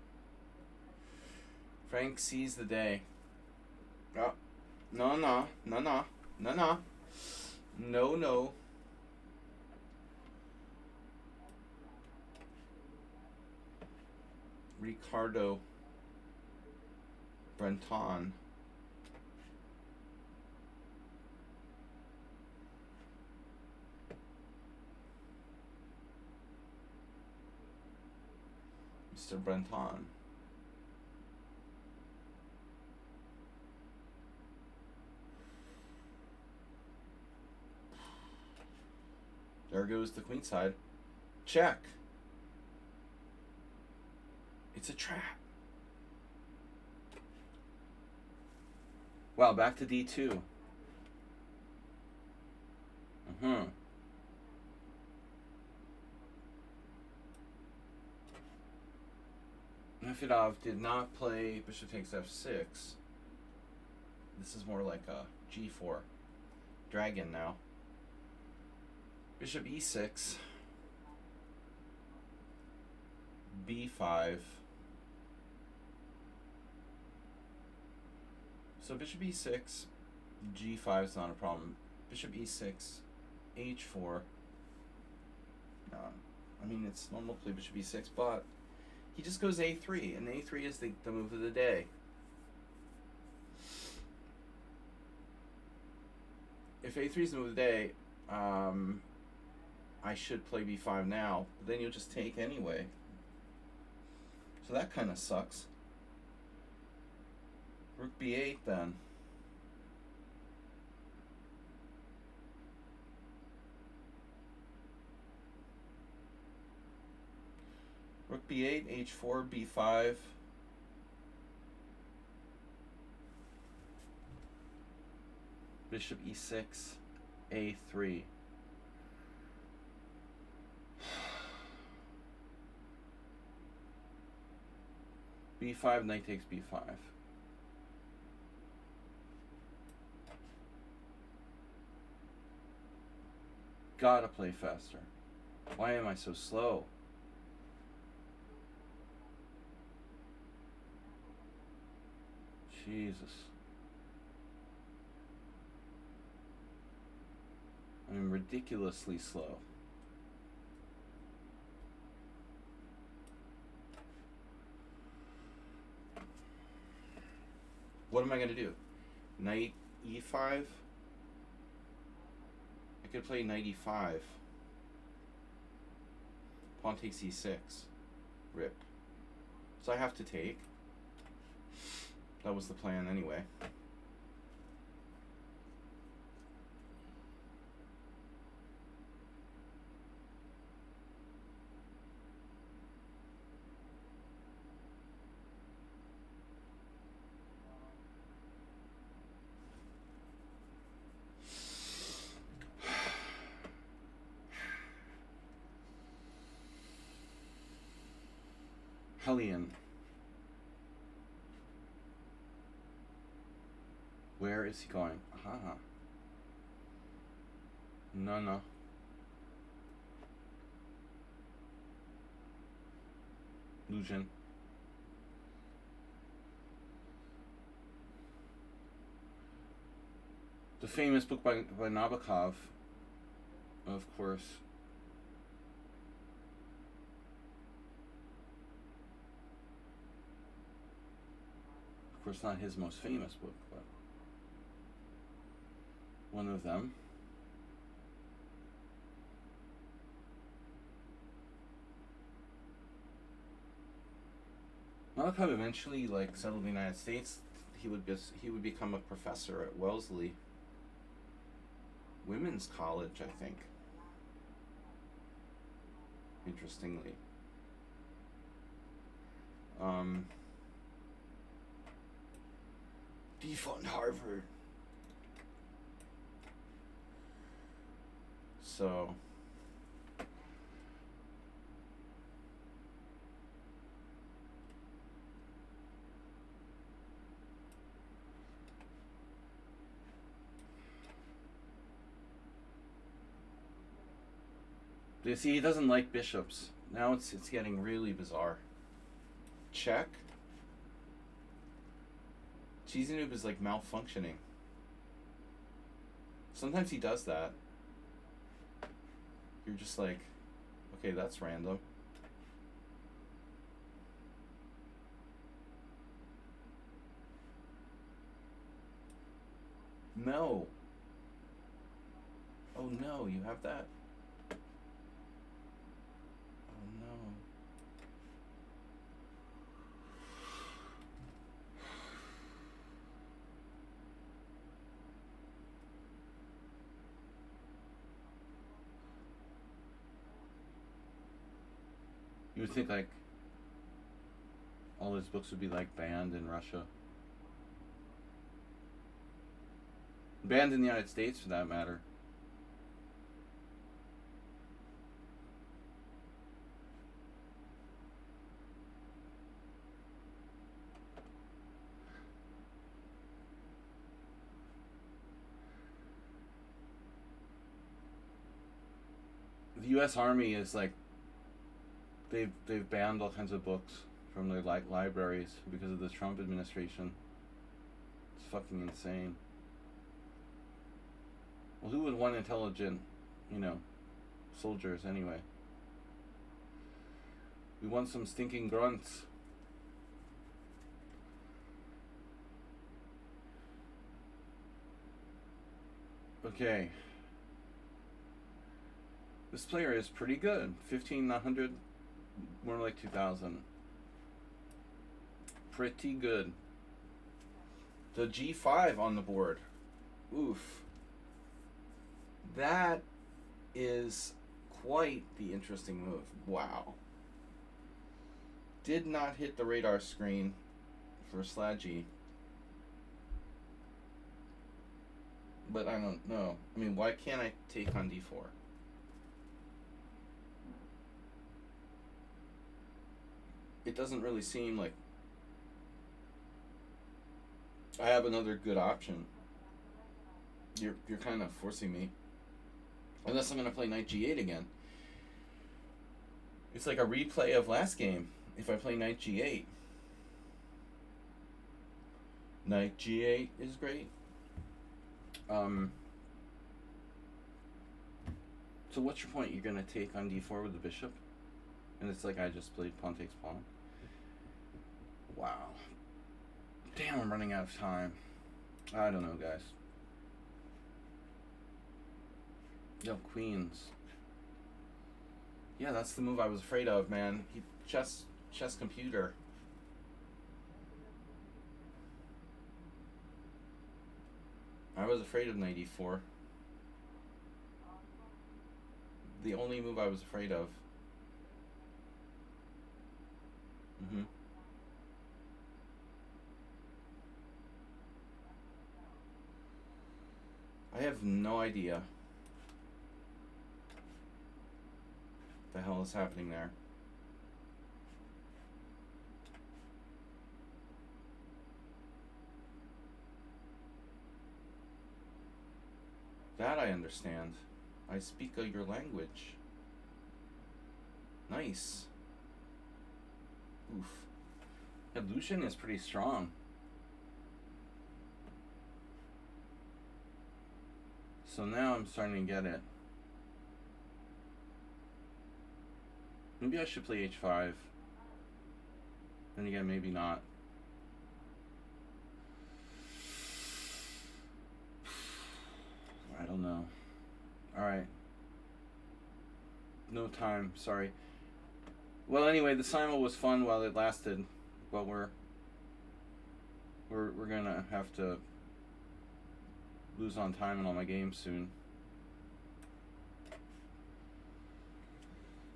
Frank sees the day. Oh. No, no. No, no. No, no. No, no. Ricardo Brenton. Mr. Brenton. There goes the queen side. Check. It's a trap. Wow, back to d2. Nefedov did not play bishop takes f6. This is more like a g4. Dragon now. Bishop e6. b5. So bishop e6, g5 is not a problem. Bishop e6, h4. I mean, it's normal to play bishop e6, but he just goes a3, and a3 is the move of the day. If a3 is the move of the day, I should play b5 now, but then you'll just take anyway. So that kind of sucks. Rook b8 then. Rook b8, h4, b5. Bishop e6, a3. b5, knight takes b5. Gotta play faster. Why am I so slow? Jesus. I'm ridiculously slow. What am I going to do? Knight e5? I could play knight e5. Pawn takes e6. Rip. So I have to take. That was the plan anyway. Hellion. Where is he going? Aha. No, no. Lucian. The famous book by Nabokov, of course. Of course, not his most famous book, but one of them. Nabokov eventually settled in the United States. he would become a professor at Wellesley Women's College, I think. Interestingly. Defund Harvard. So you see, he doesn't like bishops. Now it's getting really bizarre. Check. Cheesy Noob is like malfunctioning. Sometimes he does that. You're just like, okay, that's random. No. Oh no, you have that? Oh no. You would think like all his books would be like banned in Russia. Banned in the United States for that matter. The US Army is like they've banned all kinds of books from their libraries because of the Trump administration. It's fucking insane. Well, who would want intelligent, soldiers anyway? We want some stinking grunts. Okay. This player is pretty good. 1,500, more like 2,000. Pretty good. The G5 on the board. Oof. That is quite the interesting move. Wow. Did not hit the radar screen for Sladgy. But I don't know. I mean, why can't I take on D4? It doesn't really seem like I have another good option. You're kind of forcing me. Unless I'm going to play knight g8 again. It's like a replay of last game if I play knight g8. Knight g8 is great. So what's your point? You're going to take on d4 with the bishop? And it's like I just played pawn takes pawn. Wow. Damn, I'm running out of time. I don't know, guys. Yo, queens. Yeah, that's the move I was afraid of, man. Chess computer. I was afraid of knight e4. The only move I was afraid of. I have no idea what the hell is happening there. That I understand. I speak your language. Nice. Oof. Yeah, Lucian is pretty strong. So now I'm starting to get it. Maybe I should play h5. Then again, maybe not. I don't know. Alright. No time, sorry. Well, anyway, the Simul was fun while it lasted. But We're gonna have to lose on time in all my games soon.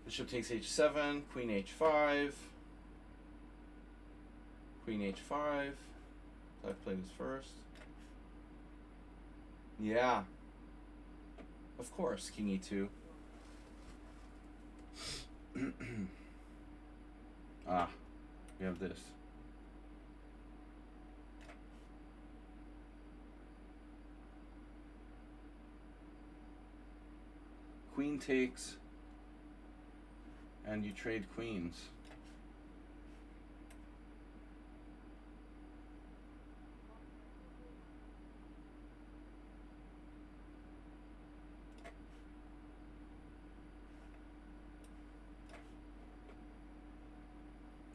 Bishop takes h7, queen h5, queen h5. So I play this first. Yeah. Of course, king e2. Ah, we have this. Queen takes, and you trade queens.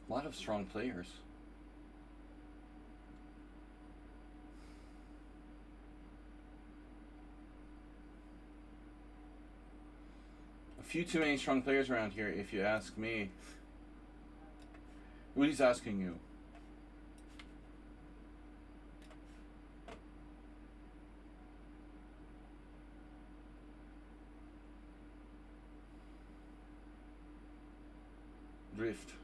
A lot of strong players. A few too many strong players around here, if you ask me. Woody's asking you. Drift.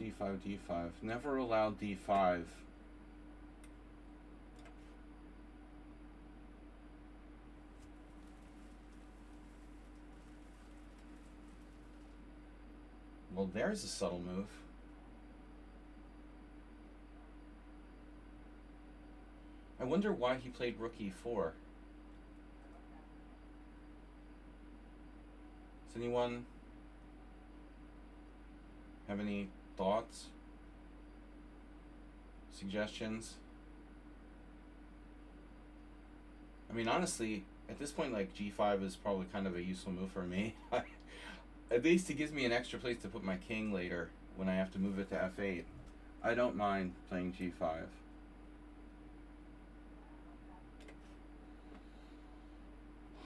c5, d5. Never allow d5. Well, there's a subtle move. I wonder why he played rook e4. Does anyone have any thoughts? Suggestions? I mean, honestly, at this point, like, g5 is probably kind of a useful move for me. At least it gives me an extra place to put my king later when I have to move it to f8. I don't mind playing g5.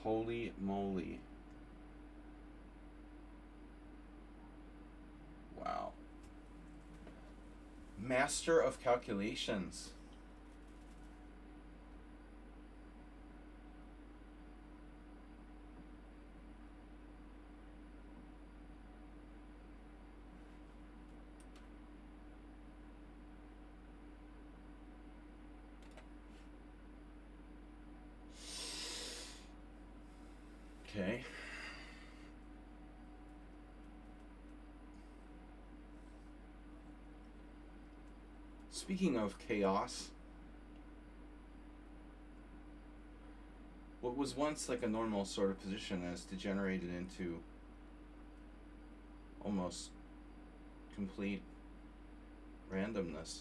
Holy moly. Wow. Master of calculations. Okay. Speaking of chaos, what was once like a normal sort of position has degenerated into almost complete randomness.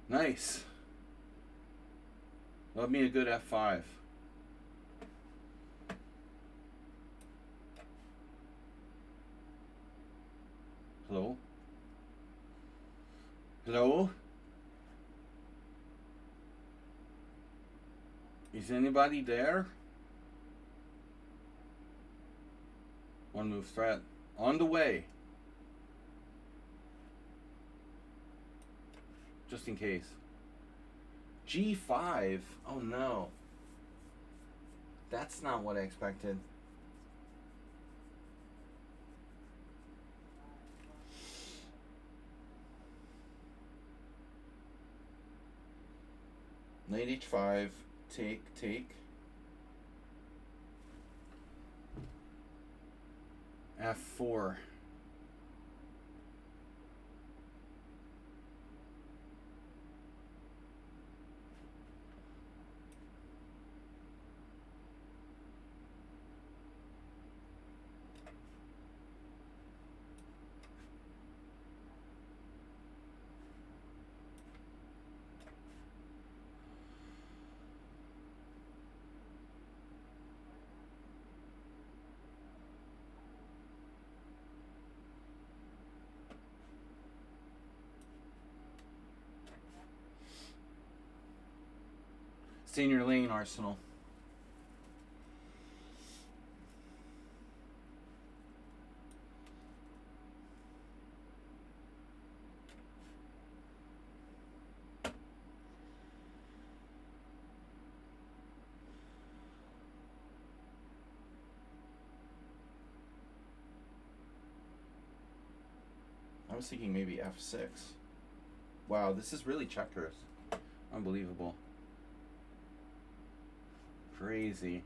Nice. Love me a good f5. Hello? Hello? Is anybody there? One move threat. On the way. Just in case. G5? Oh no. That's not what I expected. Knight h5, take. f4. Stay in your lane, Arsenal. was thinking maybe f6. Wow, this is really checkers. Unbelievable. Crazy.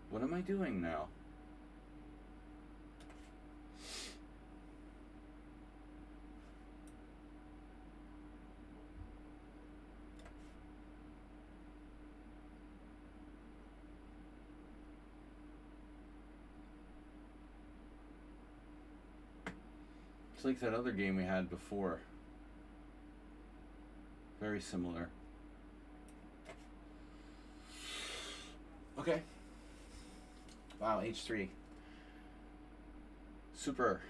What am I doing now? It's like that other game we had before. Very similar. Okay. Wow, h3. Super.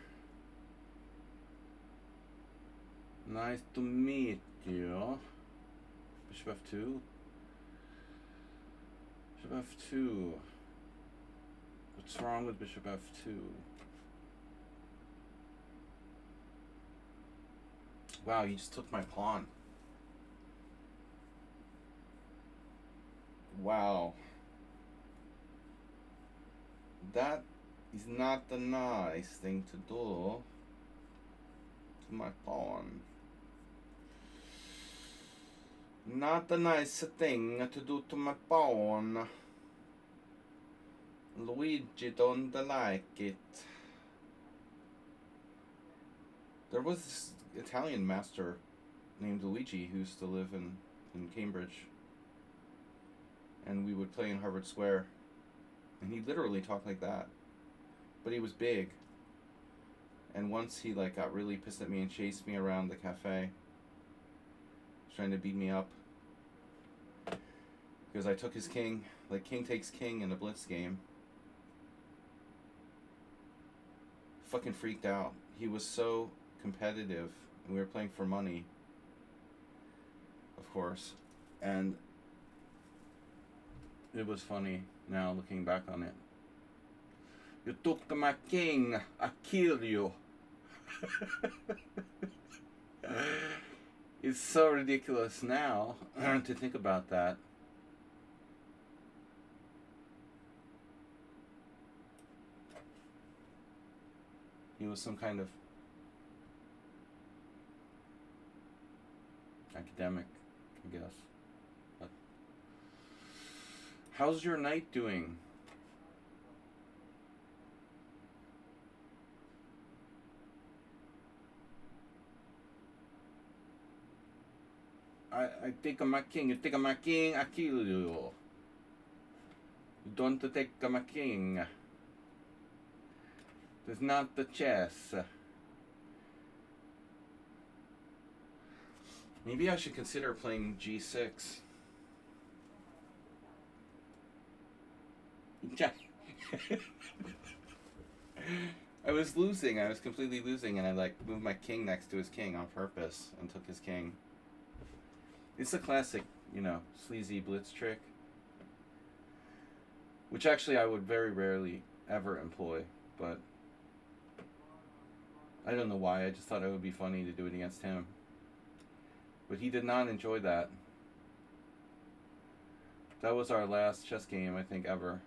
Nice to meet you. Bishop f2. Bishop f2. What's wrong with bishop f2? Wow, you just took my pawn. Wow. That is not a nice thing to do to my pawn. Not a nice thing to do to my pawn. Luigi don't like it. There was this Italian master named Luigi who used to live in Cambridge. And we would play in Harvard Square. And he literally talked like that. But he was big. And once he like got really pissed at me and chased me around the cafe. Trying to beat me up. Because I took his king. Like king takes king in a blitz game. Fucking freaked out. He was so competitive. And we were playing for money. Of course. And it was funny now looking back on it. You took my king, I killed you. It's so ridiculous now to think about that. He was some kind of academic, I guess. But how's your knight doing? I take my king, you take my king, I kill you. You don't take my king. It's not the chess. Maybe I should consider playing g6. I was losing. I was completely losing, and I like moved my king next to his king on purpose and took his king. It's a classic, you know, sleazy blitz trick, which actually I would very rarely ever employ, but I don't know why. I just thought it would be funny to do it against him. But he did not enjoy that. That was our last chess game, I think, ever.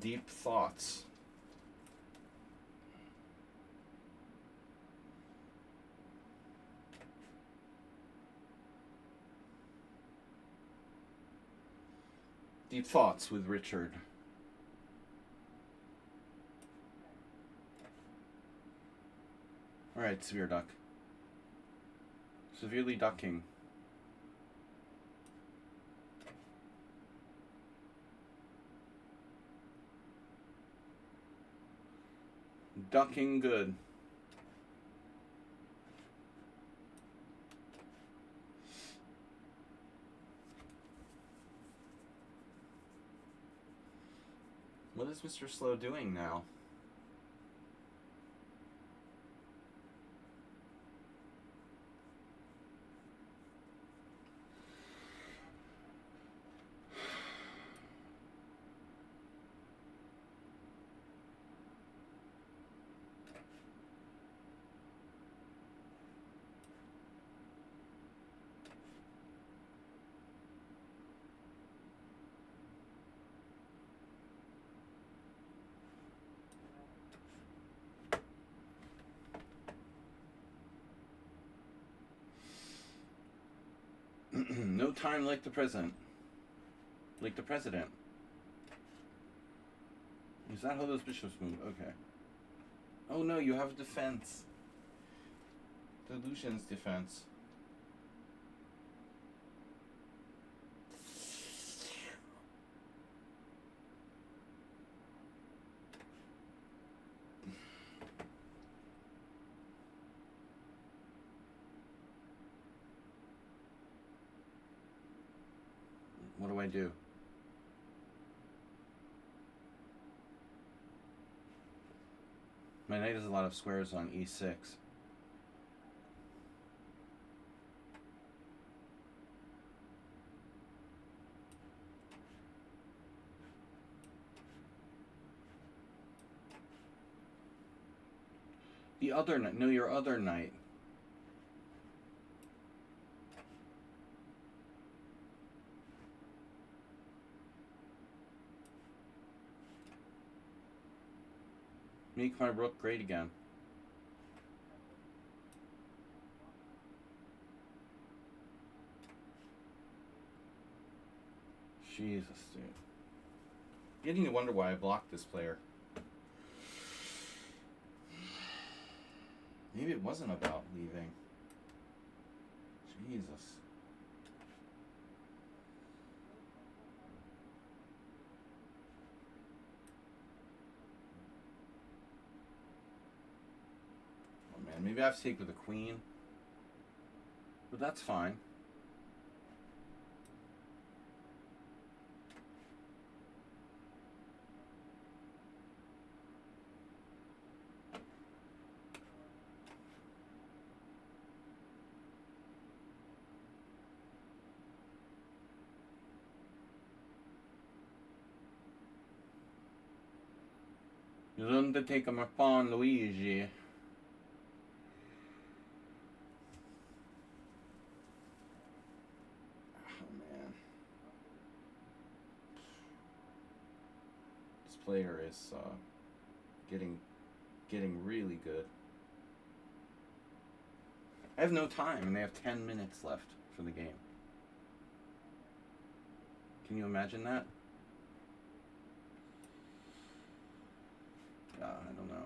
Deep thoughts. Deep thoughts with Richard. Alright, severe duck. Severely ducking. Ducking good. What is Mr. Slow doing now? No time like the president. Like the president. Is that how those bishops move? Okay. Oh no, you have defense. Delusion's defense. What do I do? My knight has a lot of squares on e6. The other knight. No, your other knight. Make my rook great again. Jesus, dude. Beginning to wonder why I blocked this player. Maybe it wasn't about leaving. Jesus. Oh man, maybe I have to take with the queen. But that's fine. You're to take my pawn, Luigi. Oh man. This player is getting really good. I have no time and they have 10 minutes left for the game. Can you imagine that? I don't know.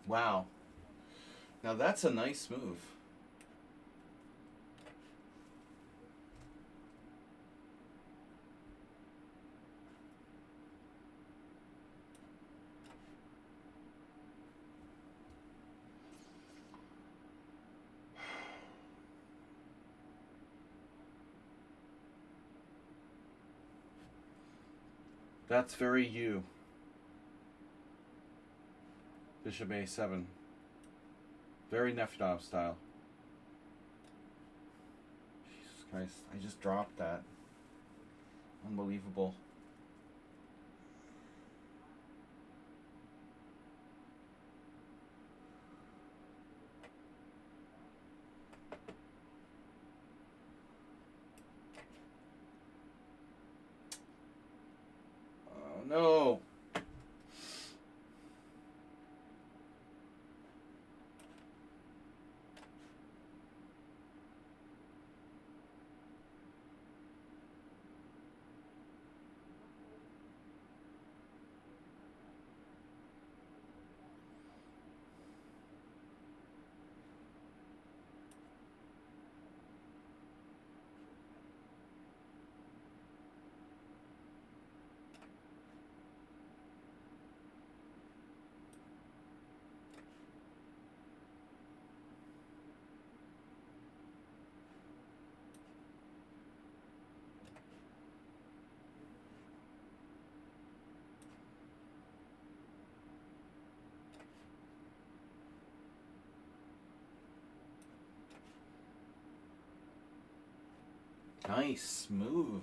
Wow. Now that's a nice move. That's very you. Bishop a7. Very Nefertov style. Jesus Christ, I just dropped that. Unbelievable. Oh no. Nice. Smooth.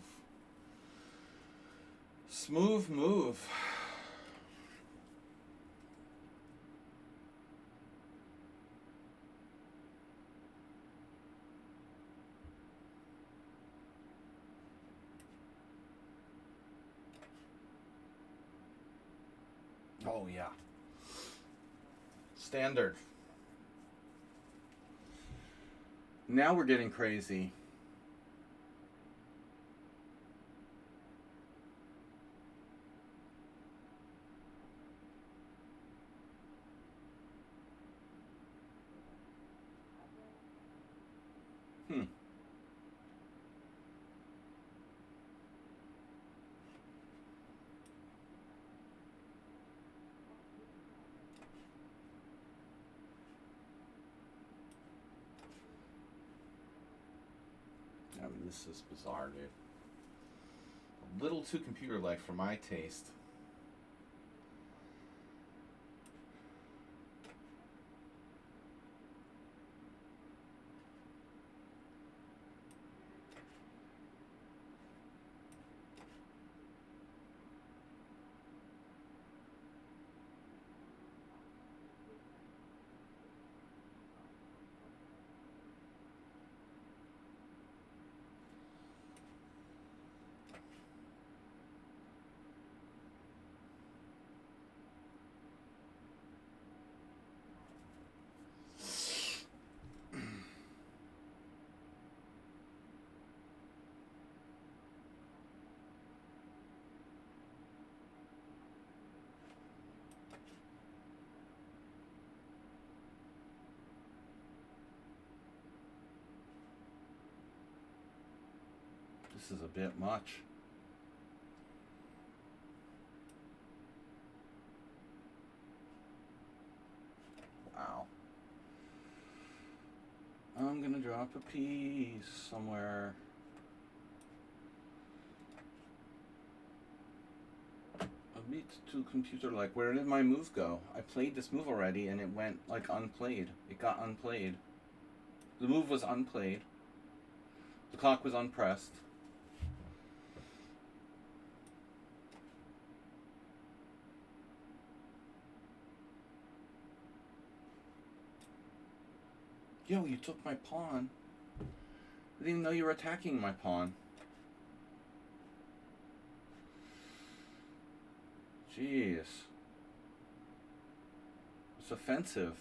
Smooth move. Oh, yeah. Standard. Now we're getting crazy. I mean, this is bizarre, dude. A little too computer-like for my taste. This is a bit much. Wow. I'm gonna drop a piece somewhere. A bit too computer-like. Where did my move go? I played this move already and it went like unplayed. It got unplayed. The move was unplayed. The clock was unpressed. Yo, you took my pawn. I didn't even know you were attacking my pawn. Jeez. It's offensive.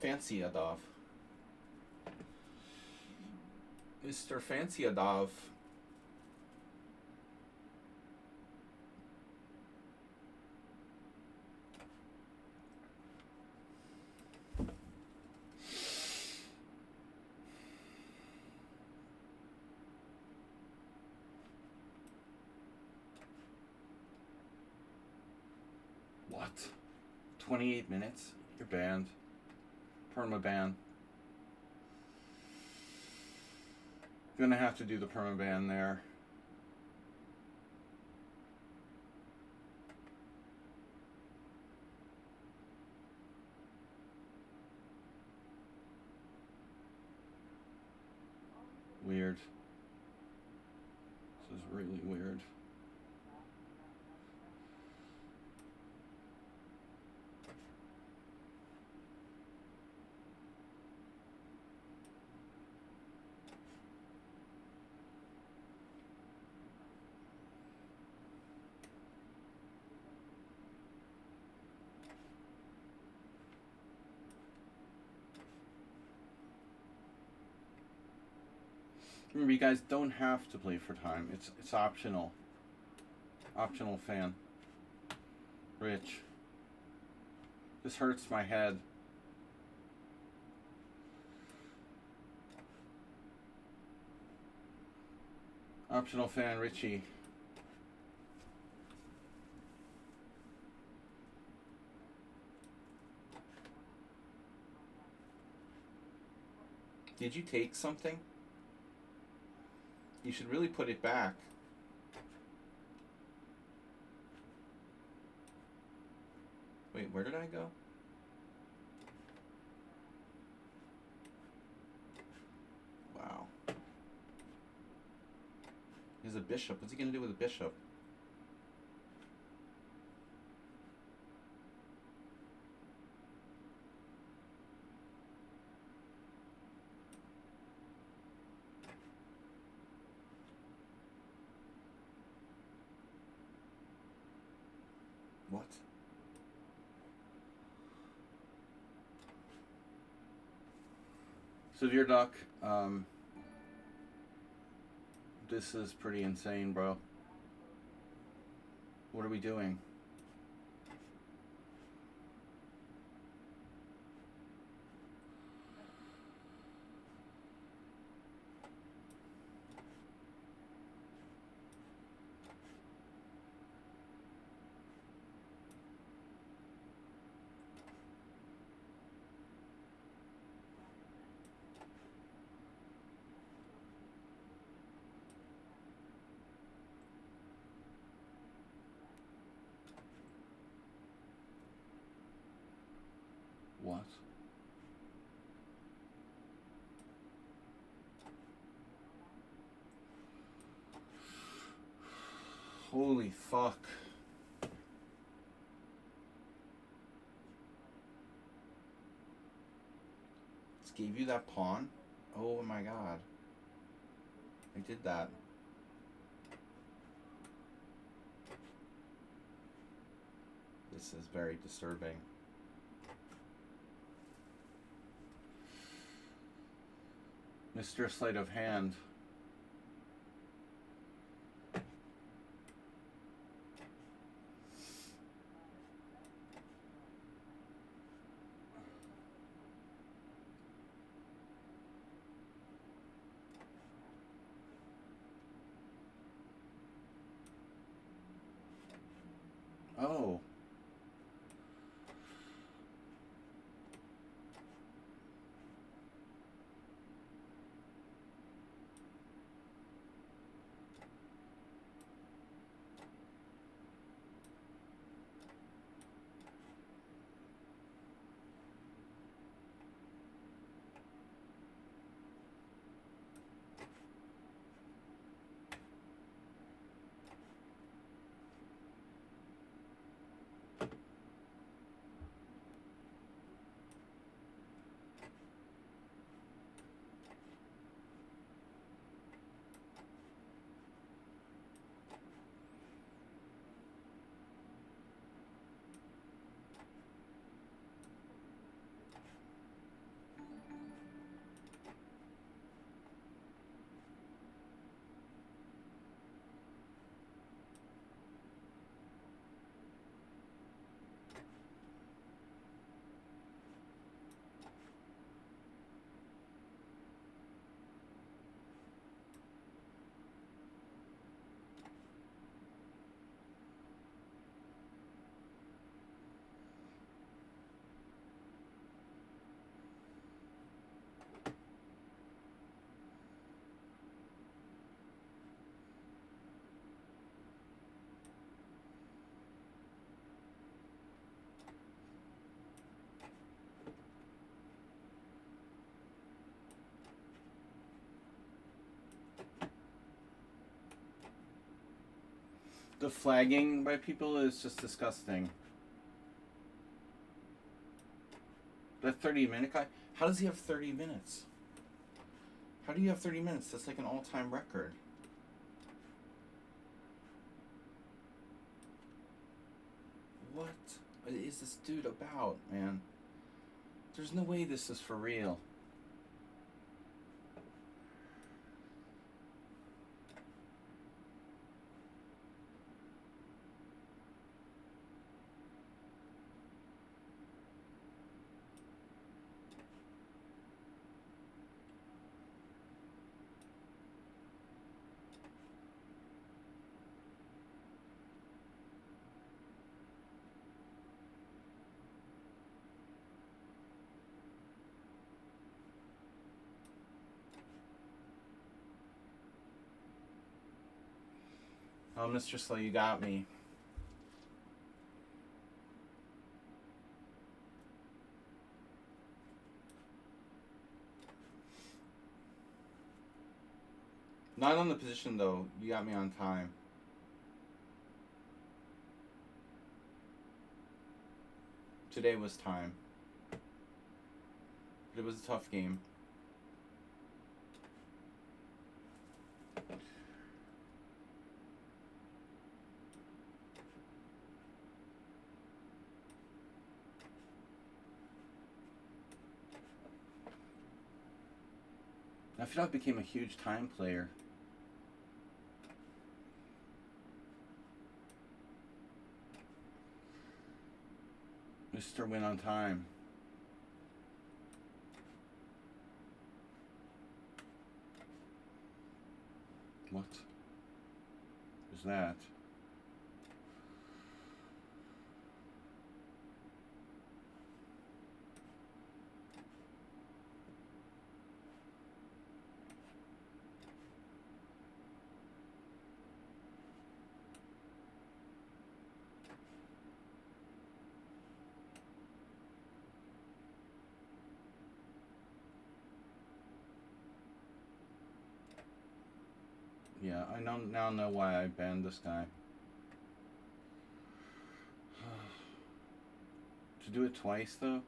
Fancy Adov. Mr. Fancy Adov. What? 28 minutes? You're banned. Permaban. Gonna have to do the permaban there. Weird. This is really weird. Remember, you guys don't have to play for time. It's optional. Optional fan. Rich. This hurts my head. Optional fan, Richie. Did you take something? You should really put it back. Wait, where did I go? Wow. He's a bishop. What's he gonna do with a bishop? What? Severe Duck, this is pretty insane, bro. What are we doing? What? Holy fuck. Just gave you that pawn? Oh my god. I did that. This is very disturbing. Mr. Sleight of Hand. Oh. The flagging by people is just disgusting. That 30-minute guy, how does he have 30 minutes? How do you have 30 minutes? That's like an all-time record. What is this dude about, man? There's no way this is for real. Oh, Mr. Slow, you got me. Not on the position, though. You got me on time. Today was time. But it was a tough game. I feel like I became a huge time player. Mr. Win on time. What is that? Yeah, I now know why I banned this guy. To do it twice, though?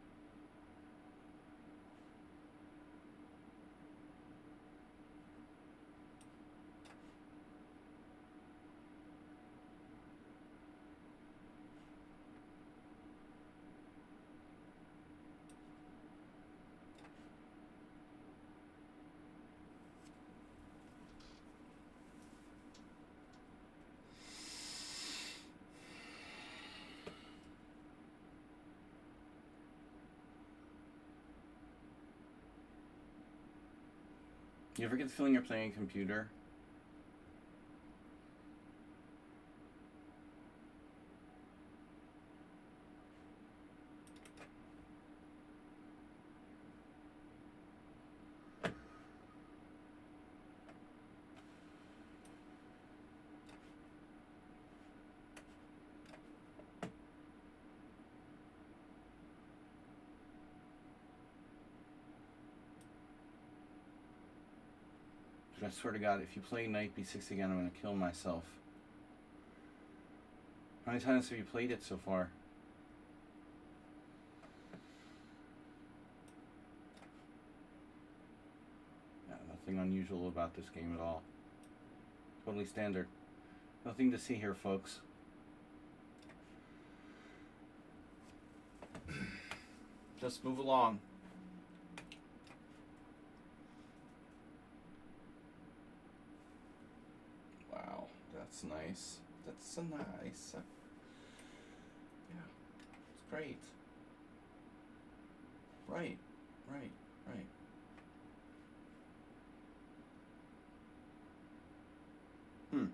You ever get the feeling you're playing a computer? Dude, I swear to God, if you play knight b6 again, I'm gonna kill myself. How many times have you played it so far? Yeah, nothing unusual about this game at all. Totally standard. Nothing to see here, folks. Just move along. Wow, that's nice. That's so nice. Yeah, it's great. Right, right, right. Hmm.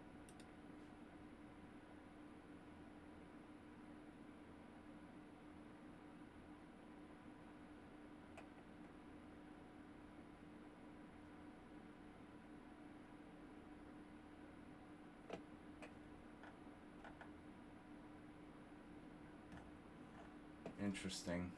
Interesting.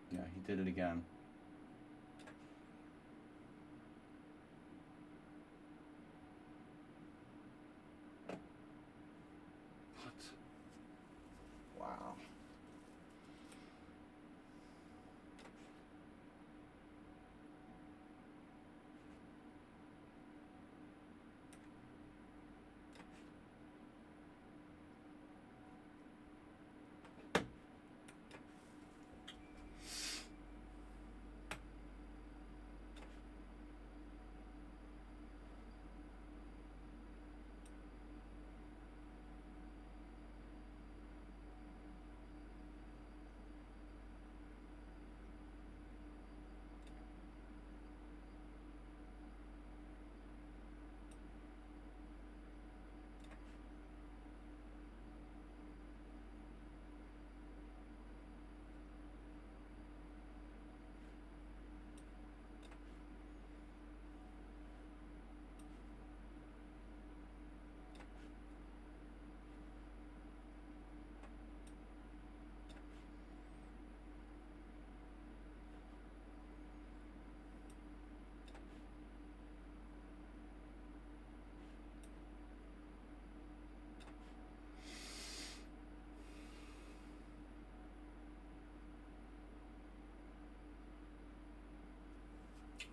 Yeah, he did it again. What? Wow.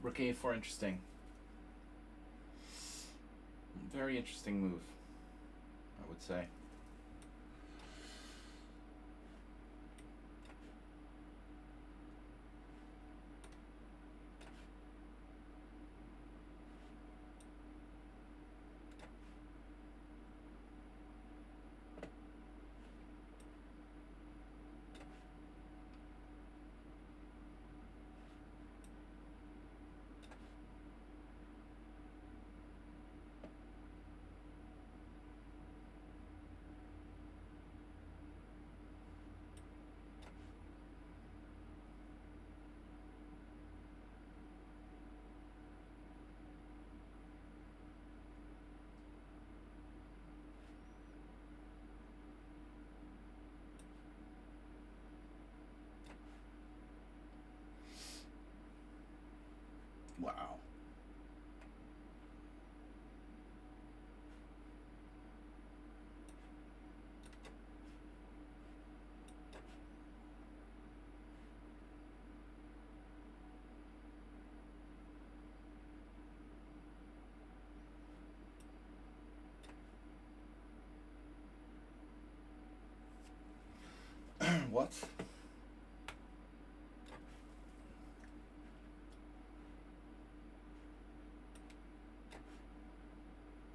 Rook A4, interesting. Very interesting move, I would say. Wow. What?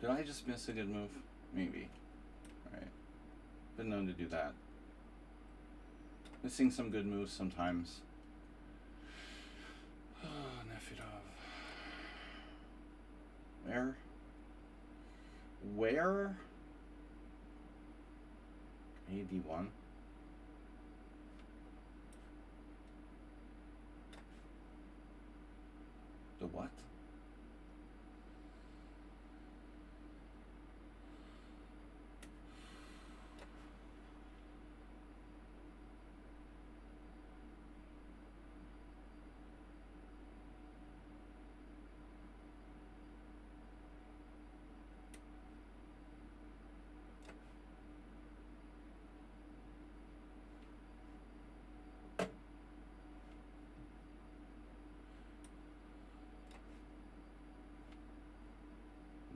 Did I just miss a good move? Maybe. Alright. Been known to do that. Missing some good moves sometimes. Nefedov. Where? Where? AD1. The what?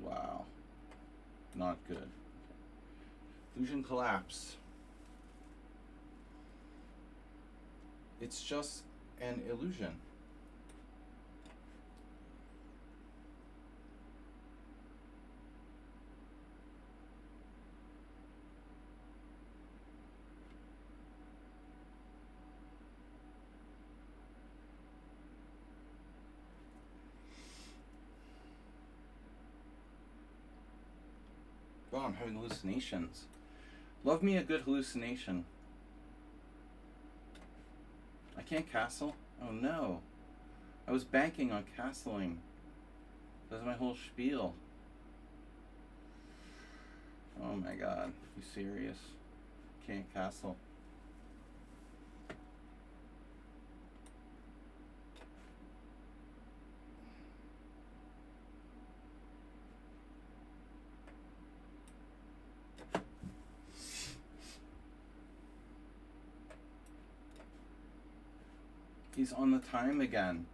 Wow. Not good. Illusion collapse. It's just an illusion. Oh, I'm having hallucinations. Love me a good hallucination. I can't castle? Oh no. I was banking on castling. That's my whole spiel. Oh my god. You serious? Can't castle. He's on the time again.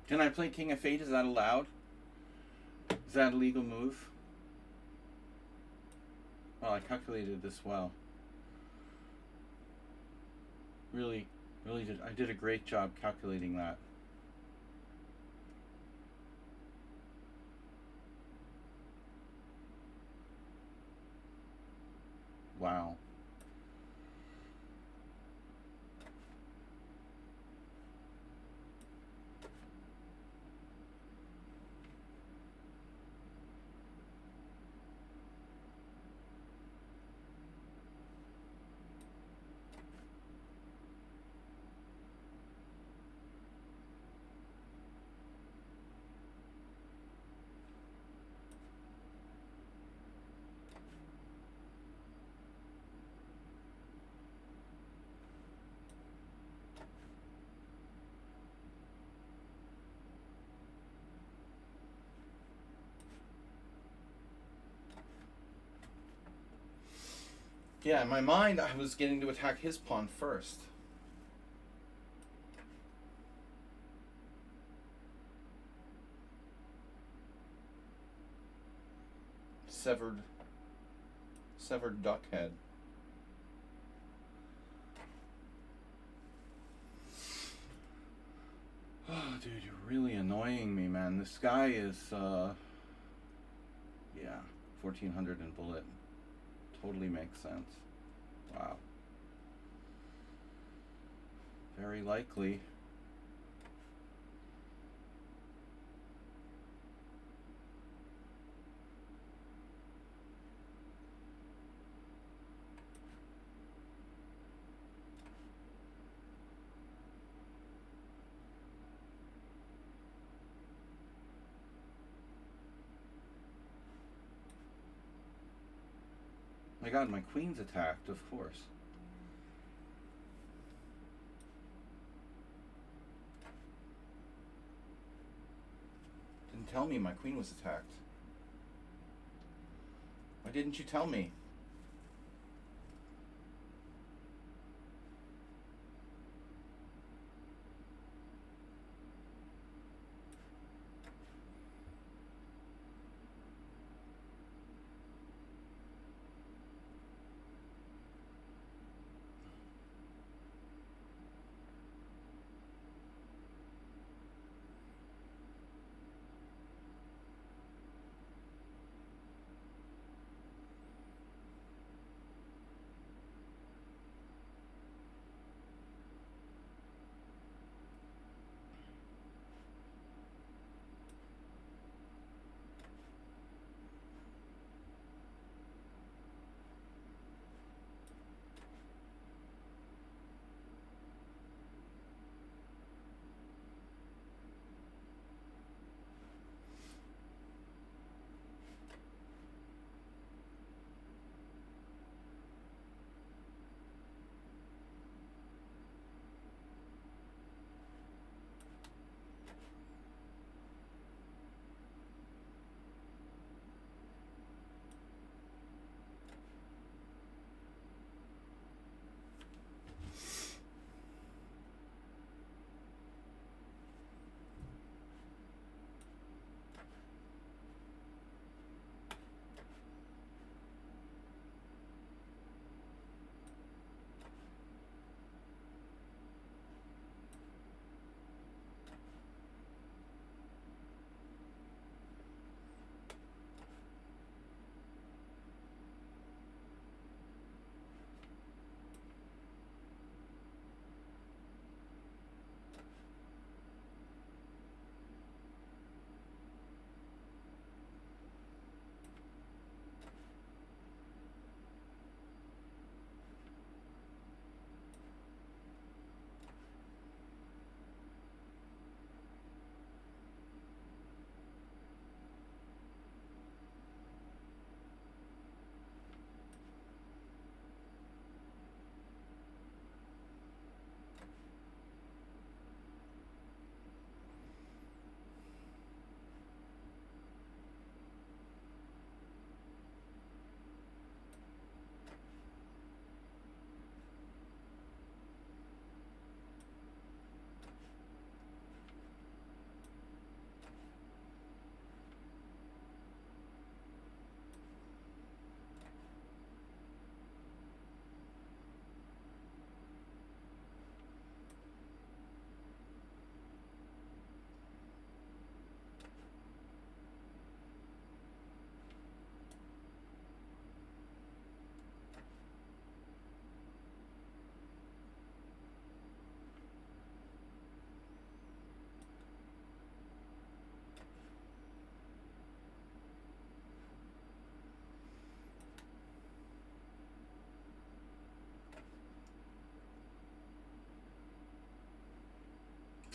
Can I play King of Fate? Is that allowed? Is that a legal move? Oh, I calculated this well. Really did. I did a great job calculating that. Wow. Yeah, in my mind, I was getting to attack his pawn first. Severed duck head. Oh, dude, you're really annoying me, man. This guy is, yeah, 1400 in bullet. Totally makes sense. Wow. Very likely. My god, my queen's attacked, of course. Didn't tell me my queen was attacked. Why didn't you tell me?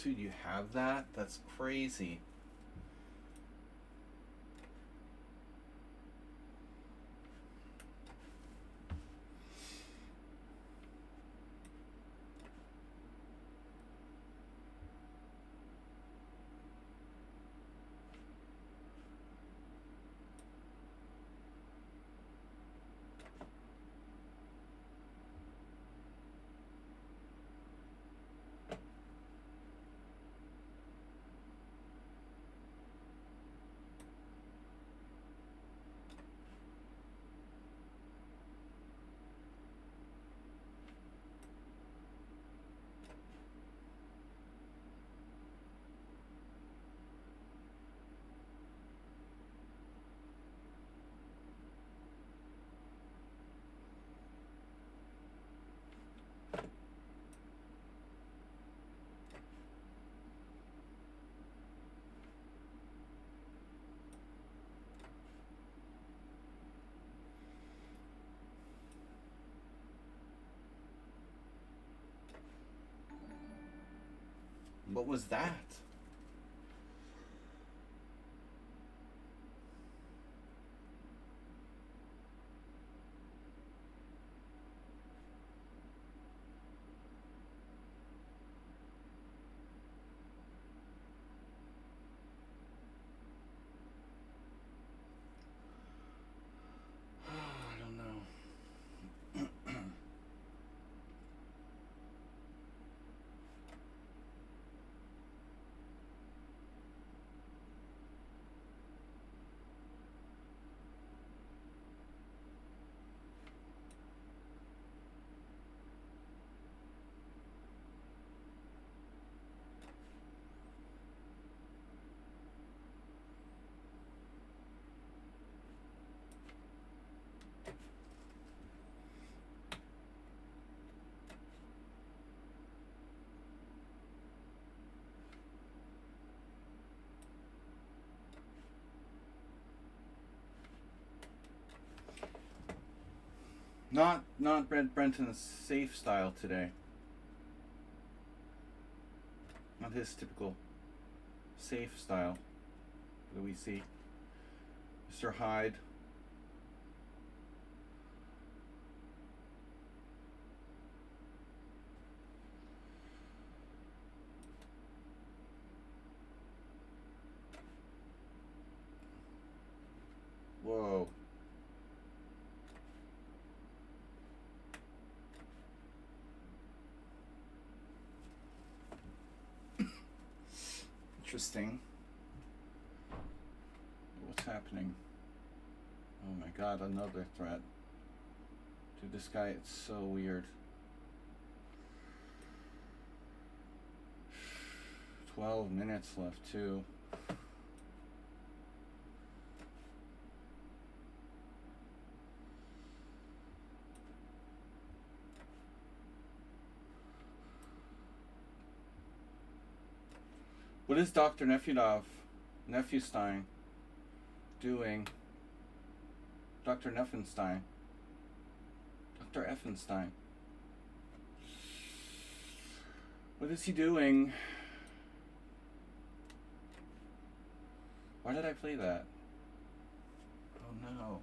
Dude, you have that? That's crazy. What was that? I don't know. Not Brenton's safe style today. Not his typical safe style that we see. Mr. Hyde. Whoa. Interesting. What's happening? Oh my god, another threat. Dude, this guy, it's so weird. 12 minutes left, too. What is Dr. Nephewstein doing? Dr. Neffenstein. Dr. Effenstein. What is he doing? Why did I play that? Oh no.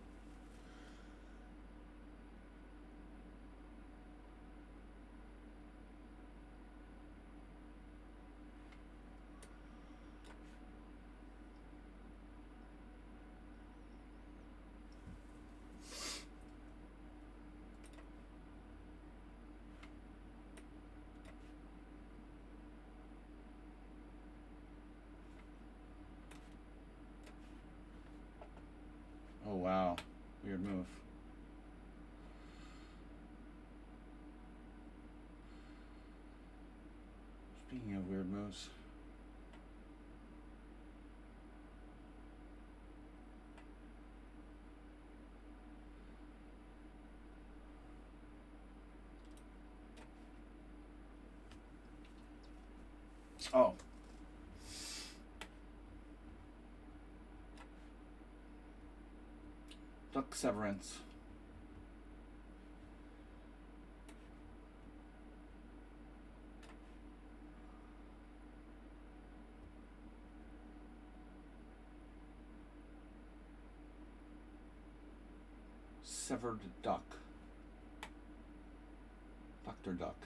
Oh wow, weird move. Speaking of weird moves. Oh. Duck Severance. Severed duck. Dr. Duck.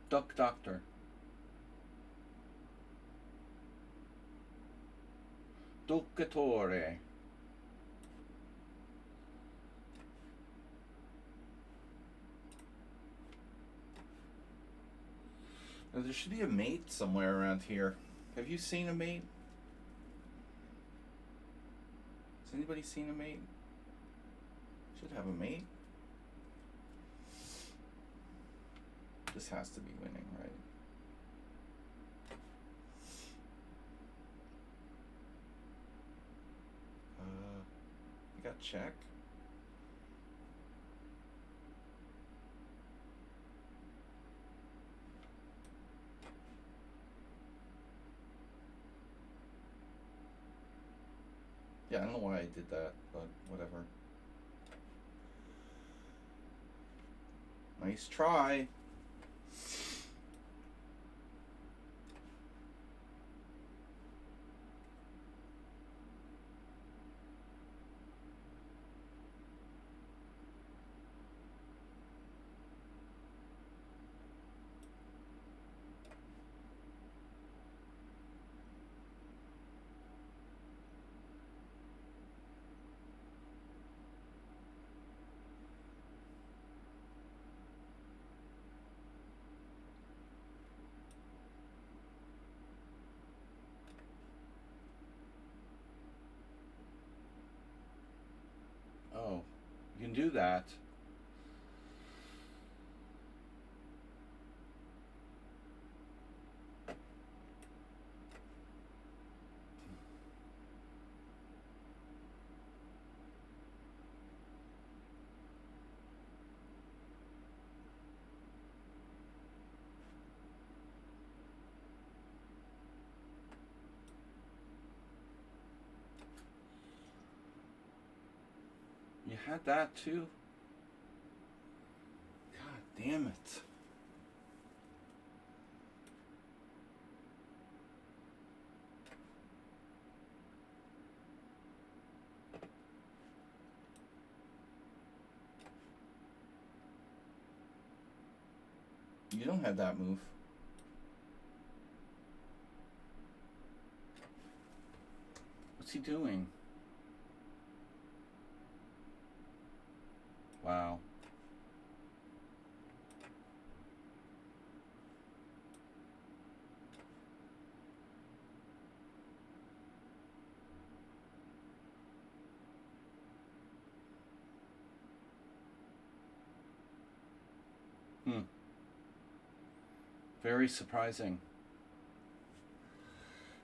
Duck Doctor. Doccatore. Now, there should be a mate somewhere around here. Have you seen a mate? Has anybody seen a mate? Should have a mate. This has to be winning, right? We got check. Yeah, I don't know why I did that, but whatever. Nice try. Oh, you can do that. You had that too? God damn it. You don't have that move. What's he doing? Wow. Very surprising.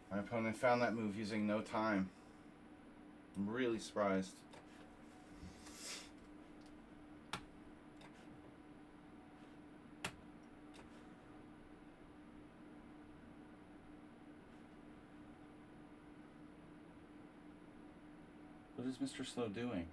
My opponent found that move using no time. I'm really surprised. What is Mr. Slow doing?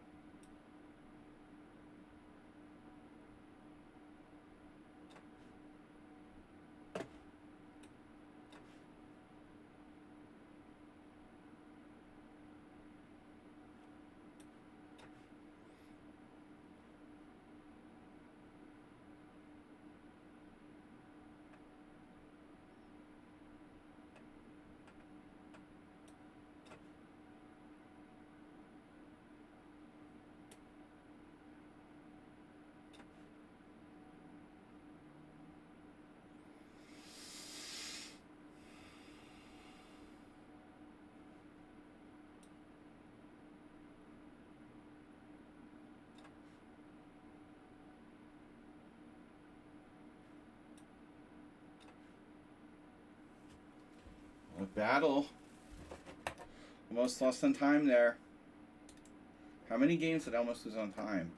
What battle? Almost lost on time there. How many games did I almost lose on time?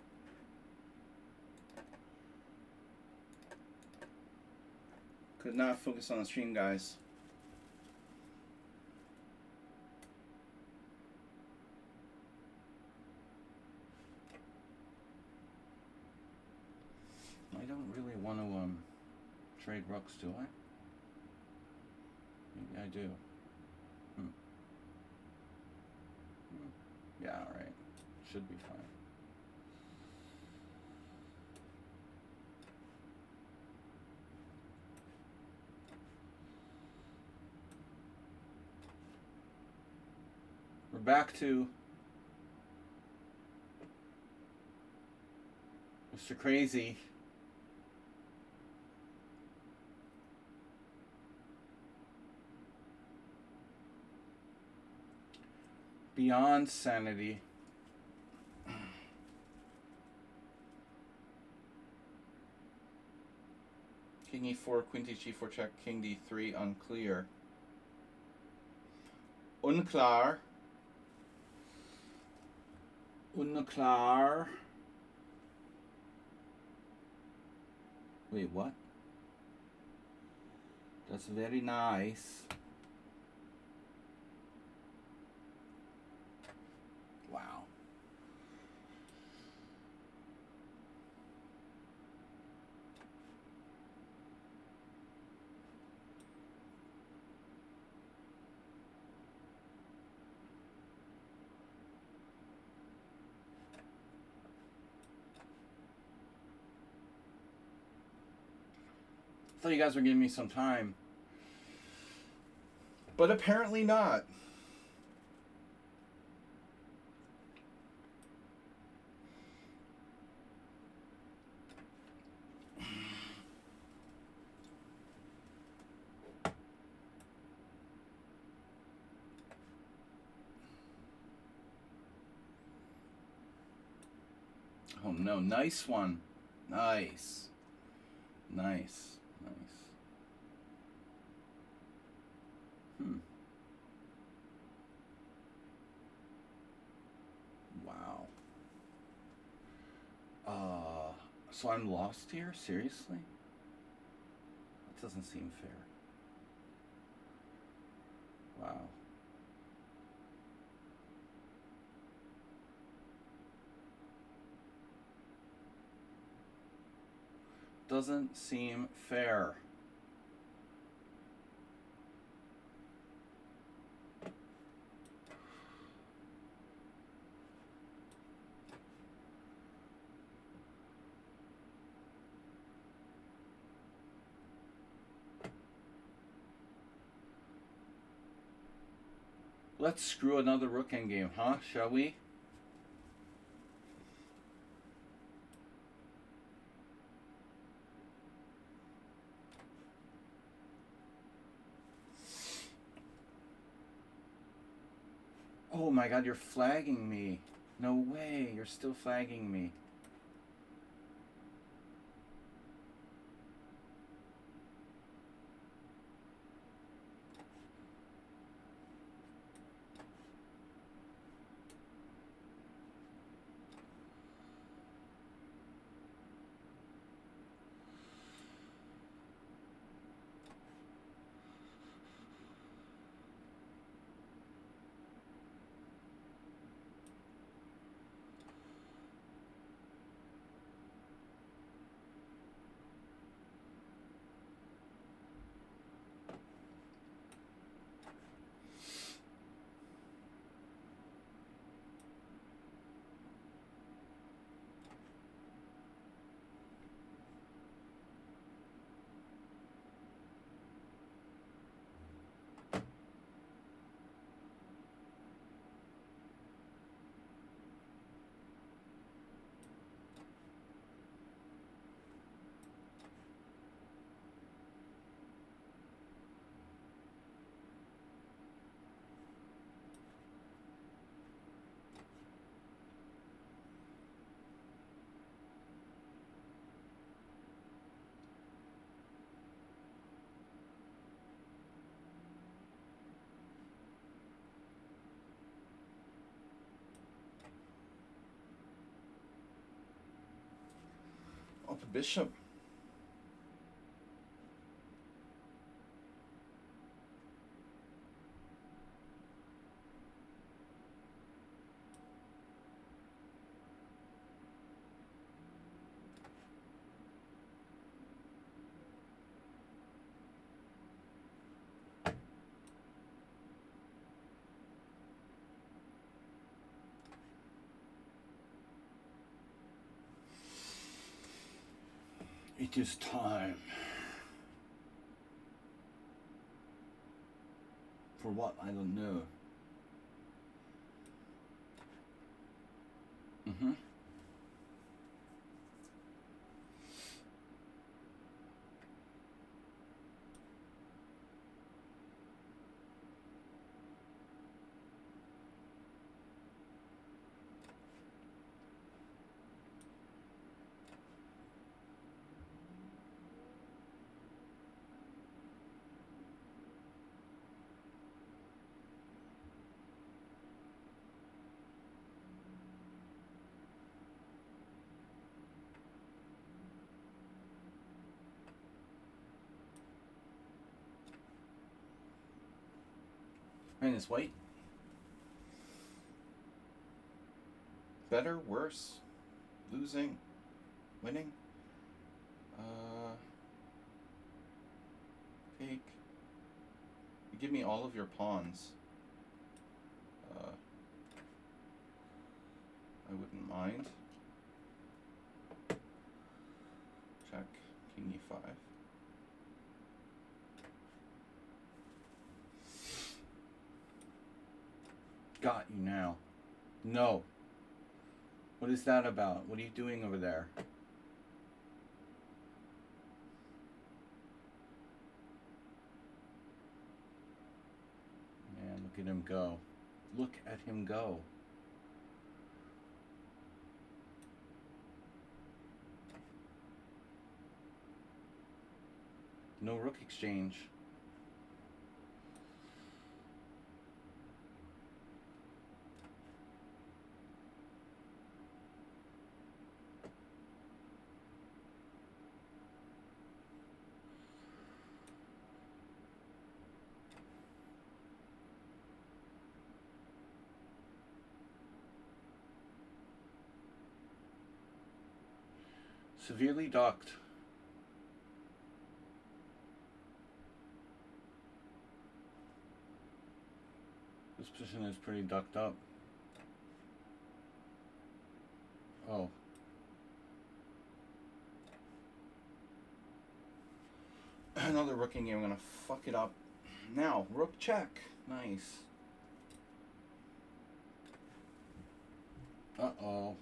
Could not focus on the stream, guys. I don't really want to trade rooks, do I? Maybe I do. Yeah, all right. Should be fine. We're back to Mr. Crazy. Beyond sanity. King e4, queen to g4 check, king d3, unclear. Unklar. Unklar. Wait, what? That's very nice. Wow. I thought you guys were giving me some time. But apparently not. Oh no, nice one. Nice. Nice. Nice. Wow. So I'm lost here? Seriously? That doesn't seem fair. Wow. Doesn't seem fair. Let's screw another rook in game, huh? Shall we? Oh my god, you're flagging me. No way, you're still flagging me. Oh, the bishop. It is time. For what? I don't know. Mm-hmm. Minus white. Better, worse, losing, winning. Take. You give me all of your pawns. I wouldn't mind. Check. King e5. Got you now. No. What is that about? What are you doing over there? Man, look at him go. Look at him go. No rook exchange. Severely docked. This position is pretty ducked up. Oh. Another rooking game. I'm gonna fuck it up. Now, rook check. Nice. Uh-oh.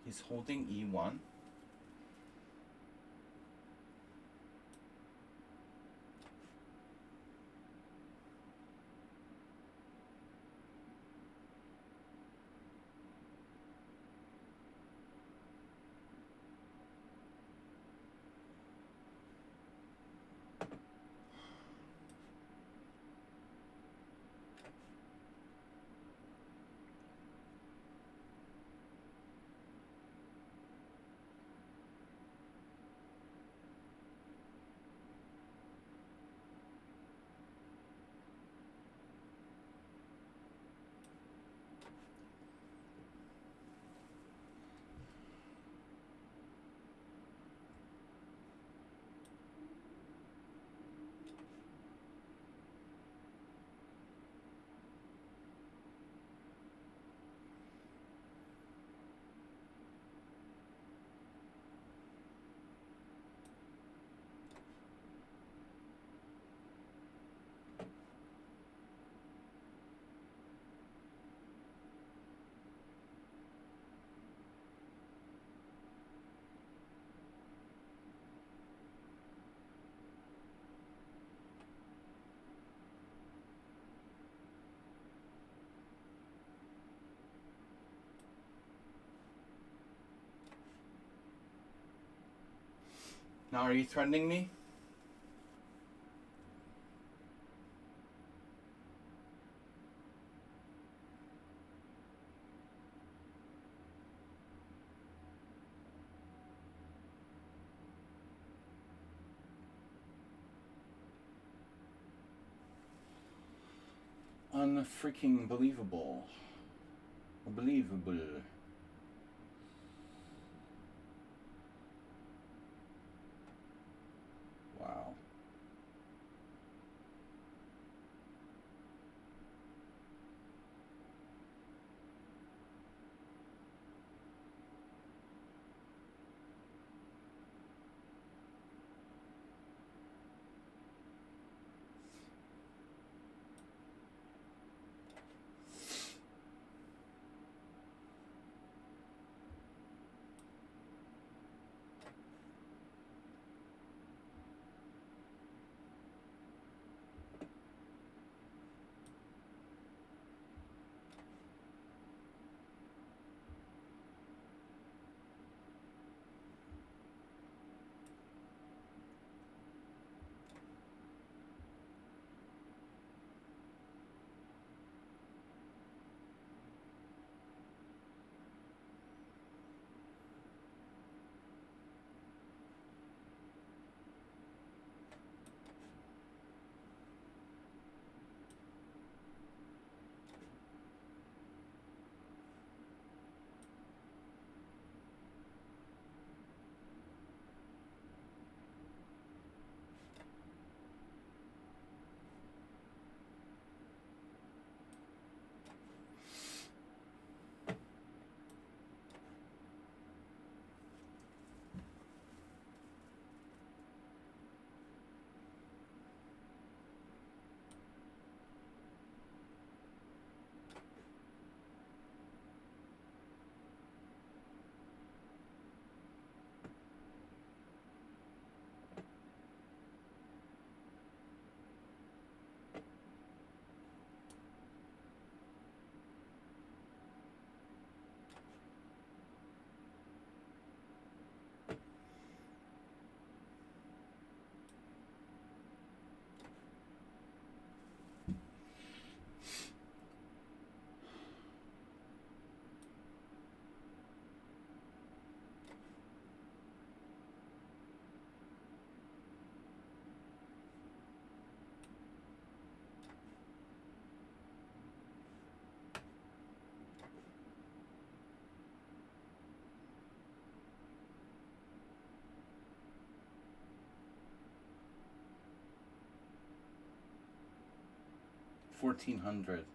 He's holding e1. Now, are you threatening me? Unfreaking believable. Believable. Wow. $1,400.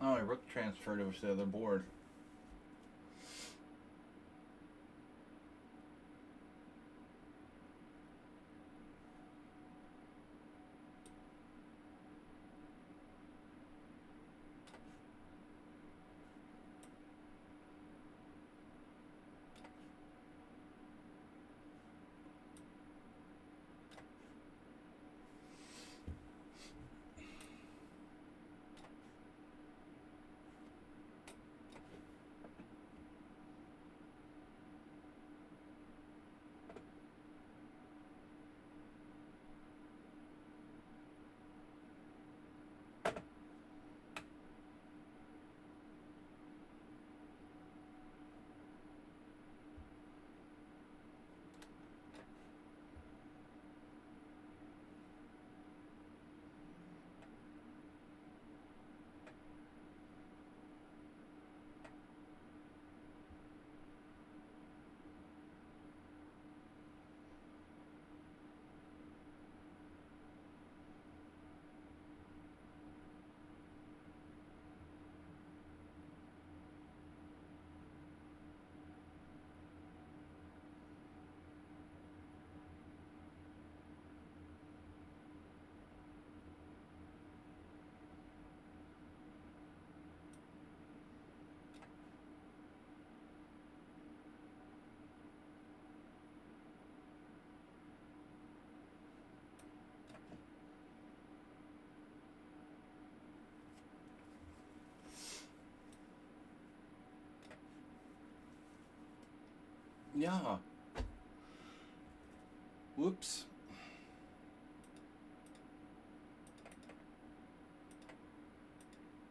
Oh, my rook transferred over to the other board. Yeah. Whoops.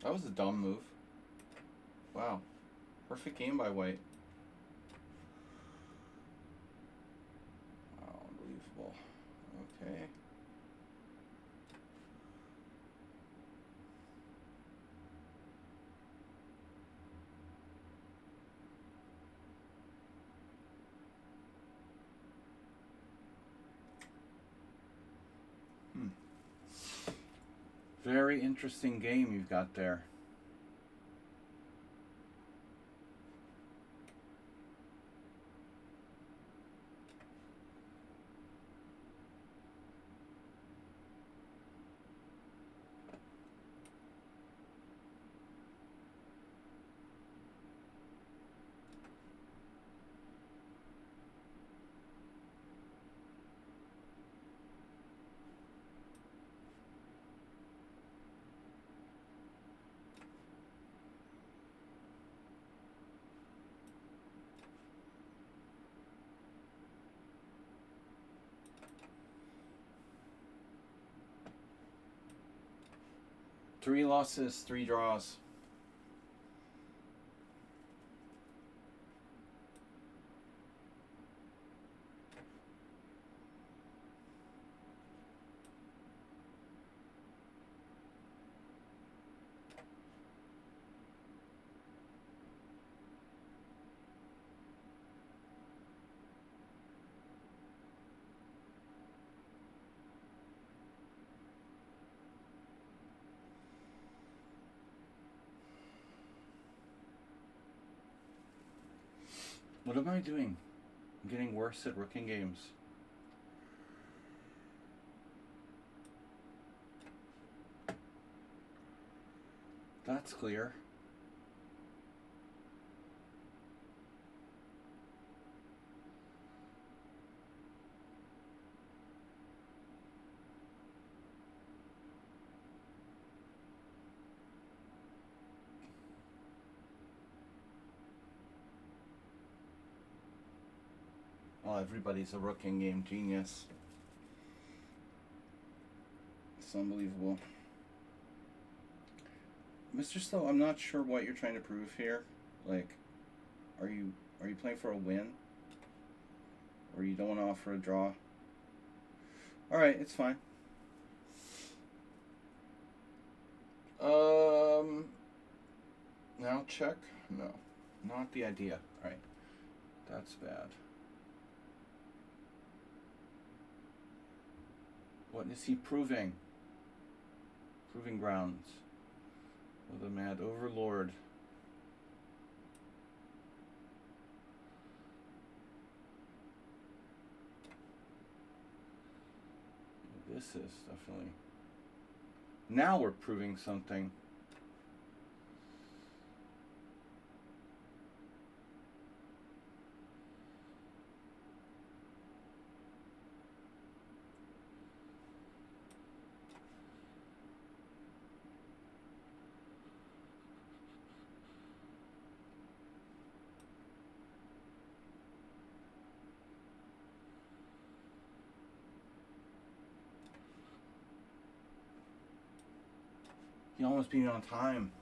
That was a dumb move. Wow. Perfect game by white. Wow, unbelievable. Okay. Very interesting game you've got there. Three losses, 3 draws. What am I doing? I'm getting worse at rooking games. That's clear. Oh, everybody's a rooking game genius. It's unbelievable. Mr. Slow, I'm not sure what you're trying to prove here. Like, are you playing for a win? Or you don't want to offer a draw? Alright, it's fine. Now check? No. Not the idea. Alright. That's bad. What is he proving? Proving grounds. With a mad overlord. This is definitely... Now we're proving something. He almost beat me on time.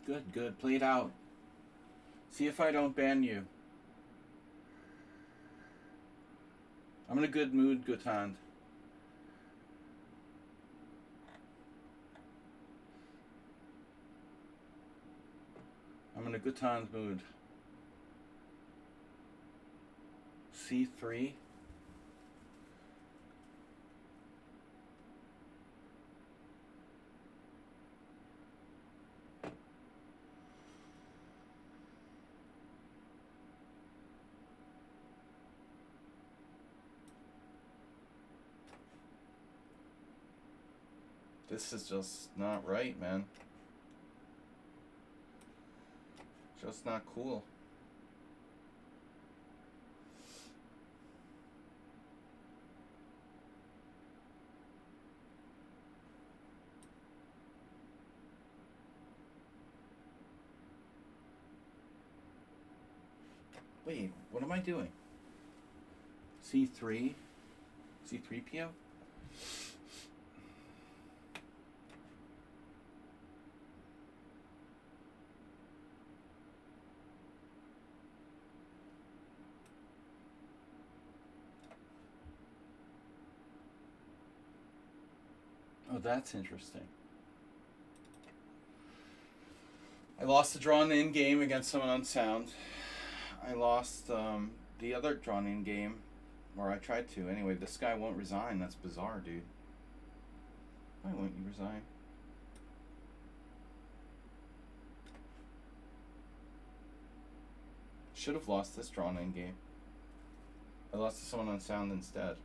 Good, good. Play it out. See if I don't ban you. I'm in a good mood, Gutand. I'm in a Gutand mood. C3. This is just not right, man. Just not cool. Wait, what am I doing? C3? C3PO? Oh, that's interesting. I lost the drawn-in game against someone unsound. I lost the other drawn-in game, or I tried to. Anyway, this guy won't resign. That's bizarre, dude. Why won't you resign? Should have lost this drawn-in game. I lost to someone unsound instead.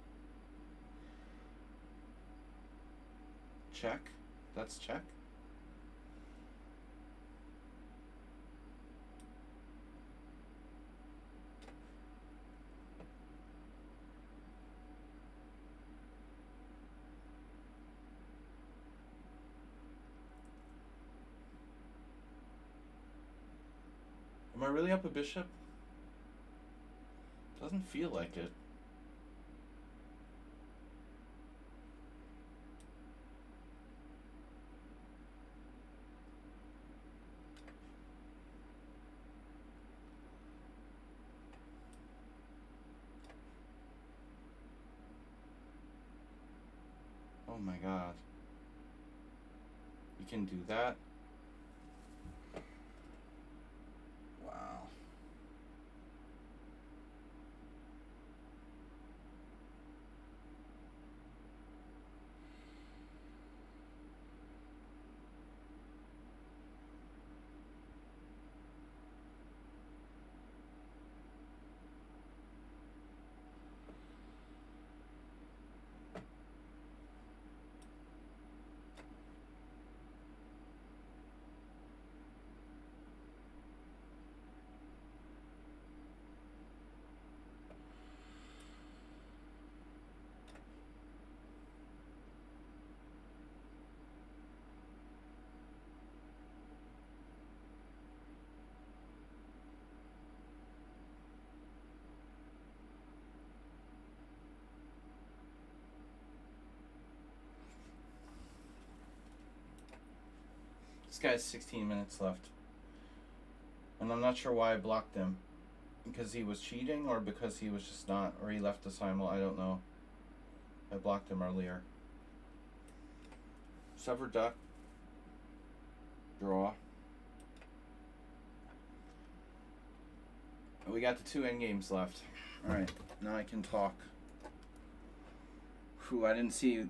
Check. That's check. Am I really up a bishop? Doesn't feel like it. Oh my god. You can do that? Wow. This guy has 16 minutes left. And I'm not sure why I blocked him. Because he was cheating or because he was just not, or he left the simul, I don't know. I blocked him earlier. Sever duck. Draw. We got the 2 endgames left. Alright, now I can talk. Whew, I didn't see.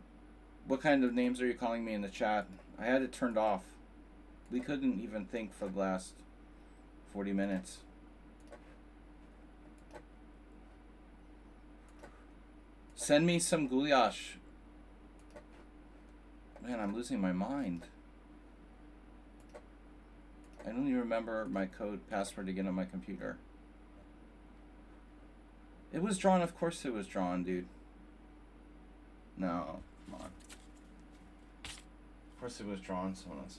What kind of names are you calling me in the chat? I had it turned off. We couldn't even think for the last 40 minutes. Send me some goulash. Man, I'm losing my mind. I don't even remember my code password to get on my computer. It was drawn, of course it was drawn, dude. No, come on. Of course it was drawn, someone else.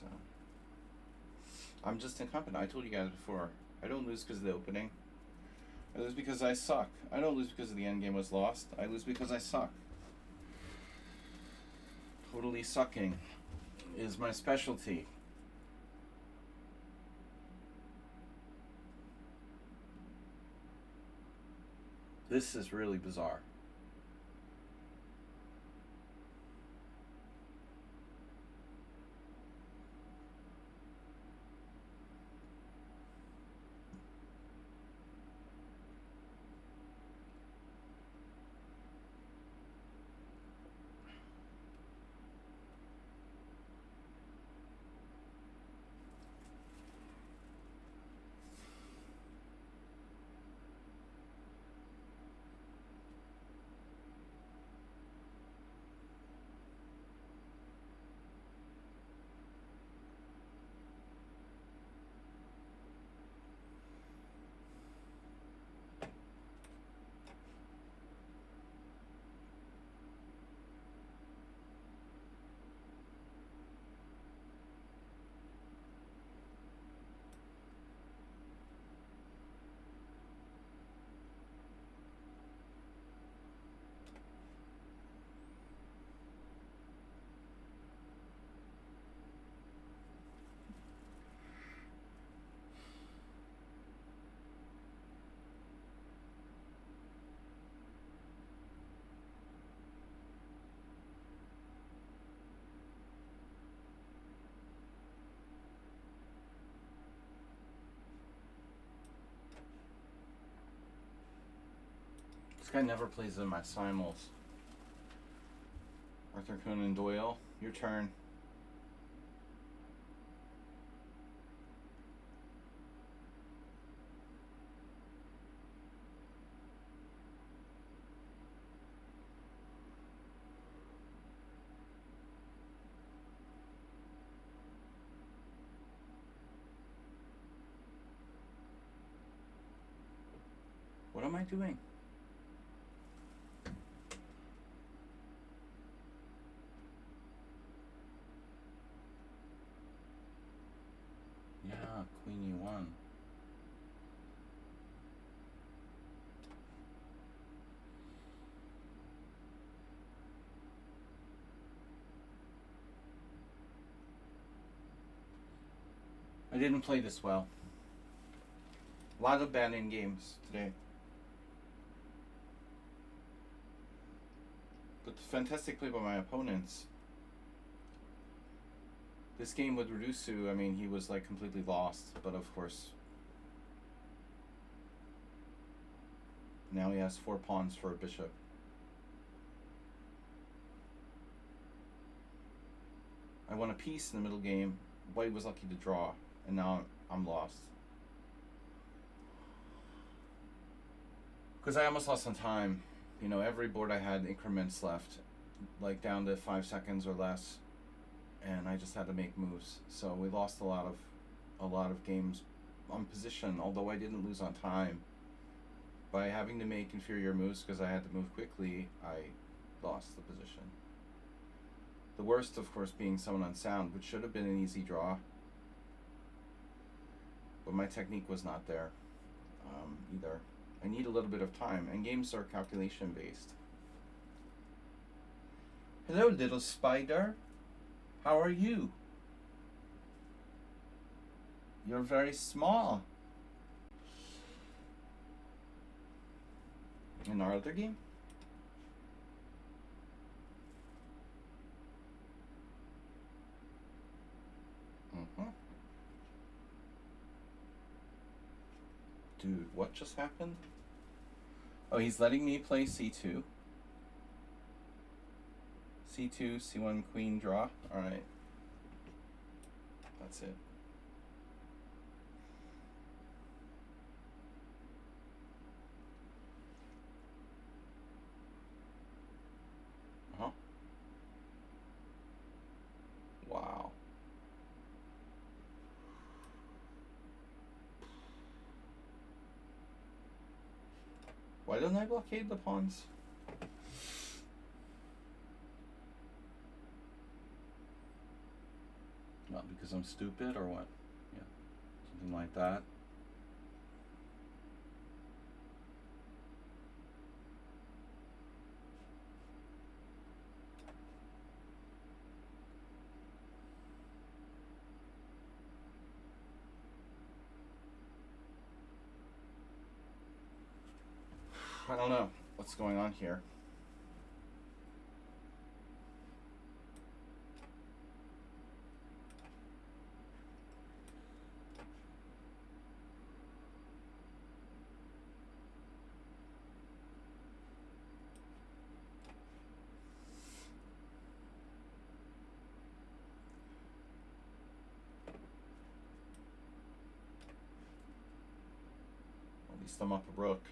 I'm just incompetent. I told you guys before. I don't lose because of the opening. I lose because I suck. I don't lose because the endgame was lost. I lose because I suck. Totally sucking is my specialty. This is really bizarre. guy never plays in my simuls. Arthur Conan Doyle, your turn. What am I doing? Yeah, Queen E1. I didn't play this well. A lot of bad end games today. But fantastic play by my opponents. This game with Redusu, I mean, he was like completely lost, but of course, now he has 4 pawns for a bishop. I won a piece in the middle game. White was lucky to draw, and now I'm lost. Because I almost lost on time. You know, every board I had increments left, like down to 5 seconds or less, and I just had to make moves. So we lost a lot of games on position, although I didn't lose on time. By having to make inferior moves because I had to move quickly, I lost the position. The worst, of course, being someone unsound, which should have been an easy draw. But my technique was not there either. I need a little bit of time, and games are calculation based. Hello, little spider. How are you? You're very small. In our other game? Dude, what just happened? Oh, he's letting me play c2. c2, c1, queen draw. Alright. That's it. Uh-huh. Wow. Why don't I blockade the pawns? Not because I'm stupid or what? Yeah, something like that. I don't know what's going on here. At least I'm up a rook.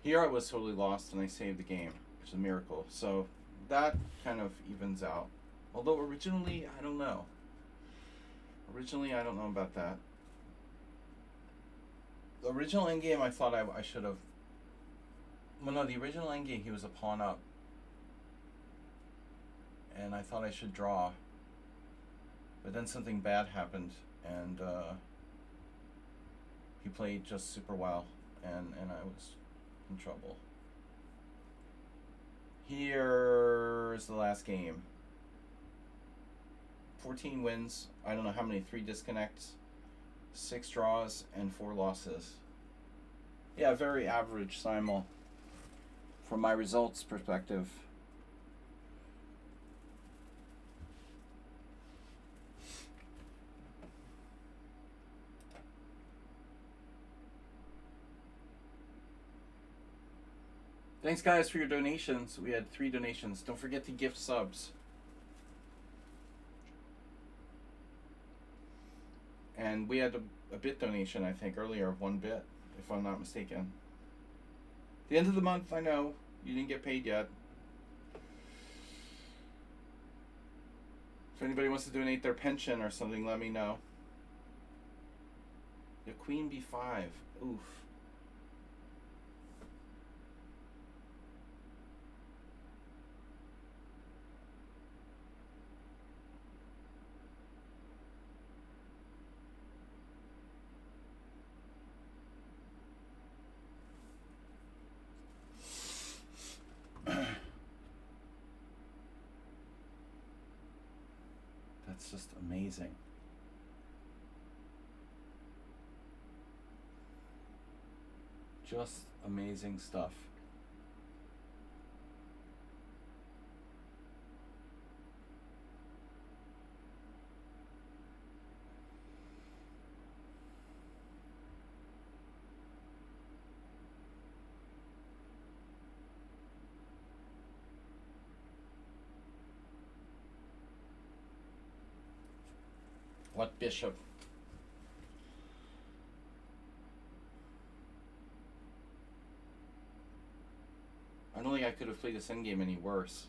Here I was totally lost and I saved the game, which is a miracle. So that kind of evens out. Although originally, I don't know. Originally, I don't know about that. The original endgame, I thought I should have... Well, no, the original endgame, he was a pawn up. And I thought I should draw. But then something bad happened, and he played just super well, and I was in trouble. Here's the last game. 14 wins. I don't know how many. 3 disconnects, 6 draws, and 4 losses. Yeah, very average simul from my results perspective. Thanks, guys, for your donations. We had 3 donations. Don't forget to gift subs. And we had a bit donation, I think, earlier of 1 bit, if I'm not mistaken. The end of the month, I know. You didn't get paid yet. If anybody wants to donate their pension or something, let me know. The queen b5. Oof. That's just amazing. Just amazing stuff. What bishop? I don't think I could have played this endgame any worse.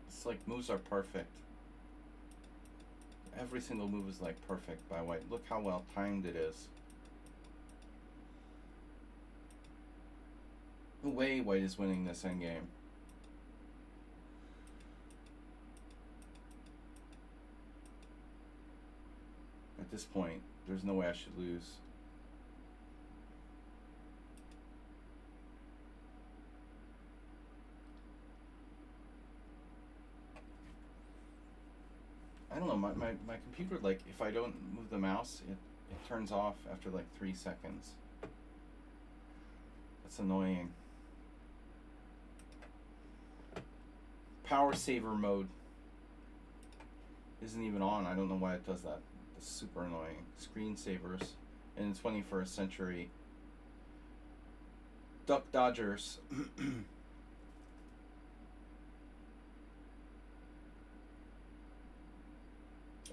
It's like moves are perfect. Every single move is like perfect by white. Look how well timed it is. No way white is winning this endgame. At this point, there's no way I should lose. I don't know, my computer, like, if I don't move the mouse, it turns off after like 3 seconds. That's annoying. Power saver mode isn't even on. I don't know why it does that. It's super annoying. Screensavers in the 21st century. Duck Dodgers.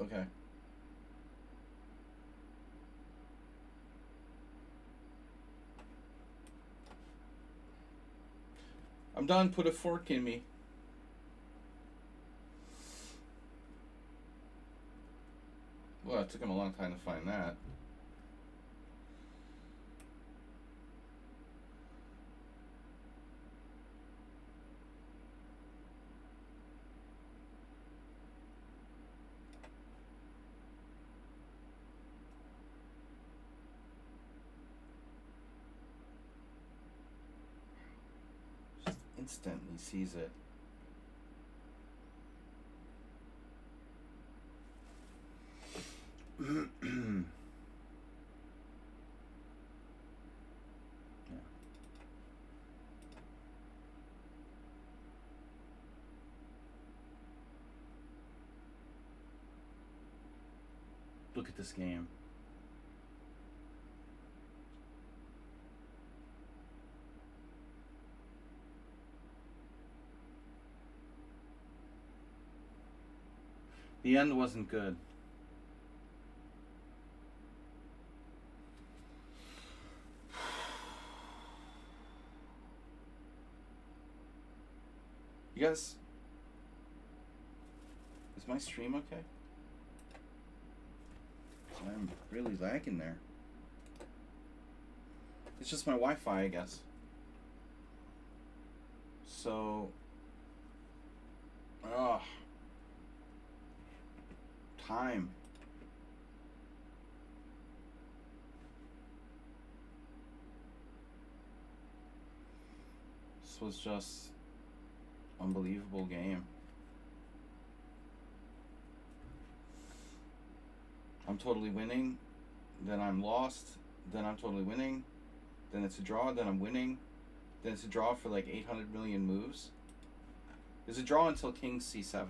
Okay. I'm done. Put a fork in me. Well, it took him a long time to find that. Just instantly sees it. Look at this game. The end wasn't good. You guys, is my stream okay? I'm really lagging there. It's just my Wi-Fi, I guess. so... Ugh. Time. This was just unbelievable game. I'm totally winning, then I'm lost, then I'm totally winning, then it's a draw, then I'm winning, then it's a draw for like 800 million moves. There's a draw until king c7.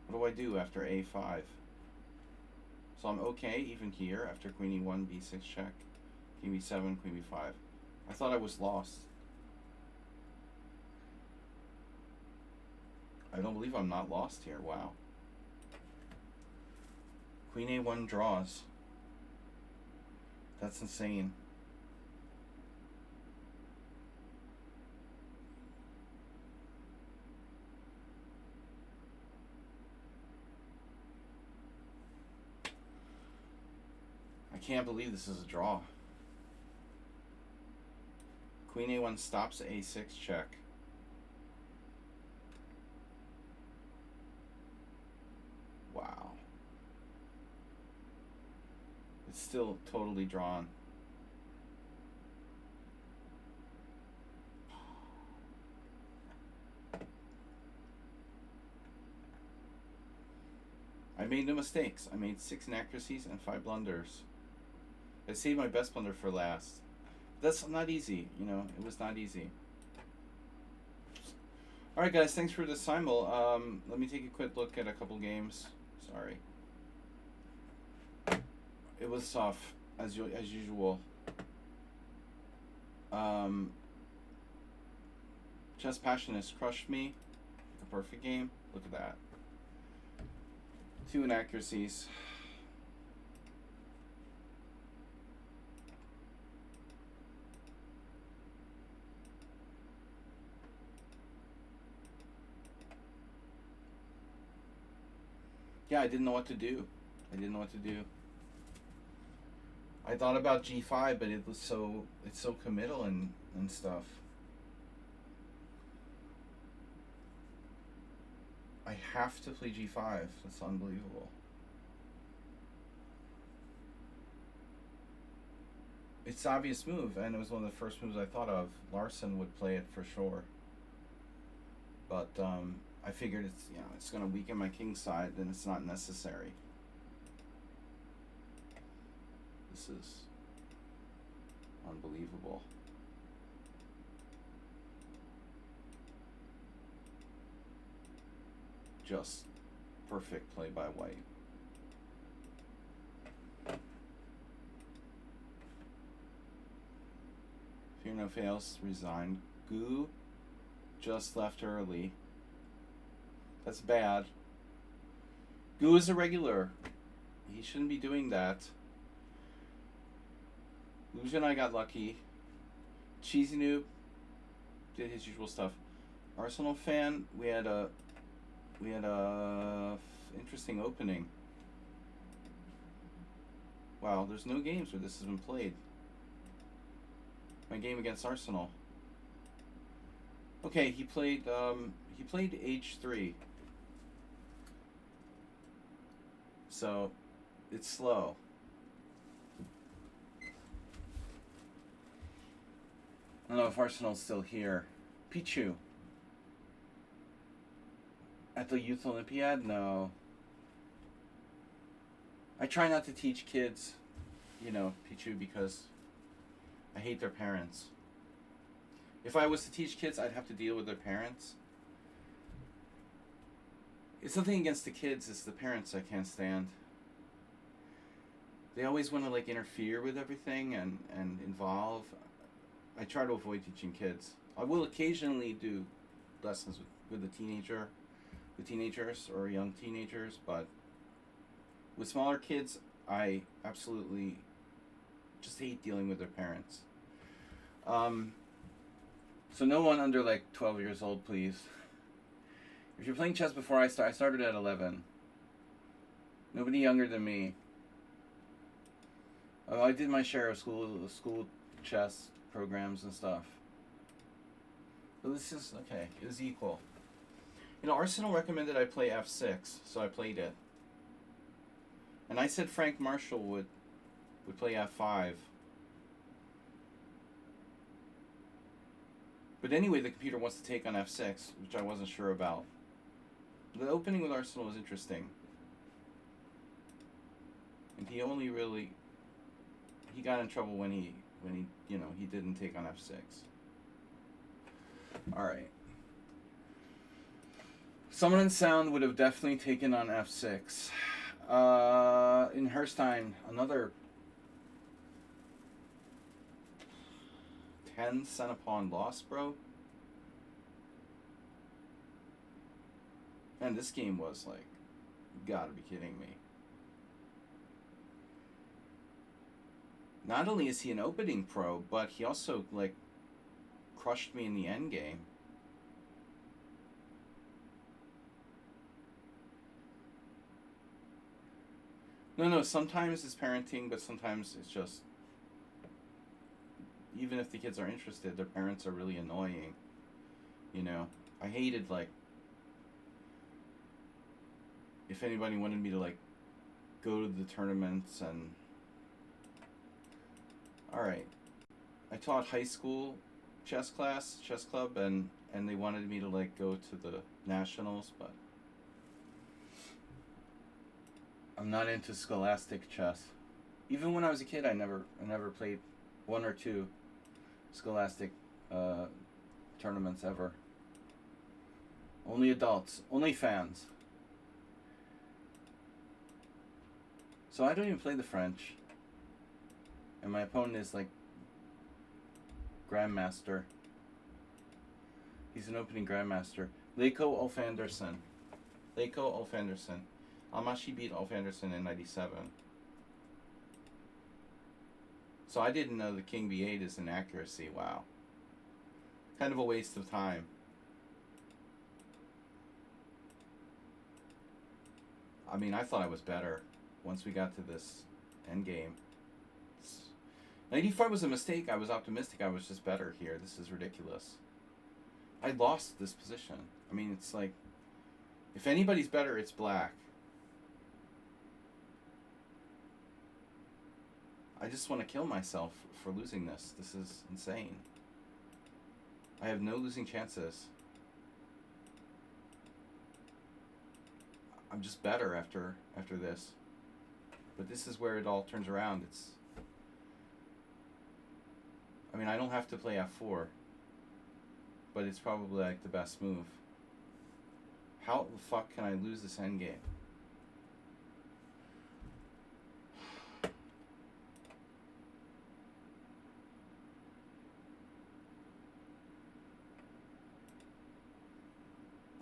What do I do after a5? So I'm okay even here after queen e1, b6 check, king b7, queen b5. I thought I was lost. I don't believe I'm not lost here. Wow. Queen a1 draws. That's insane. I can't believe this is a draw. Queen a1 stops a6 check. Wow. It's still totally drawn. I made no mistakes. I made 6 inaccuracies and 5 blunders. I saved my best blunder for last. That's not easy, you know. It was not easy. Alright guys, thanks for the simul. Let me take a quick look at a couple games. Sorry. It was tough, as usual. Chess Passionist crushed me. A perfect game. Look at that. 2 inaccuracies. Yeah, I didn't know what to do. I thought about g5, but it's so committal and stuff. I have to play g5. That's unbelievable. It's an obvious move, and it was one of the first moves I thought of. Larson would play it for sure. But I figured it's going to weaken my king side, then it's not necessary. This is unbelievable. Just perfect play by white. Fear no fails, resigned. Goo just left early. That's bad. Goo is a regular. He shouldn't be doing that. Luja and I got lucky. Cheesy Noob did his usual stuff. Arsenal fan, we had a interesting opening. Wow, there's no games where this has been played. My game against Arsenal. Okay, he played h3. So it's slow. I don't know if Arsenal's still here. Pichu. At the Youth Olympiad? No. I try not to teach kids, Pichu, because I hate their parents. If I was to teach kids, I'd have to deal with their parents. It's nothing against the kids, it's the parents I can't stand. They always want to interfere with everything and involve. I try to avoid teaching kids. I will occasionally do lessons with teenagers or young teenagers, but with smaller kids, I absolutely just hate dealing with their parents. So no one under 12 years old, please. If you're playing chess before I started at 11. Nobody younger than me. I did my share of school chess programs and stuff. But this is, okay, it was equal. You know, Arsenal recommended I play f6, so I played it. And I said Frank Marshall would play f5. But anyway, the computer wants to take on f6, which I wasn't sure about. The opening with Arsenal was interesting. And he only really... He got in trouble when he he didn't take on f6. Alright. Someone in sound would have definitely taken on f6. In Herstein, another 10 cent pawn loss, bro. Man, this game was like, you gotta be kidding me. Not only is he an opening pro, but he also like crushed me in the end game. No, sometimes it's parenting, but sometimes it's just, even if the kids are interested, their parents are really annoying. You know, I hated, like, if anybody wanted me to, like, go to the tournaments and... Alright. I taught high school chess club, and they wanted me to, like, go to the nationals, but... I'm not into scholastic chess. Even when I was a kid, I never played one or two scholastic tournaments ever. Only adults, only fans. So I don't even play the French. And my opponent is like Grandmaster. He's an opening Grandmaster. Leiko Ulf Anderson. Amashi beat Ulf Anderson in 97. So I didn't know the King B8 is an accuracy. Wow. Kind of a waste of time. I mean, I thought I was better once we got to this endgame. 95 was a mistake. I was optimistic I was just better here. This is ridiculous. I lost this position. I mean, it's like, if anybody's better, it's black. I just want to kill myself for losing this. This is insane. I have no losing chances. I'm just better after this. But this is where it all turns around. I mean, I don't have to play f4. But it's probably like the best move. How the fuck can I lose this endgame?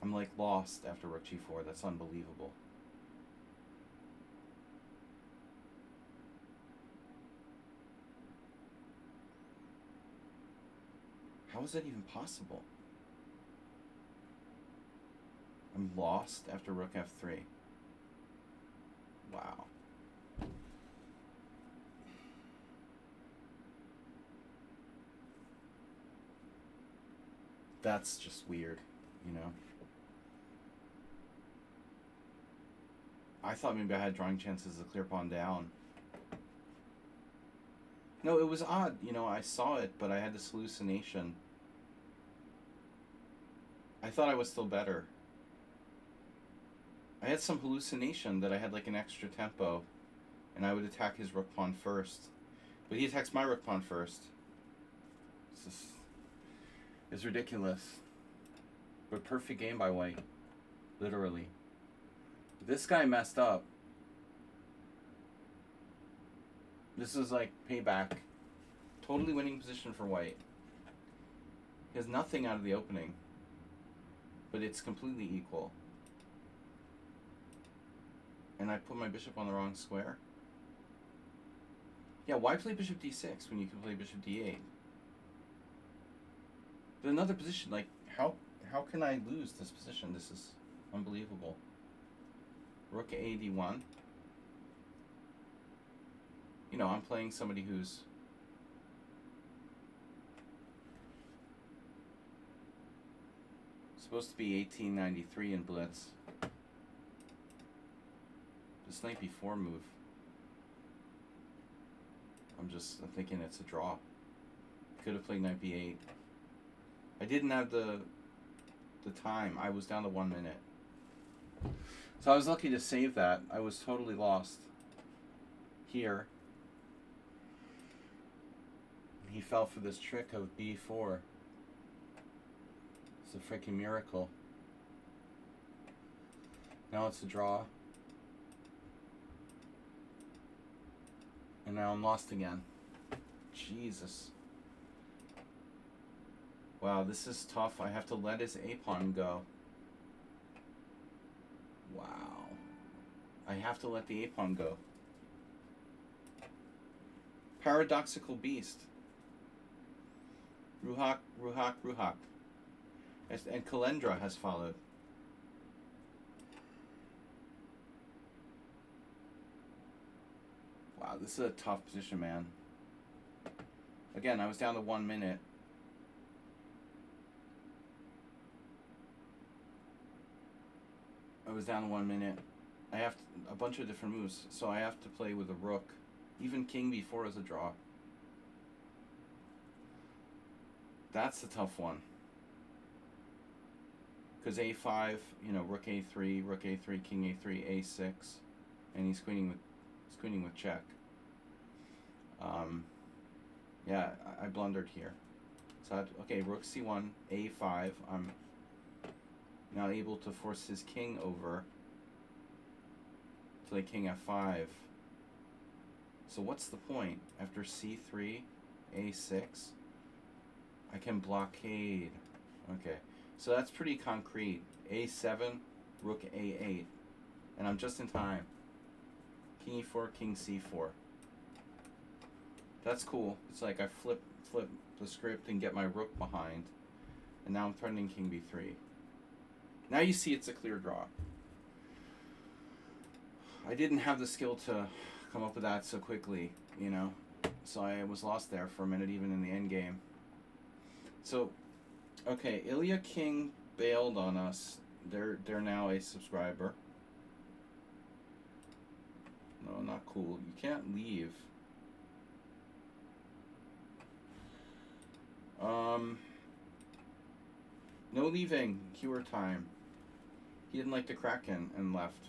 I'm like lost after rook g4. That's unbelievable. How is that even possible? I'm lost after rook f3. Wow. That's just weird, you know? I thought maybe I had drawing chances to clear pawn down. No, it was odd. You know, I saw it, but I had this hallucination. I thought I was still better. I had some hallucination that I had like an extra tempo, and I would attack his rook pawn first. But he attacks my rook pawn first. It's ridiculous. But perfect game by white. Literally. This guy messed up. This is like payback. Totally winning position for white. He has nothing out of the opening. But it's completely equal. And I put my bishop on the wrong square. Yeah, why play bishop d6 when you can play bishop d8? But another position, like, how can I lose this position? This is unbelievable. Rook a d1. You know, I'm playing somebody who's... Supposed to be 1893 in Blitz. This knight b4 move. I'm thinking it's a draw. Could have played knight b8. I didn't have the time. I was down to 1 minute. So I was lucky to save that. I was totally lost. Here. He fell for this trick of b4. It's a freaking miracle. Now it's a draw. And now I'm lost again. Jesus. Wow, this is tough. I have to let his a-pawn go. Wow. I have to let the a-pawn go. Paradoxical beast. Ruhak, Ruhak, Ruhak. And Kalendra has followed. Wow, this is a tough position, man. Again, I was down to 1 minute. I was down to 1 minute. I have a bunch of different moves, so I have to play with a rook. Even king b4 is a draw. That's a tough one. Because a5, you know, rook a3, king a3, a6, and he's queening with check. Yeah, I blundered here. So okay, rook c1, a5. I'm now able to force his king over. Play king f5. So what's the point? After c3, a6, I can blockade. Okay, so that's pretty concrete. a7, rook a8, and I'm just in time. King e4, king c4. That's cool. It's like I flip the script and get my rook behind, and now I'm threatening king b3. Now you see it's a clear draw. I didn't have the skill to come up with that so quickly, you know, so I was lost there for a minute even in the end game. So, okay, Ilya King bailed on us. They're now a subscriber. No, not cool. You can't leave. No leaving. Cure time. He didn't like the Kraken and left.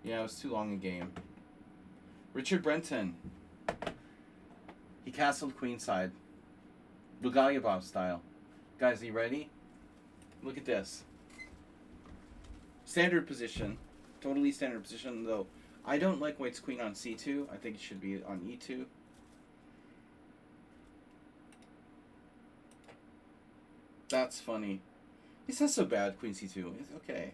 Yeah, it was too long a game. Richard Brenton. He castled queenside. Bugalyabov style. Guys, are you ready? Look at this. Standard position. Totally standard position, though. I don't like white's queen on c2. I think it should be on e2. That's funny. It's not so bad, queen c2. It's okay.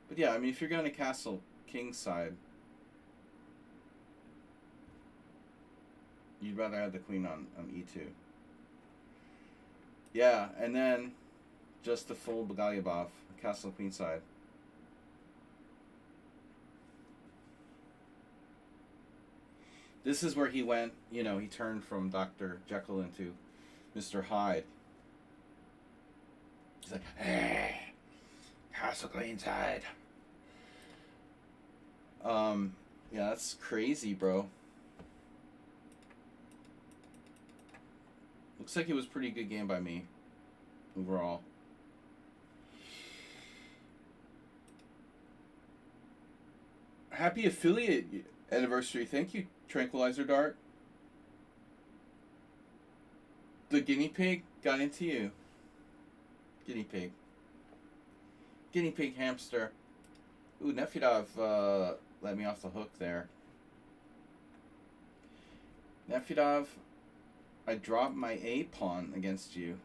But yeah, I mean, if you're going to castle king side, you'd rather have the queen on e2. Yeah, and then just the full Bugalyabov, castle queen side. This is where he went, you know, he turned from Dr. Jekyll into Mr. Hyde. He's like, hey, castle queen side. Yeah, that's crazy, bro. Looks like it was a pretty good game by me, overall. Happy affiliate anniversary. Thank you, Tranquilizer Dart. The Guinea Pig got into you. Guinea Pig. Guinea Pig hamster. Ooh, Nefyadov let me off the hook there. Nefyadov, I dropped my A-pawn against you.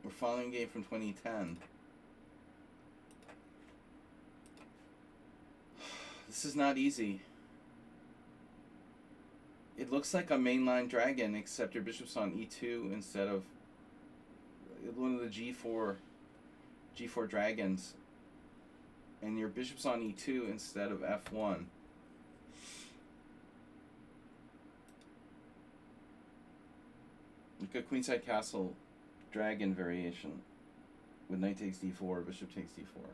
We're following a game from 2010. This is not easy. It looks like a mainline dragon, except your bishop's on e2 instead of one of the g4 dragons. And your bishop's on e2 instead of f1. Like a queenside castle dragon variation with knight takes d4, bishop takes d4.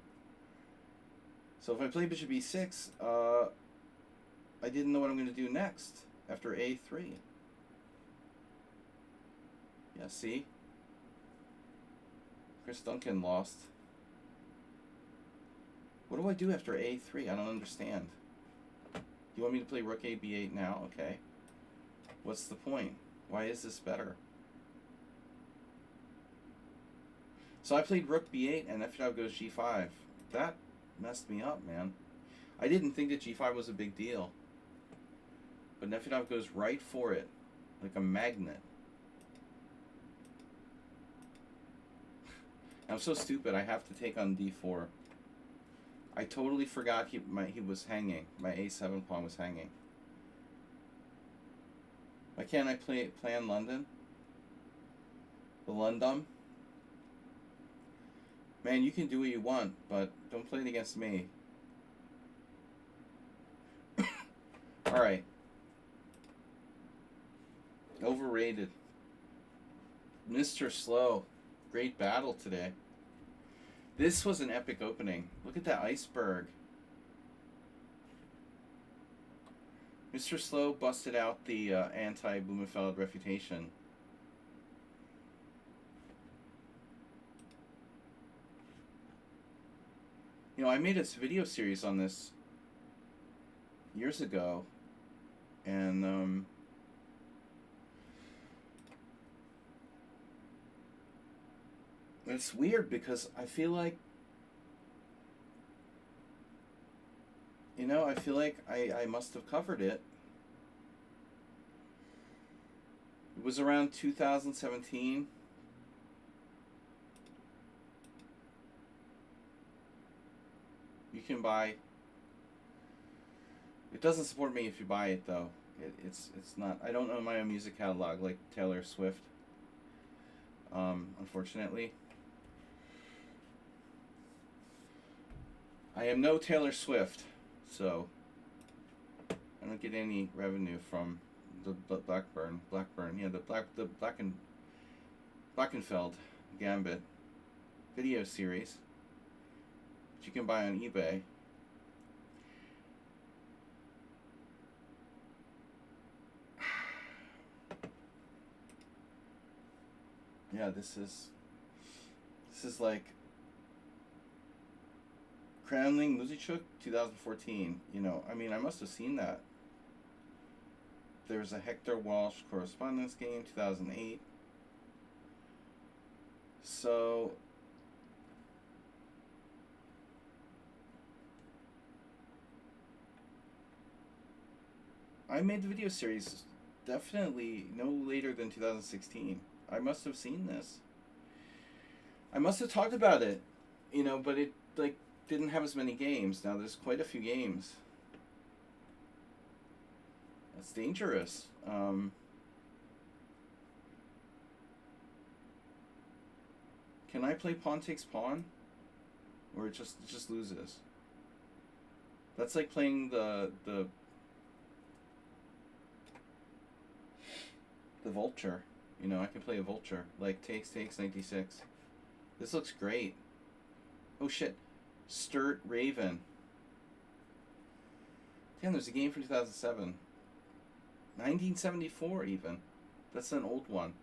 So if I play bishop e6, I didn't know what I'm going to do next after a3. Yeah, see? Chris Duncan lost. What do I do after a3? I don't understand. You want me to play rook a b8 now? Okay. What's the point? Why is this better? So I played rook b8 and f5 goes g5. That messed me up, man. I didn't think that g5 was a big deal. But f5 goes right for it, like a magnet. I'm so stupid, I have to take on d4. I totally forgot he was hanging. My a7 pawn was hanging. Why can't I play in London? The London? Man, you can do what you want, but don't play it against me. Alright. Overrated. Mr. Slow. Great battle today. This was an epic opening. Look at that iceberg. Mr. Slow busted out the anti-Blumenfeld refutation. You know, I made a video series on this years ago, and it's weird because I feel like, you know, I feel like I must have covered it. It was around 2017. You can buy. It doesn't support me if you buy it though. It's not. I don't own my own music catalog like Taylor Swift. Unfortunately. I am no Taylor Swift, so I don't get any revenue from the Blackburn, yeah, the Blackenfeld Gambit video series, which you can buy on eBay. Yeah, this is like Kramling Muzichuk 2014. You know, I mean, I must have seen that. There's a Hector Walsh correspondence game 2008. So I made the video series definitely no later than 2016. I must have seen this. I must have talked about it, you know, but it like didn't have as many games. Now there's quite a few games. That's dangerous. Can I play pawn takes pawn, or it just loses? That's like playing the vulture. You know, I can play a vulture. Like takes 96. This looks great. Oh shit. Sturt Raven. Damn, there's a game from 2007. 1974 even. That's an old one.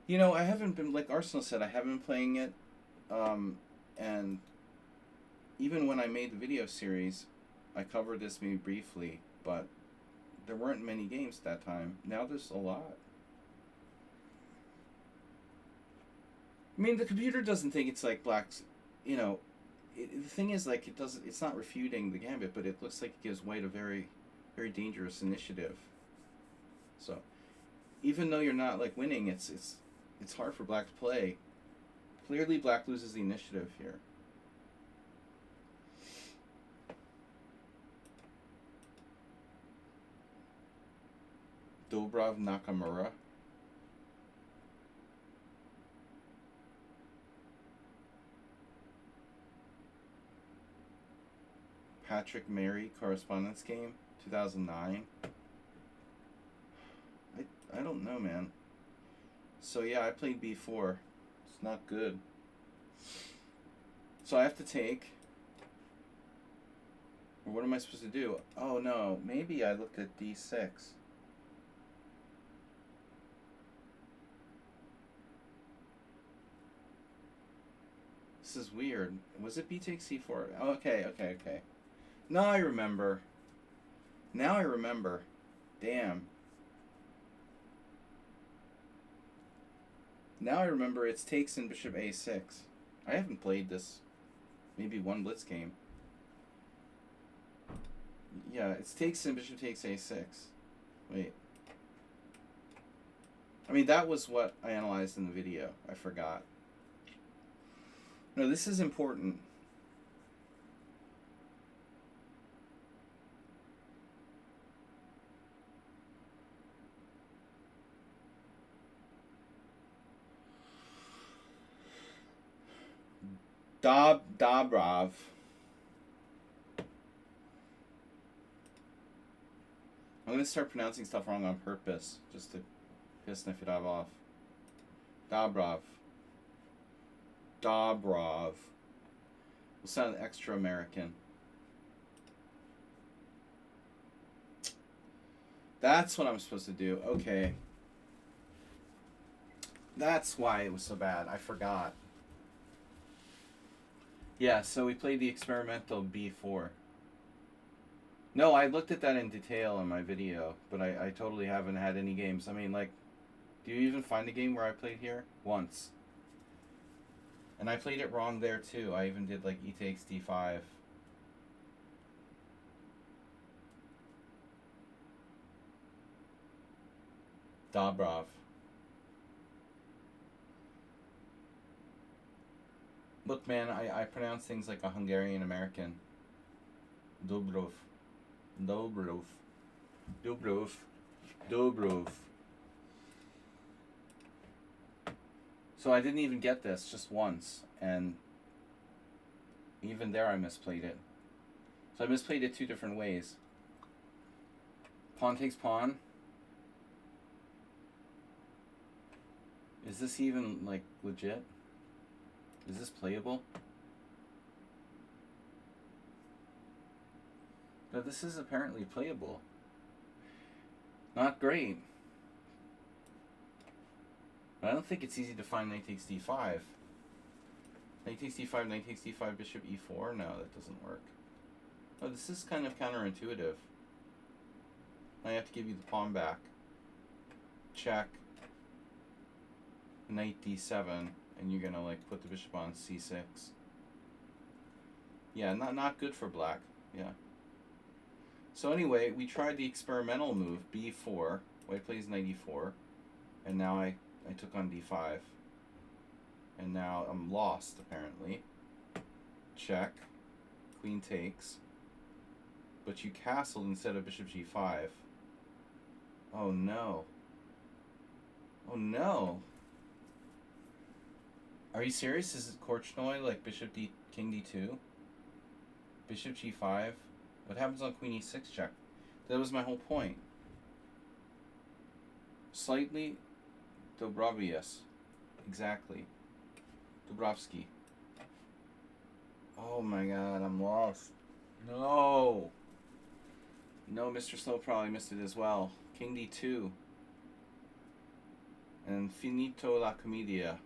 You know, I haven't been, like Arsenal said, I haven't been playing it. And even when I made the video series, I covered this maybe briefly, but there weren't many games at that time. Now there's a lot. I mean, the computer doesn't think it's like black's, you know, the thing is, like, it's not refuting the gambit, but it looks like it gives white a very, very dangerous initiative. So, even though you're not, like, winning, it's hard for black to play. Clearly, black loses the initiative here. Dobrov Nakamura. Patrick Mary correspondence game, 2009. I don't know, man. So yeah, I played b4. It's not good. So I have to take. Or what am I supposed to do? Oh no, maybe I looked at d6. This is weird. Was it b takes c4? Oh, okay. Now I remember. Damn. Now I remember it's takes in bishop a6. I haven't played this. Maybe one blitz game. Yeah, it's takes in bishop takes a6. Wait. I mean, that was what I analyzed in the video. I forgot. No, this is important. Dobrov. I'm going to start pronouncing stuff wrong on purpose, just to piss Nifidov off. Dobrov. Will sound extra American. That's what I'm supposed to do. Okay. That's why it was so bad. I forgot. Yeah, so we played the experimental b4. No, I looked at that in detail in my video, but I totally haven't had any games. I mean, like, do you even find a game where I played here? Once. And I played it wrong there, too. I even did, like, e takes d5. Dobrov. Look, man, I pronounce things like a Hungarian American. Dobrov. So I didn't even get this, just once, and even there I misplayed it. So I misplayed it two different ways. Pawn takes pawn. Is this even, like, legit? Is this playable? No, this is apparently playable. Not great. But I don't think it's easy to find knight takes d5. Knight takes d5, knight takes d5, bishop e4? No, that doesn't work. Oh, this is kind of counterintuitive. I have to give you the pawn back. Check. Knight d7, and you're gonna, like, put the bishop on c6. Yeah, not good for black. Yeah. So anyway, we tried the experimental move, b4. White plays knight e4. And now I took on d5. And now I'm lost, apparently. Check. Queen takes. But you castled instead of bishop g5. Oh no. Oh no. Are you serious? Is it Korchnoi, like bishop d, king d2? Bishop g5? What happens on queen e6 check? That was my whole point. Slightly Dobrovius. Exactly. Dubrovsky. Oh my god, I'm lost. No! No, Mr. Slow probably missed it as well. King d2. And finito la commedia.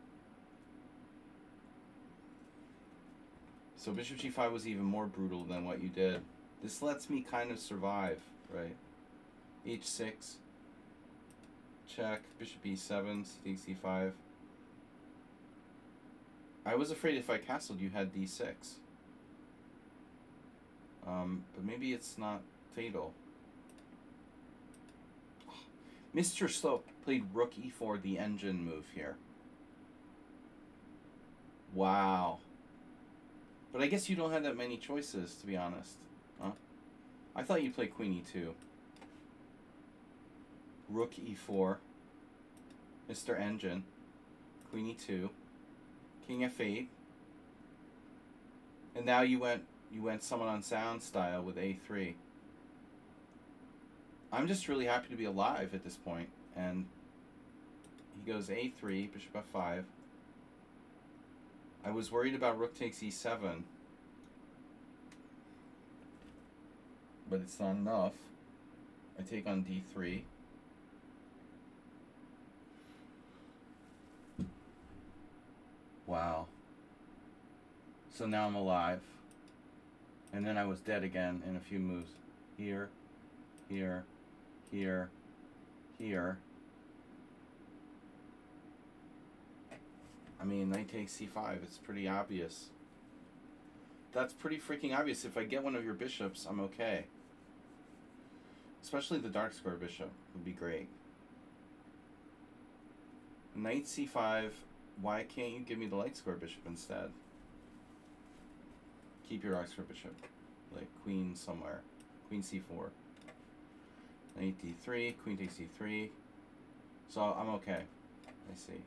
So bishop g5 was even more brutal than what you did. This lets me kind of survive, right? h6. Check. Bishop e7, c takes d5. I was afraid if I castled you had d6. But maybe it's not fatal. Mr. Slope played rook e4, the engine move here. Wow. But I guess you don't have that many choices, to be honest. Huh? I thought you'd play queen e2. Rook e4. Mr. Engine. Queen e2. King f8. And now you went You went someone on sound style with a3. I'm just really happy to be alive at this point. And he goes a3, bishop f5. I was worried about rook takes e7. But it's not enough. I take on d3. Wow. So now I'm alive. And then I was dead again in a few moves. Here, here, here, here. I mean, knight takes c5. It's pretty obvious. That's pretty freaking obvious. If I get one of your bishops, I'm okay. Especially the dark square bishop would be great. Knight c5. Why can't you give me the light square bishop instead? Keep your dark square bishop. Like queen somewhere. Queen c4. Knight d3. Queen takes d3. So I'm okay. I see.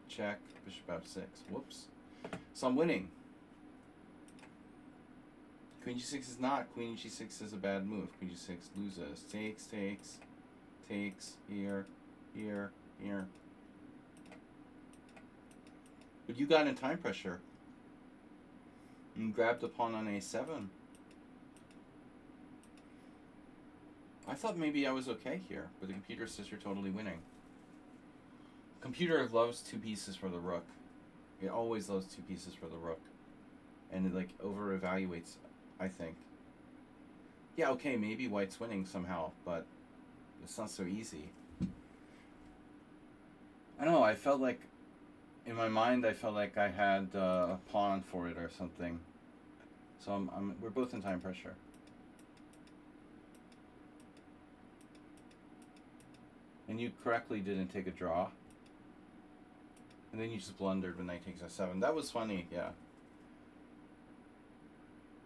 Check. Bishop f6. Whoops. So I'm winning. Queen g6 is not. Queen g6 is a bad move. Queen g6 loses. Takes, takes, takes. Here, here, here. But you got in time pressure. And grabbed a pawn on a7. I thought maybe I was okay here, but the computer says you're totally winning. Computer loves two pieces for the rook. It always loves two pieces for the rook. And it like over evaluates, I think. Yeah, okay, maybe white's winning somehow, but it's not so easy. I don't know, I felt like, in my mind, I felt like I had a pawn for it or something. So we're both in time pressure. And you correctly didn't take a draw. And then you just blundered when knight takes f7. That was funny, yeah.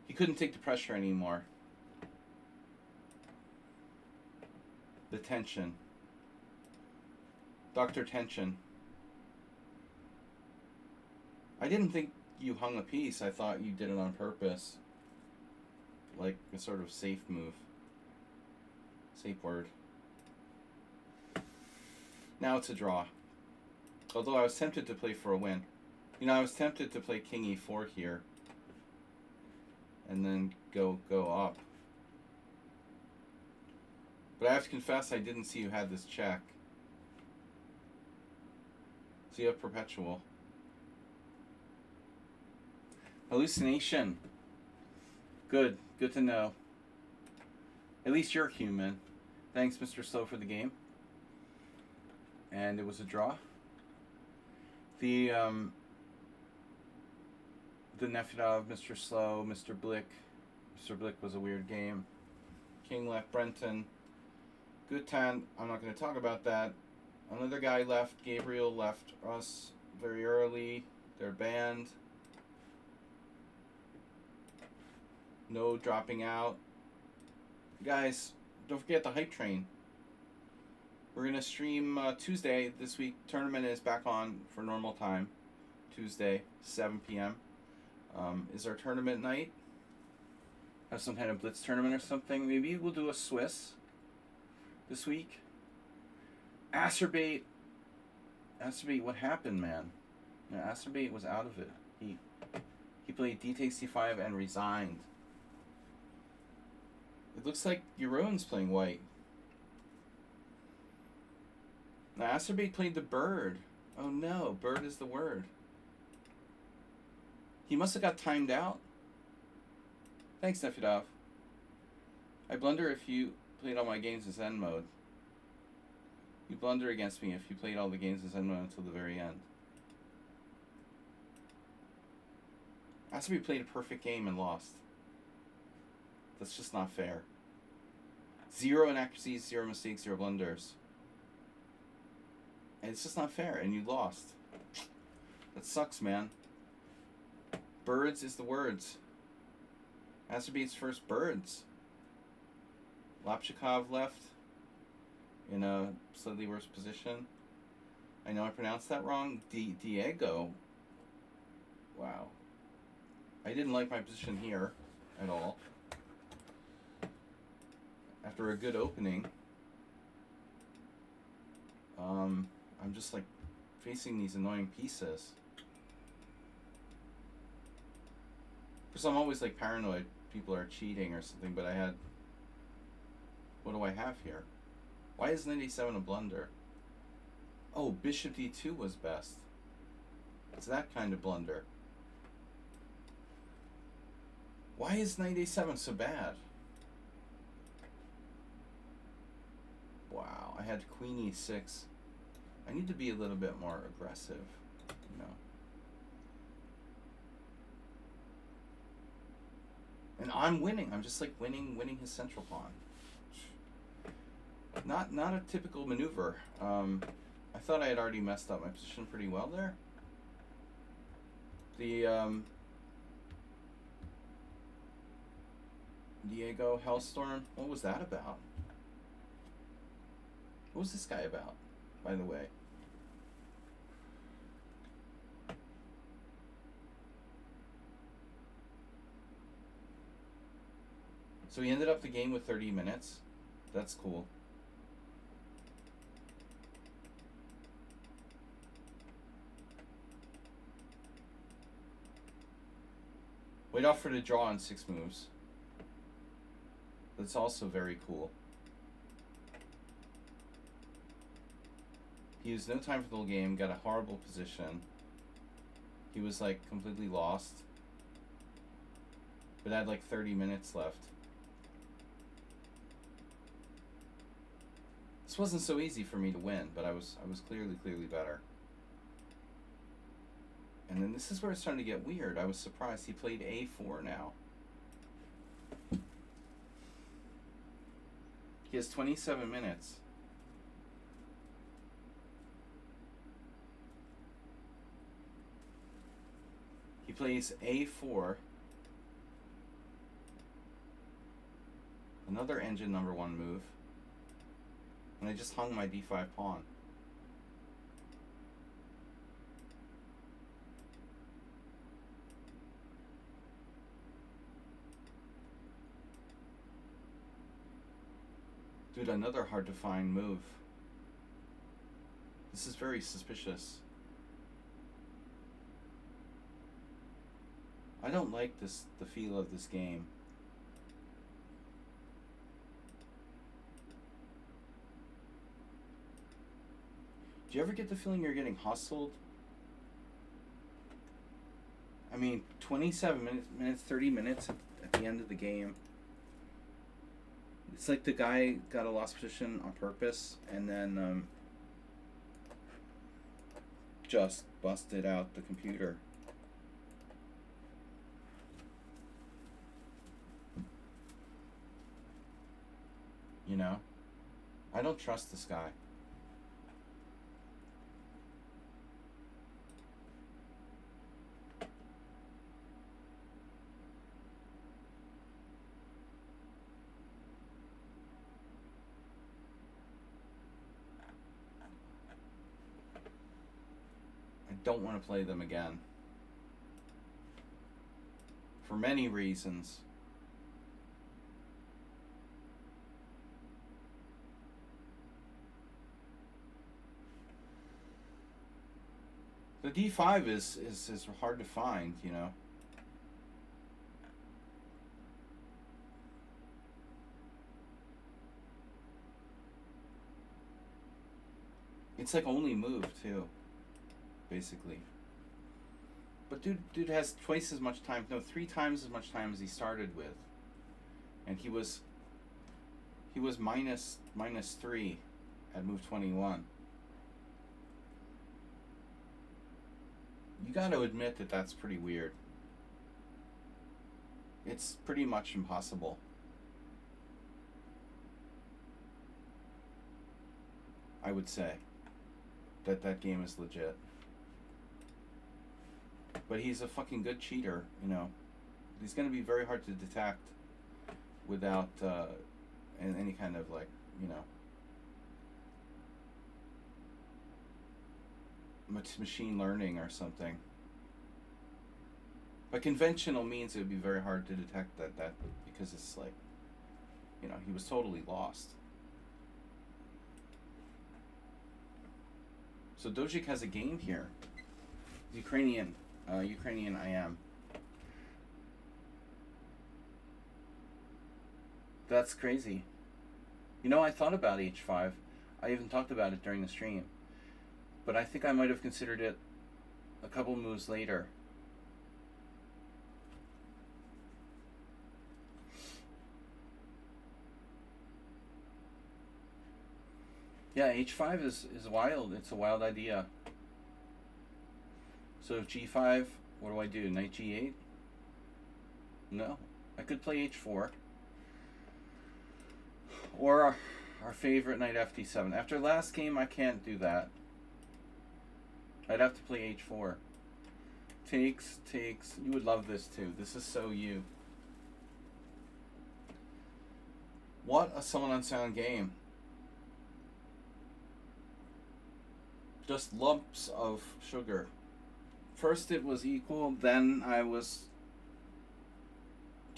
He couldn't take the pressure anymore. The tension. Dr. Tension. I didn't think you hung a piece. I thought you did it on purpose. Like a sort of safe move. Safe word. Now it's a draw. Although I was tempted to play for a win. You know, I was tempted to play king e4 here. And then go up. But I have to confess I didn't see you had this check. So you have perpetual. Hallucination. Good. Good to know. At least you're human. Thanks, Mr. Slow, for the game. And it was a draw. The Nefedov, Mr. Slow, Mr. Blick. Mr. Blick was a weird game. King left Brenton. Gutan, I'm not going to talk about that. Another guy left. Gabriel left us very early. They're banned. No dropping out. Guys, don't forget the hype train. We're going to stream Tuesday this week. Tournament is back on for normal time. Tuesday, 7 p.m. Is our tournament night? Have some kind of blitz tournament or something. Maybe we'll do a Swiss this week. Acerbate, what happened, man? No, Acerbate was out of it. He played d takes c5 and resigned. It looks like Jeroen's playing white. Now Acerbate played the bird. Oh no, bird is the word. He must have got timed out. Thanks, Nefedov. I blunder if you played all my games in Zen mode. You blunder against me if you played all the games in Zen mode until the very end. Acerbate played a perfect game and lost. That's just not fair. 0 inaccuracies, 0 mistakes, 0 blunders. And it's just not fair, and you lost. That sucks, man. Birds is the words. Acerbate's first birds. Lapchikov left in a slightly worse position. I know I pronounced that wrong. Diego. Wow. I didn't like my position here at all. After a good opening, I'm just like facing these annoying pieces. Because I'm always like paranoid people are cheating or something, but I had... What do I have here? Why is knight a7 a blunder? Oh, bishop d2 was best. It's that kind of blunder. Why is knight a7 so bad? Wow, I had queen e6. I need to be a little bit more aggressive, you know. And I'm winning. I'm just like winning his central pawn. Not a typical maneuver. I thought I had already messed up my position pretty well there. The Diego Hellstorm, what was that about? What was this guy about, by the way? So he ended up the game with 30 minutes. That's cool. Wait off for the draw in 6 moves. That's also very cool. He used no time for the whole game, got a horrible position. He was like completely lost. But had like 30 minutes left. This wasn't so easy for me to win, but I was clearly better. And then this is where it's starting to get weird. I was surprised he played a4 now. He has 27 minutes. He plays a4. Another engine number 1 move. And I just hung my d5 pawn. Dude, another hard to find move. This is very suspicious. I don't like the feel of this game. Do you ever get the feeling you're getting hustled? I mean, 27 minutes, 30 minutes at the end of the game. It's like the guy got a lost position on purpose and then just busted out the computer. You know? I don't trust this guy. Don't want to play them again for many reasons. The d5 is hard to find, you know. It's like only move too. Basically. But dude has twice as much time, no, 3 times as much time as he started with. And he was minus 3 at move 21. You got to admit that that's pretty weird. It's pretty much impossible. I would say that game is legit. But he's a fucking good cheater, you know. He's going to be very hard to detect without any kind of, like, you know, machine learning or something. By conventional means, it would be very hard to detect that because it's like, he was totally lost. So Dojik has a game here. Ukrainian I am. That's crazy. I thought about h5. I even talked about it during the stream. But I think I might have considered it a couple moves later. Yeah, h5 is wild. It's a wild idea. So if g5, what do I do? Knight g8? No. I could play h4. Or our favorite knight fd7. After last game, I can't do that. I'd have to play h4. Takes. You would love this too. This is so you. What a Simul Unsound game. Just lumps of sugar. First it was equal, then I was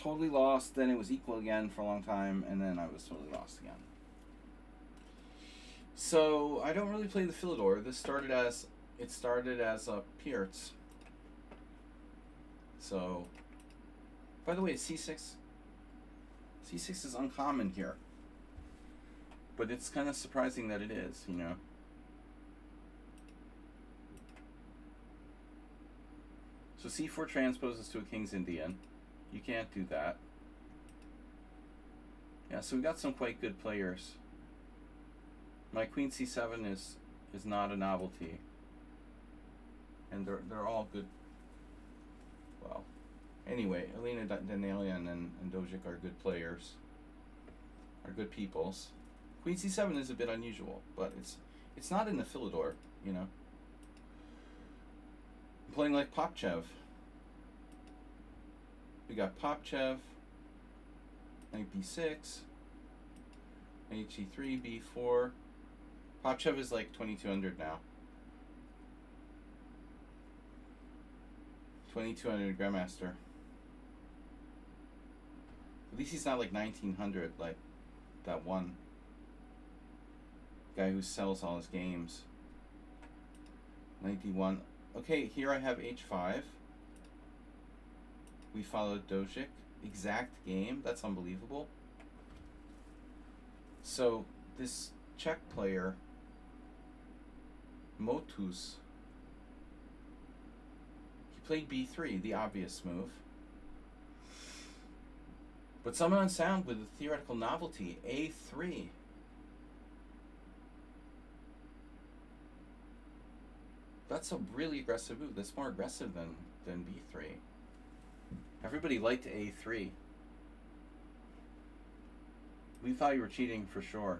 totally lost, then it was equal again for a long time, and then I was totally lost again. So I don't really play the Philidor. This started as a Pierce. So, by the way, c6 is uncommon here, but it's kind of surprising that it is, So c4 transposes to a King's Indian. You can't do that. Yeah, so we got some quite good players. My Queen c7 is not a novelty, and they're all good. Well, anyway, Alina Danelian and Dojik are good players. Are good peoples. Queen c7 is a bit unusual, but it's not in the Philidor, I'm playing like Popchev. We got Popchev, knight b6, knight g3, b4. Popchev is like 2200 now. 2200 Grandmaster. At least he's not like 1900 like that one guy who sells all his games. Knight d1. Okay, here I have h5. We followed Dojik. Exact game. That's unbelievable. So this Czech player, Motus, he played b3, the obvious move. But Simul Unsound with a theoretical novelty, a3. That's a really aggressive move. That's more aggressive than b3. Everybody liked a3. We thought you were cheating for sure.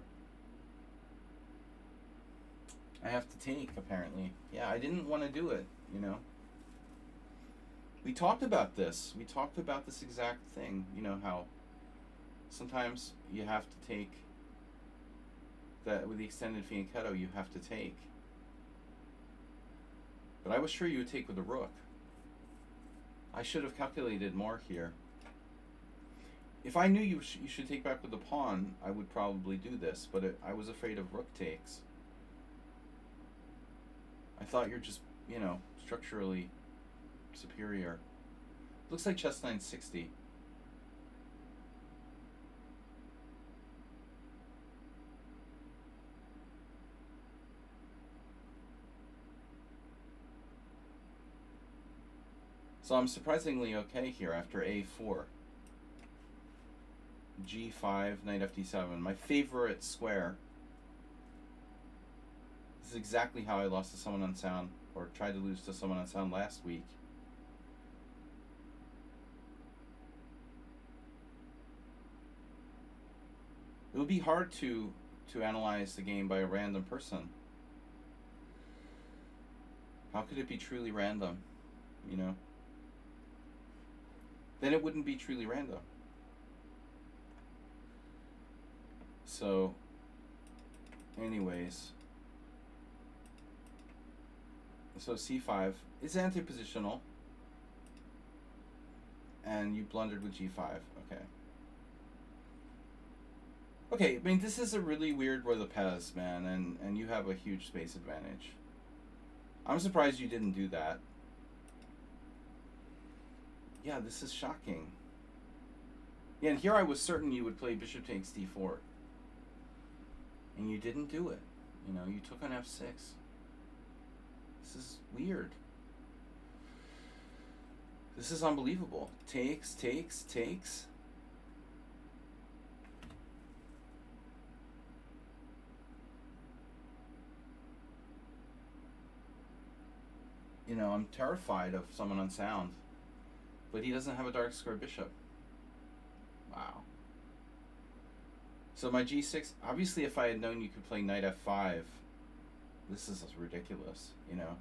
I have to take, apparently. Yeah, I didn't want to do it, We talked about this. We talked about this exact thing. How sometimes you have to take that with the extended fianchetto, you have to take. But I was sure you would take with a rook. I should have calculated more here. If I knew you should take back with the pawn, I would probably do this, but I was afraid of rook takes. I thought you're just, structurally superior. Looks like chess 960. So I'm surprisingly okay here after a4. g5, knight fd7. My favorite square. This is exactly how I lost to Simul Unsound, or tried to lose to Simul Unsound last week. It would be hard to analyze the game by a random person. How could it be truly random, Then it wouldn't be truly random. So, anyways. So c5 is anti-positional. and you blundered with g5. Okay. Okay, I mean, this is a really weird roy the Pez, man, and you have a huge space advantage. I'm surprised you didn't do that. Yeah, this is shocking. Yeah, and here I was certain you would play bishop takes d4. And you didn't do it. You know, you took on f6. This is weird. This is unbelievable. Takes, takes, takes. You know, I'm terrified of someone unsound. But he doesn't have a dark square bishop. Wow. So my g6, obviously if I had known you could play knight f5, this is ridiculous, you know.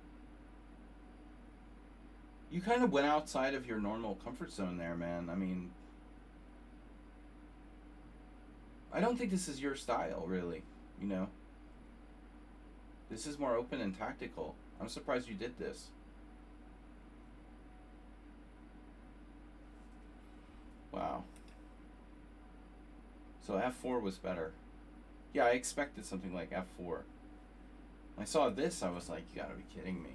You kind of went outside of your normal comfort zone there, man. I mean, I don't think this is your style, really, you know. This is more open and tactical. I'm surprised you did this. Wow. So f4 was better. Yeah, I expected something like f4. When I saw this, I was like, you gotta be kidding me.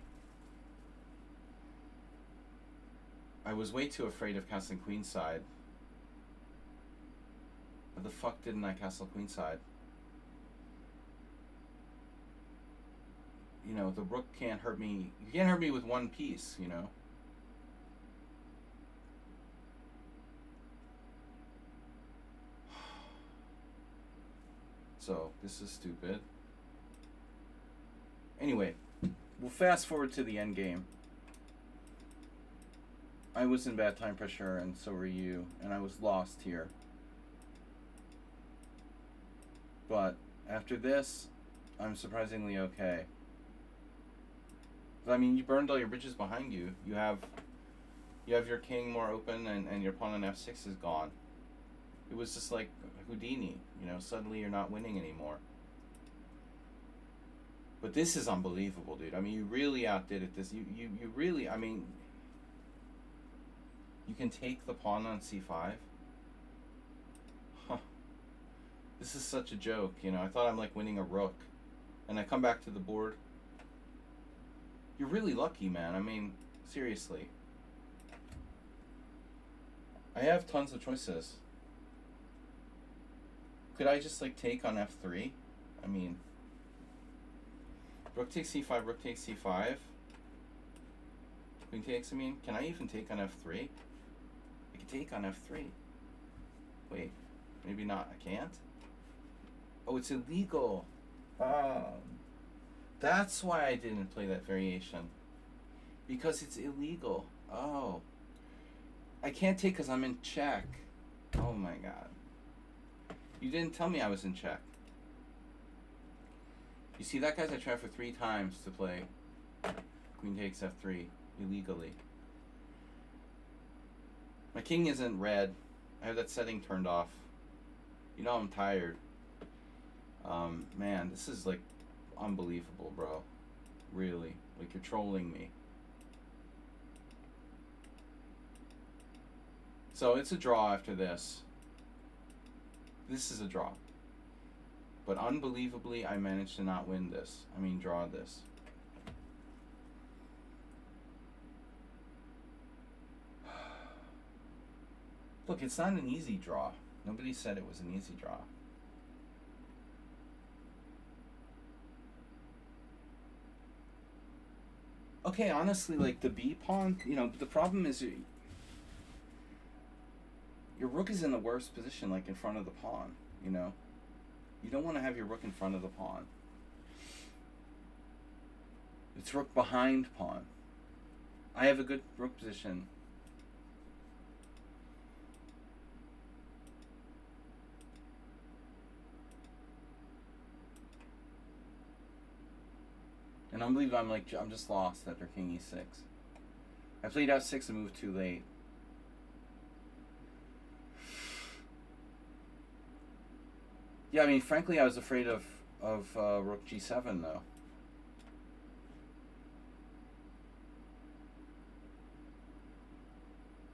I was way too afraid of castling queenside. But the fuck didn't I castle queenside? You know, the rook can't hurt me. You can't hurt me with one piece, you know. So, this is stupid. Anyway, we'll fast forward to the end game. I was in bad time pressure, and so were you, and I was lost here. But after this, I'm surprisingly okay. I mean, you burned all your bridges behind you. You have your king more open, and your pawn on f6 is gone. It was just like Houdini, you know, suddenly you're not winning anymore. But this is unbelievable, dude. I mean, you really outdid it. You really, I mean, you can take the pawn on c5. Huh. This is such a joke, you know. I thought I'm like winning a rook, and I come back to the board. You're really lucky, man. I mean, seriously. I have tons of choices. Could I just like take on f3? I mean, rook takes c5, rook takes c5. Queen takes, I mean, can I even take on f3? I can take on f3. Wait, maybe not. I can't? Oh, it's illegal. That's why I didn't play that variation. Because it's illegal. Oh. I can't take because I'm in check. Oh my god. You didn't tell me I was in check. You see that, guys? I tried for 3 times to play queen takes f3 illegally. My king isn't red. I have that setting turned off. You know I'm tired. Man, this is like unbelievable, bro. Really. Like, you're trolling me. So it's a draw after this. This is a draw. But unbelievably, I managed to not win this. I mean, draw this. Look, it's not an easy draw. Nobody said it was an easy draw. Okay, honestly, like the B pawn, you know, the problem is your rook is in the worst position, like in front of the pawn, you know? You don't want to have your rook in front of the pawn. It's rook behind pawn. I have a good rook position. And unbelievable, I'm just lost after king e6. I played f6 and moved too late. Yeah, I mean, frankly, I was afraid of rook g7, though.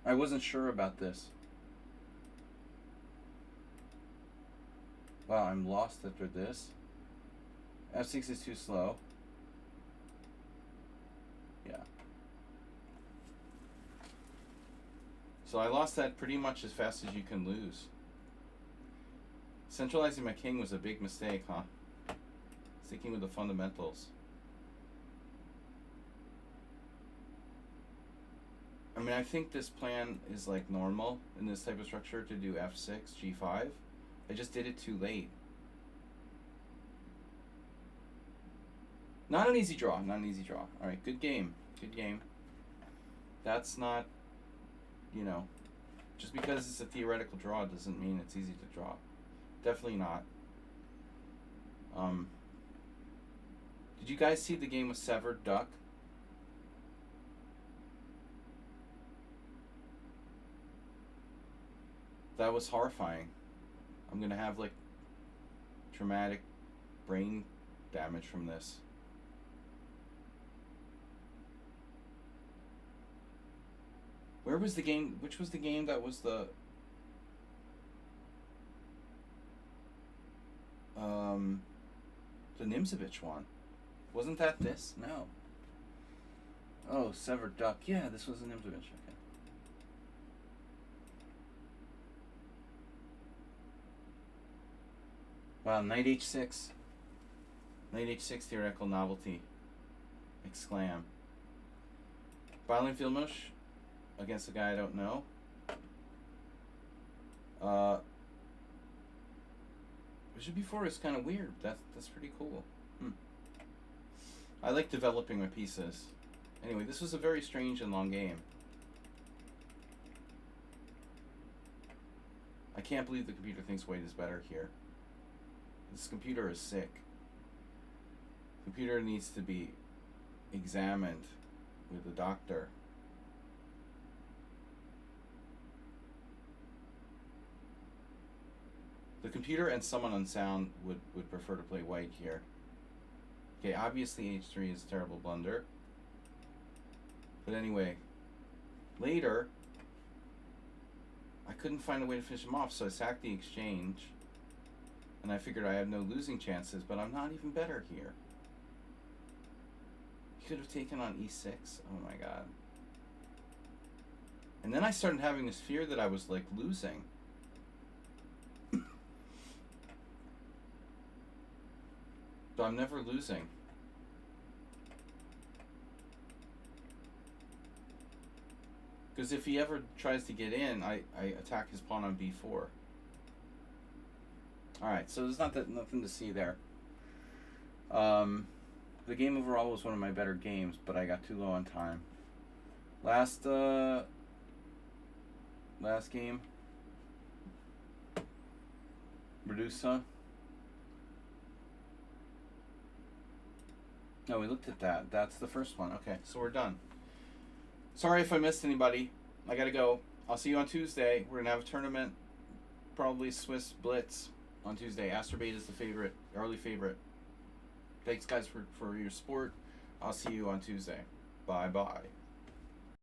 I wasn't sure about this. Wow, I'm lost after this. F6 is too slow. Yeah. So I lost that pretty much as fast as you can lose. Centralizing my king was a big mistake, huh? Sticking with the fundamentals. I mean, I think this plan is like normal in this type of structure to do f6, g5. I just did it too late. Not an easy draw, not an easy draw. All right, good game, good game. That's not, you know, just because it's a theoretical draw doesn't mean it's easy to draw. Definitely not. Did you guys see the game with Severed Duck? That was horrifying. I'm gonna have like traumatic brain damage from this. Where was the game? Which was the game that was the Nimzovich one? Wasn't that this? No. Oh, Severed Duck. Yeah, this was the Nimzovich. Okay. Wow, knight h6. Knight h6 theoretical novelty. Exclam. Violin Filmush against a guy I don't know. Bishop b4 is kind of weird. That's pretty cool. I like developing my pieces. Anyway, this was a very strange and long game. I can't believe the computer thinks white is better here. This computer is sick. Computer needs to be examined with a doctor. The computer and someone on sound would prefer to play white here. Okay, obviously h3 is a terrible blunder. But anyway, later, I couldn't find a way to finish him off, so I sacked the exchange. And I figured I had no losing chances, but I'm not even better here. He could have taken on e6. Oh my god. And then I started having this fear that I was like losing. But I'm never losing. Because if he ever tries to get in, I attack his pawn on b4. Alright, so there's nothing to see there. The game overall was one of my better games, but I got too low on time. Last game. Medusa. No, we looked at that. That's the first one. Okay, so we're done. Sorry if I missed anybody. I gotta go. I'll see you on Tuesday. We're gonna have a tournament. Probably Swiss Blitz on Tuesday. Astrobate is the favorite, early favorite. Thanks guys for your support. I'll see you on Tuesday. Bye bye.